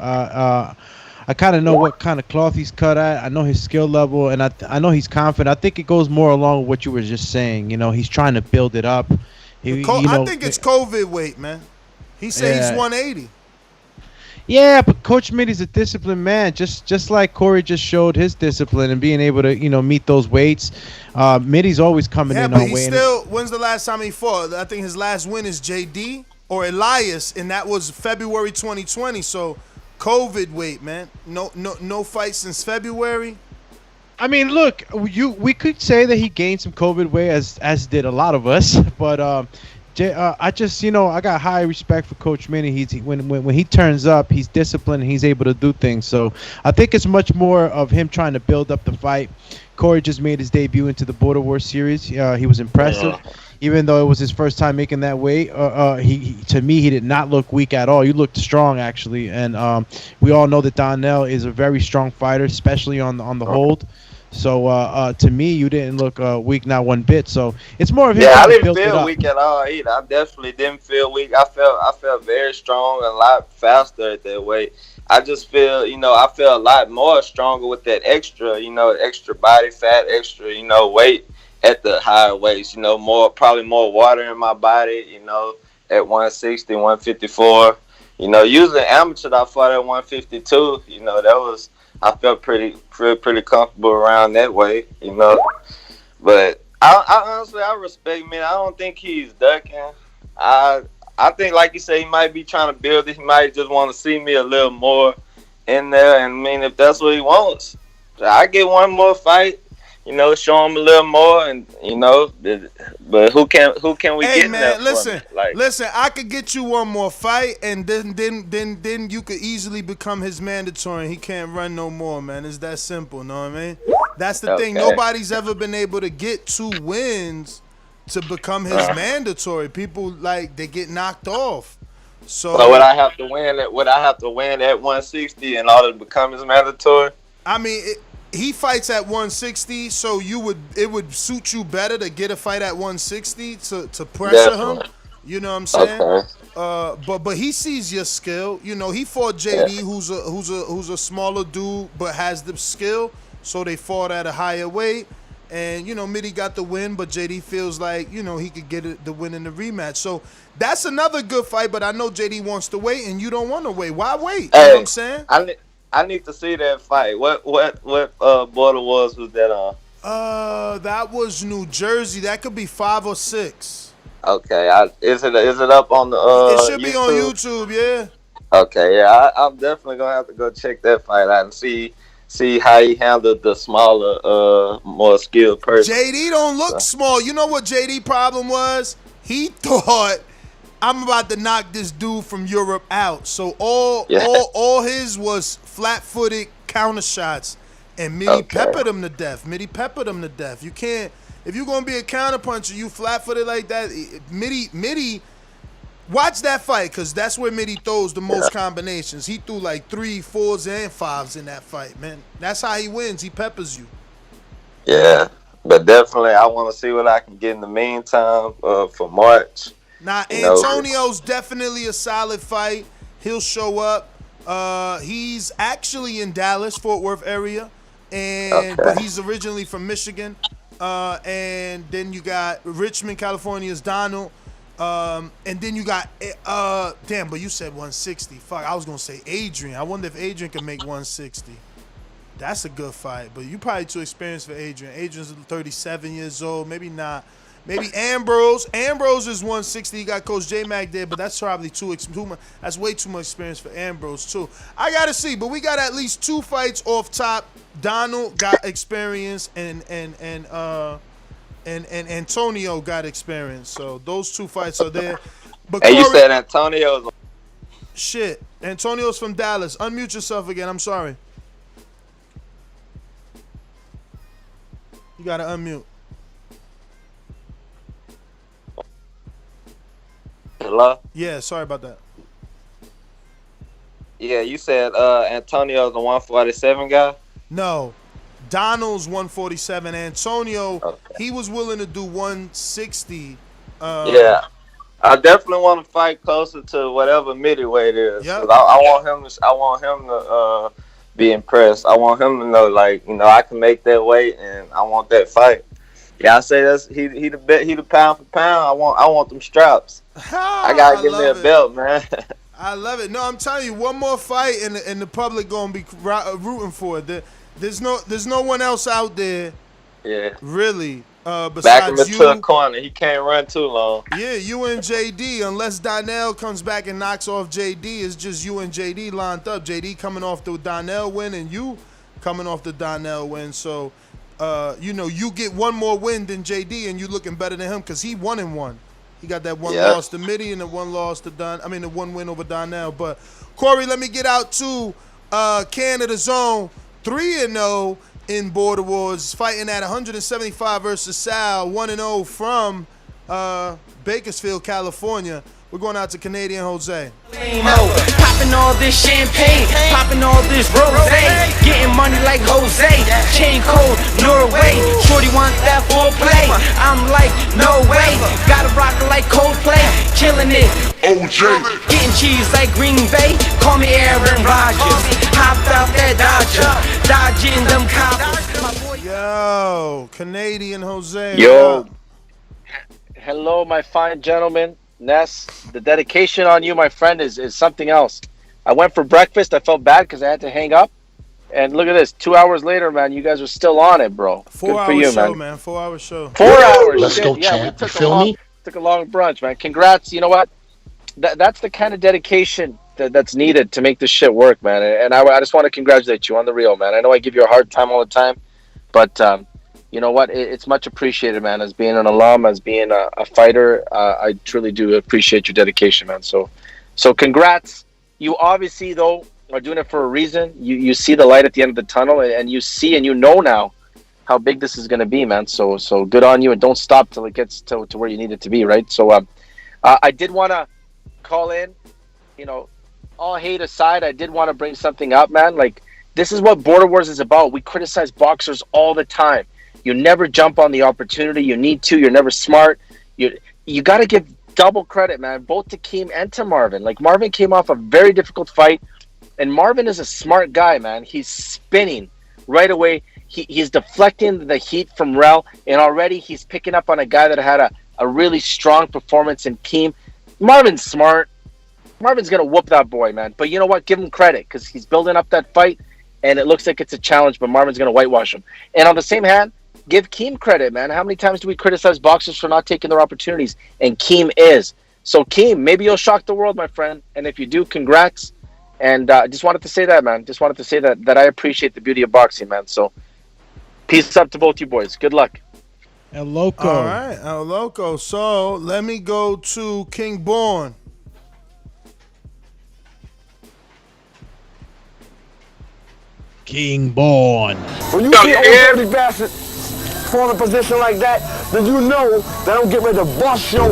G: I kind of know what kind of cloth he's cut at. I know his skill level, and I know he's confident. I think it goes more along with what you were just saying. You know, he's trying to build it up.
D: I think it's COVID weight, man. He said he's 180.
G: Yeah, but Coach Mitty's a disciplined man, just like Corey just showed his discipline and being able to, meet those weights. Mitty's always coming in
D: but
G: on
D: he
G: weight.
D: when's the last time he fought? I think his last win is JD or Elias, and that was February 2020. So COVID weight, man. No fight since February.
G: I mean, look, we could say that he gained some COVID weight as did a lot of us, but I just, I got high respect for Coach Mitty. When he turns up, he's disciplined and he's able to do things. So I think it's much more of him trying to build up the fight. Corey just made his debut into the Border Wars series. He was impressive, even though it was his first time making that weight. To me, he did not look weak at all. You looked strong, actually, and we all know that Donnell is a very strong fighter, especially on the hold. So to me, you didn't look weak, not one bit. So it's more of him.
H: Yeah, I didn't feel weak at all either. I definitely didn't feel weak. I felt very strong and a lot faster at that weight. I just feel, I feel a lot more stronger with that extra, extra body fat, extra, weight at the higher weights. Probably more water in my body. At 160, 154. Usually amateur, I fought at 152. That was. I felt pretty comfortable around that way, But I honestly, I respect Mitty. I don't think he's ducking. I think, like you say, he might be trying to build it. He might just want to see me a little more in there. And I mean, if that's what he wants, I get one more fight. Show him a little more, and but who can we get? Hey
D: man, listen. I could get you one more fight, and then you could easily become his mandatory. And he can't run no more, man. It's that simple. Know what I mean? That's the thing. Nobody's ever been able to get 2 wins to become his mandatory. People they get knocked off. So
H: would I have to win at 160 in order to become his mandatory?
D: I mean. He fights at 160, so it would suit you better to get a fight at 160 to pressure him. You know what I'm saying? Okay. But he sees your skill. He fought JD, who's a smaller dude but has the skill. So they fought at a higher weight, and Mitty got the win, but JD feels like he could get the win in the rematch. So that's another good fight. But I know JD wants to wait, and you don't want to wait. Why wait? You know what I'm saying?
H: I need to see that fight. What Border Wars was that on?
D: That was New Jersey. That could be 5 or 6.
H: Okay, is it up on the
D: It should
H: YouTube?
D: be on YouTube, yeah.
H: Okay, yeah, I'm definitely gonna have to go check that fight out and see how he handled the smaller, more skilled person.
D: JD don't look small. You know what JD problem was? He thought I'm about to knock this dude from Europe out. So all his was flat-footed counter shots, and Mitty peppered him to death. You can't, if you're gonna be a counter puncher, you flat-footed like that. Mitty, watch that fight, because that's where Mitty throws the most combinations. He threw like 3, 4s, and 5s in that fight, man. That's how he wins. He peppers you.
H: Yeah, but definitely I want to see what I can get in the meantime for March.
D: Now, Antonio's definitely a solid fight. He'll show up. He's actually in Dallas, Fort Worth area, but he's originally from Michigan. And then you got Richmond, California's Donald. And then you got but you said 160. Fuck, I was gonna say Adrian. I wonder if Adrian can make 160. That's a good fight, but you probably too experienced for Adrian. Adrian's 37 years old, maybe not. Maybe Ambrose. Ambrose is 160. He got Coach J-Mac there, but that's probably too much. That's way too much experience for Ambrose, too. I got to see, but we got at least 2 fights off top. Donald got experience, and Antonio got experience. So those 2 fights are there. But
H: you said Antonio's.
D: Shit. Antonio's from Dallas. Unmute yourself again. I'm sorry. You got to unmute.
H: Hello?
D: Yeah, sorry about that.
H: Yeah, you said Antonio's the 147 guy?
D: No. Donald's 147. Antonio, he was willing to do 160.
H: Yeah. I definitely want to fight closer to whatever middleweight is. Yep. I want him be impressed. I want him to know, like, you know, I can make that weight, and I want that fight. Yeah, I say that's he the pound for pound. I want them straps. I gotta give me a belt, man.
D: I love it. No, I'm telling you, one more fight, and the public gonna be rooting for it. There's no one else out there.
H: Yeah.
D: Really. Besides
H: Back him
D: you,
H: into a corner. He can't run too long.
D: Yeah, you and JD. Unless Donnell comes back and knocks off JD, it's just you and JD lined up. JD coming off the Donnell win, and you coming off the Donnell win. So, you know, you get one more win than JD, and you looking better than him because he 1-1. He got that one loss to Mitty and the one loss to the one win over Donnell. But Corey, let me get out to Canada Zone 3-0 in Border Wars, fighting at 175 versus Sal, 1-0 from Bakersfield, California. We're going out to Canadian Jose.
N: Popping all this champagne, popping all this rosé, getting money like Jose, chain code Norway. Shorty want that foreplay, I'm like no way. Gotta rock it like Coldplay, killing it. OJ, getting cheese like Green Bay. Call me Aaron Rodgers. Hopped out that Dodger, dodging them cops.
D: Yo, Canadian Jose.
R: Yo, hello, my fine gentlemen. Ness, the dedication on you, my friend, is something else. I went for breakfast. I felt bad because I had to hang up. And look at this. 2 hours later, man, you guys are still on it, bro.
D: 4
R: Good for you,
D: show,
R: man.
D: 4 hour show.
R: 4 hours.
V: Let's go, champ. You feel me?
R: Took a long brunch, man. Congrats. You know what? That's the kind of dedication that's needed to make this shit work, man. And I just want to congratulate you on the real, man. I know I give you a hard time all the time, but you know what? It's much appreciated, man. As being an alum, as being a fighter, I truly do appreciate your dedication, man. So congrats. You obviously, though, are doing it for a reason. You see the light at the end of the tunnel, and you see and you know now how big this is going to be, man. So good on you, and don't stop till it gets to where you need it to be, right? So I did want to call in, you know, all hate aside, I did want to bring something up, man. Like, this is what Border Wars is about. We criticize boxers all the time. You never jump on the opportunity. You need to. You're never smart. You got to give double credit, man, both to Keem and to Marvin. Like, Marvin came off a very difficult fight, and Marvin is a smart guy, man. He's spinning right away. He's deflecting the heat from Rel, and already he's picking up on a guy that had a really strong performance in Keem. Marvin's smart. Marvin's going to whoop that boy, man. But you know what? Give him credit because he's building up that fight, and it looks like it's a challenge, but Marvin's going to whitewash him. And on the same hand, give Keem credit, man. How many times do we criticize boxers for not taking their opportunities? And Keem is. So, Keem, maybe you'll shock the world, my friend. And if you do, congrats. And just wanted to say that, man. Just wanted to say that I appreciate the beauty of boxing, man. So, peace up to both you boys. Good luck.
G: El Loco.
D: All right, El Loco. So, let me go to King Born.
G: King Born.
E: When you see old dirty bastard fall in a position like that, then you know that I'm getting ready to bust your.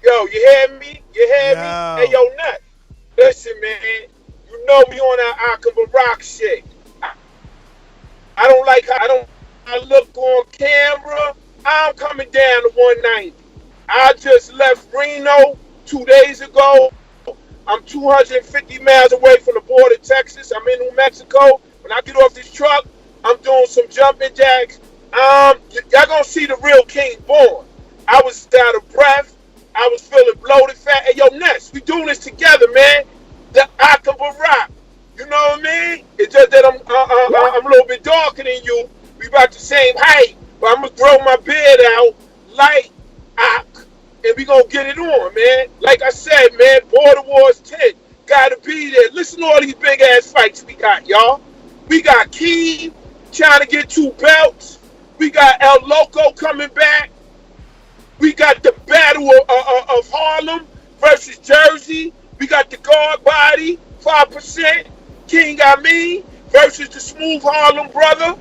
L: Yo, you hear me? You hear me? Hey, yo, Nut. Listen, man. You know we on our Akaba Rock shit. I don't like how I look on camera. I'm coming down to 190. I just left Reno 2 days ago. I'm 250 miles away from the border of Texas. I'm in New Mexico. When I get off this truck, I'm doing some jumping jacks. Y'all gonna see the real King Born. I was out of breath. I was feeling bloated, fat. Hey, yo, Ness, we doing this together, man. The Akaba Rock. You know what I mean? It's just that I'm a little bit darker than you. We about the same height, but I'm gonna grow my beard out like Ak, and we gonna get it on, man. Like I said, man, Border Wars 10 gotta be there. Listen to all these big ass fights we got, y'all. We got Keem trying to get 2 belts. We got El Loco coming back. We got the Battle of Harlem versus Jersey. We got the guard body, 5%. King Amin versus the Smooth Harlem brother.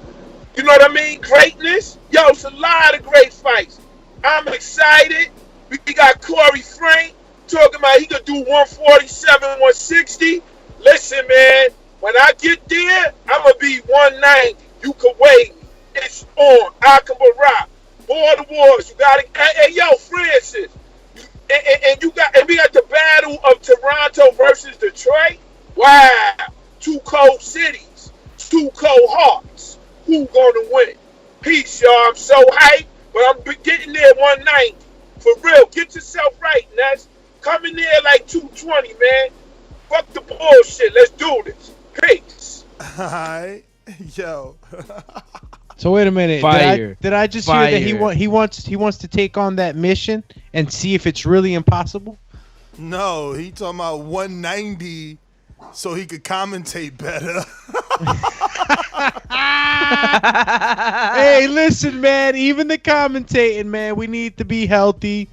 L: You know what I mean? Greatness. Yo, it's a lot of great fights. I'm excited. We got Corey Frank talking about he could do 147, 160. Listen, man, when I get there, I'm going to be 190. You can wait.
P: It's on. Akabara. Border Wars. You got it. Hey, yo, Francis. And we got the battle of Toronto versus Detroit. Wow. Two cold cities. Two cold hearts. Who gonna win? Peace, y'all. I'm so hyped, but I'm getting there one night. For real. Get yourself right, Ness. Come in there like 220, man. Fuck the bullshit. Let's do this. Peace.
D: Alright. Yo.
G: So wait a minute.
F: Fire.
G: Did I just
F: Fire.
G: hear that he wants to take on that mission and see if it's really impossible?
D: No, he talking about 190 so he could commentate better.
G: Hey, listen, man. Even the commentating, man, we need to be healthy.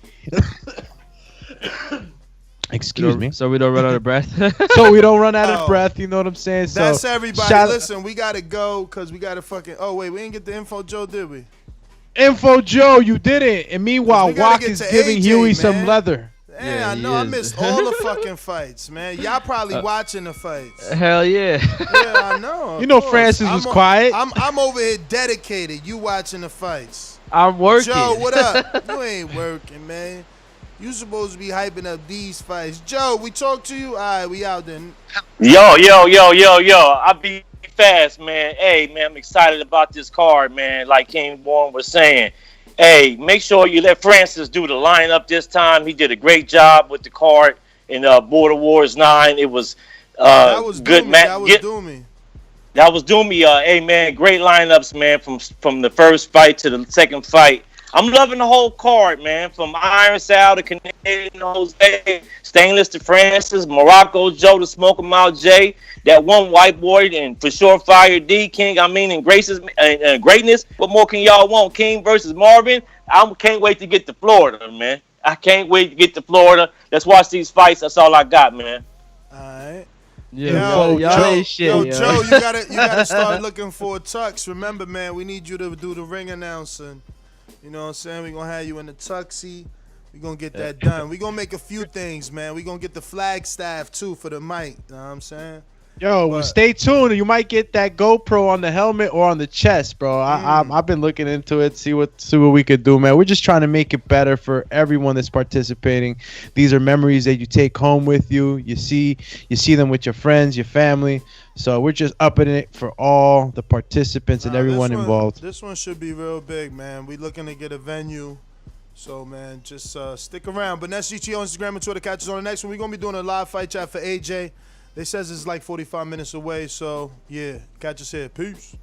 G: Excuse me.
F: So we don't run out of breath.
G: So we don't run out of breath. You know what I'm saying? So
D: That's everybody. Listen, we gotta go because we gotta fucking. Oh wait, we didn't get the info, Joe, did we?
G: Info Joe, you did it. And meanwhile,
D: We gotta
G: Walk
D: get
G: is
D: to
G: giving
D: AJ,
G: Huey
D: man.
G: some leather.
D: Yeah, I know. I missed all the fucking fights, man. Y'all probably watching the fights.
F: Hell yeah.
D: Yeah, I know.
G: You know
D: of course.
G: Francis was quiet.
D: I'm over here dedicated. You watching the fights.
F: I'm working.
D: Joe, what up? You ain't working, man. You supposed to be hyping up these fights. Joe, we talked to you? All right, we out then.
S: Yo. I'll be fast, man. Hey, man, I'm excited about this card, man. Like Keem Warren was saying. Hey, make sure you let Francis do the lineup this time. He did a great job with the card in Border Wars 9. It was
D: That was
S: good, man.
D: That was Doomy.
S: That was Doomy. Hey, man, great lineups, man, from the first fight to the second fight. I'm loving the whole card, man, from Iron Sal to Canadian Jose, Stainless to Francis, Morocco Joe to Smoke 'em Out Jay, that one white boy, and for sure Fire D King. I mean, in greatness. What more can y'all want? King versus Marvin. I can't wait to get to Florida, man. I can't wait to get to Florida. Let's watch these fights. That's all I got, man.
D: All right.
F: Yeah,
D: Joe, you gotta start looking for a tux. Remember, man, we need you to do the ring announcing. You know what I'm saying? We're going to have you in the tuxie. We're going to get that done. We're going to make a few things, man. We're going to get the flag staff, too, for the mic. You know what I'm saying?
G: Yo, well, stay tuned. You might get that GoPro on the helmet or on the chest, bro. I've been looking into it, see what we could do, man. We're just trying to make it better for everyone that's participating. These are memories that you take home with you. You see them with your friends, your family. So we're just upping it for all the participants and everyone involved.
D: This one should be real big, man. We looking to get a venue. So, man, just stick around. But next GT on Instagram and Twitter. Catch us on the next one. We're going to be doing a live fight chat for AJ. They says it's like 45 minutes away. So, yeah, catch us here. Peace.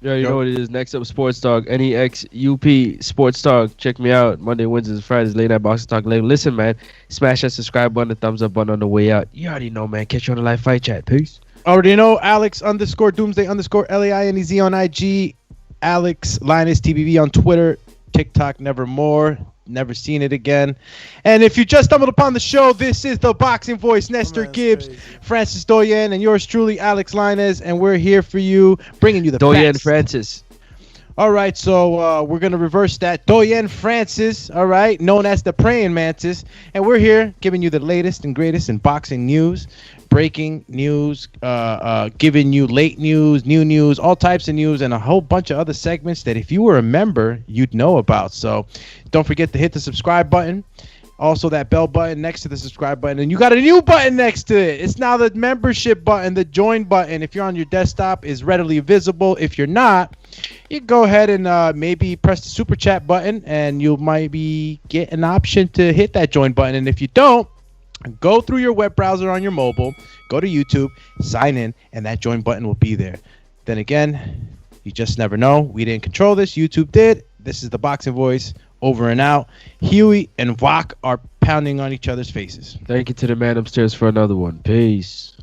F: Yeah, you know what it is. Next up, Sports Talk. NEXUP Sports Talk. Check me out. Monday, Wednesdays, and Fridays, late night boxing talk. Listen, man. Smash that subscribe button, the thumbs up button on the way out. You already know, man. Catch you on the live fight chat. Peace.
G: Already know. Alex_Doomsday_LAINEZ on IG. Alex Linus TBV on Twitter. TikTok, nevermore. Never seen it again. And if you just stumbled upon the show, this is the Boxing Voice. Nestor Gibbs, Francis Doyen, and yours truly, Alex Linus. And we're here for you, bringing you the
F: Doyen
G: facts.
F: Francis.
G: All right, so we're going to reverse that. Doyen Francis, all right, known as the Praying Mantis. And we're here giving you the latest and greatest in boxing news, breaking news, giving you late news, new news, all types of news, and a whole bunch of other segments that if you were a member, you'd know about. So don't forget to hit the subscribe button. Also, that bell button next to the subscribe button. And you got a new button next to it. It's now the membership button, the join button. If you're on your desktop, is readily visible. If you're not, you go ahead and maybe press the super chat button, and you might get an option to hit that join button. And if you don't, go through your web browser on your mobile, go to YouTube, sign in, and that join button will be there. Then again, you just never know. We didn't control this. YouTube did. This is the Boxing Voice. Over and out. Huey and Vok are pounding on each other's faces.
F: Thank you to the man upstairs for another one. Peace.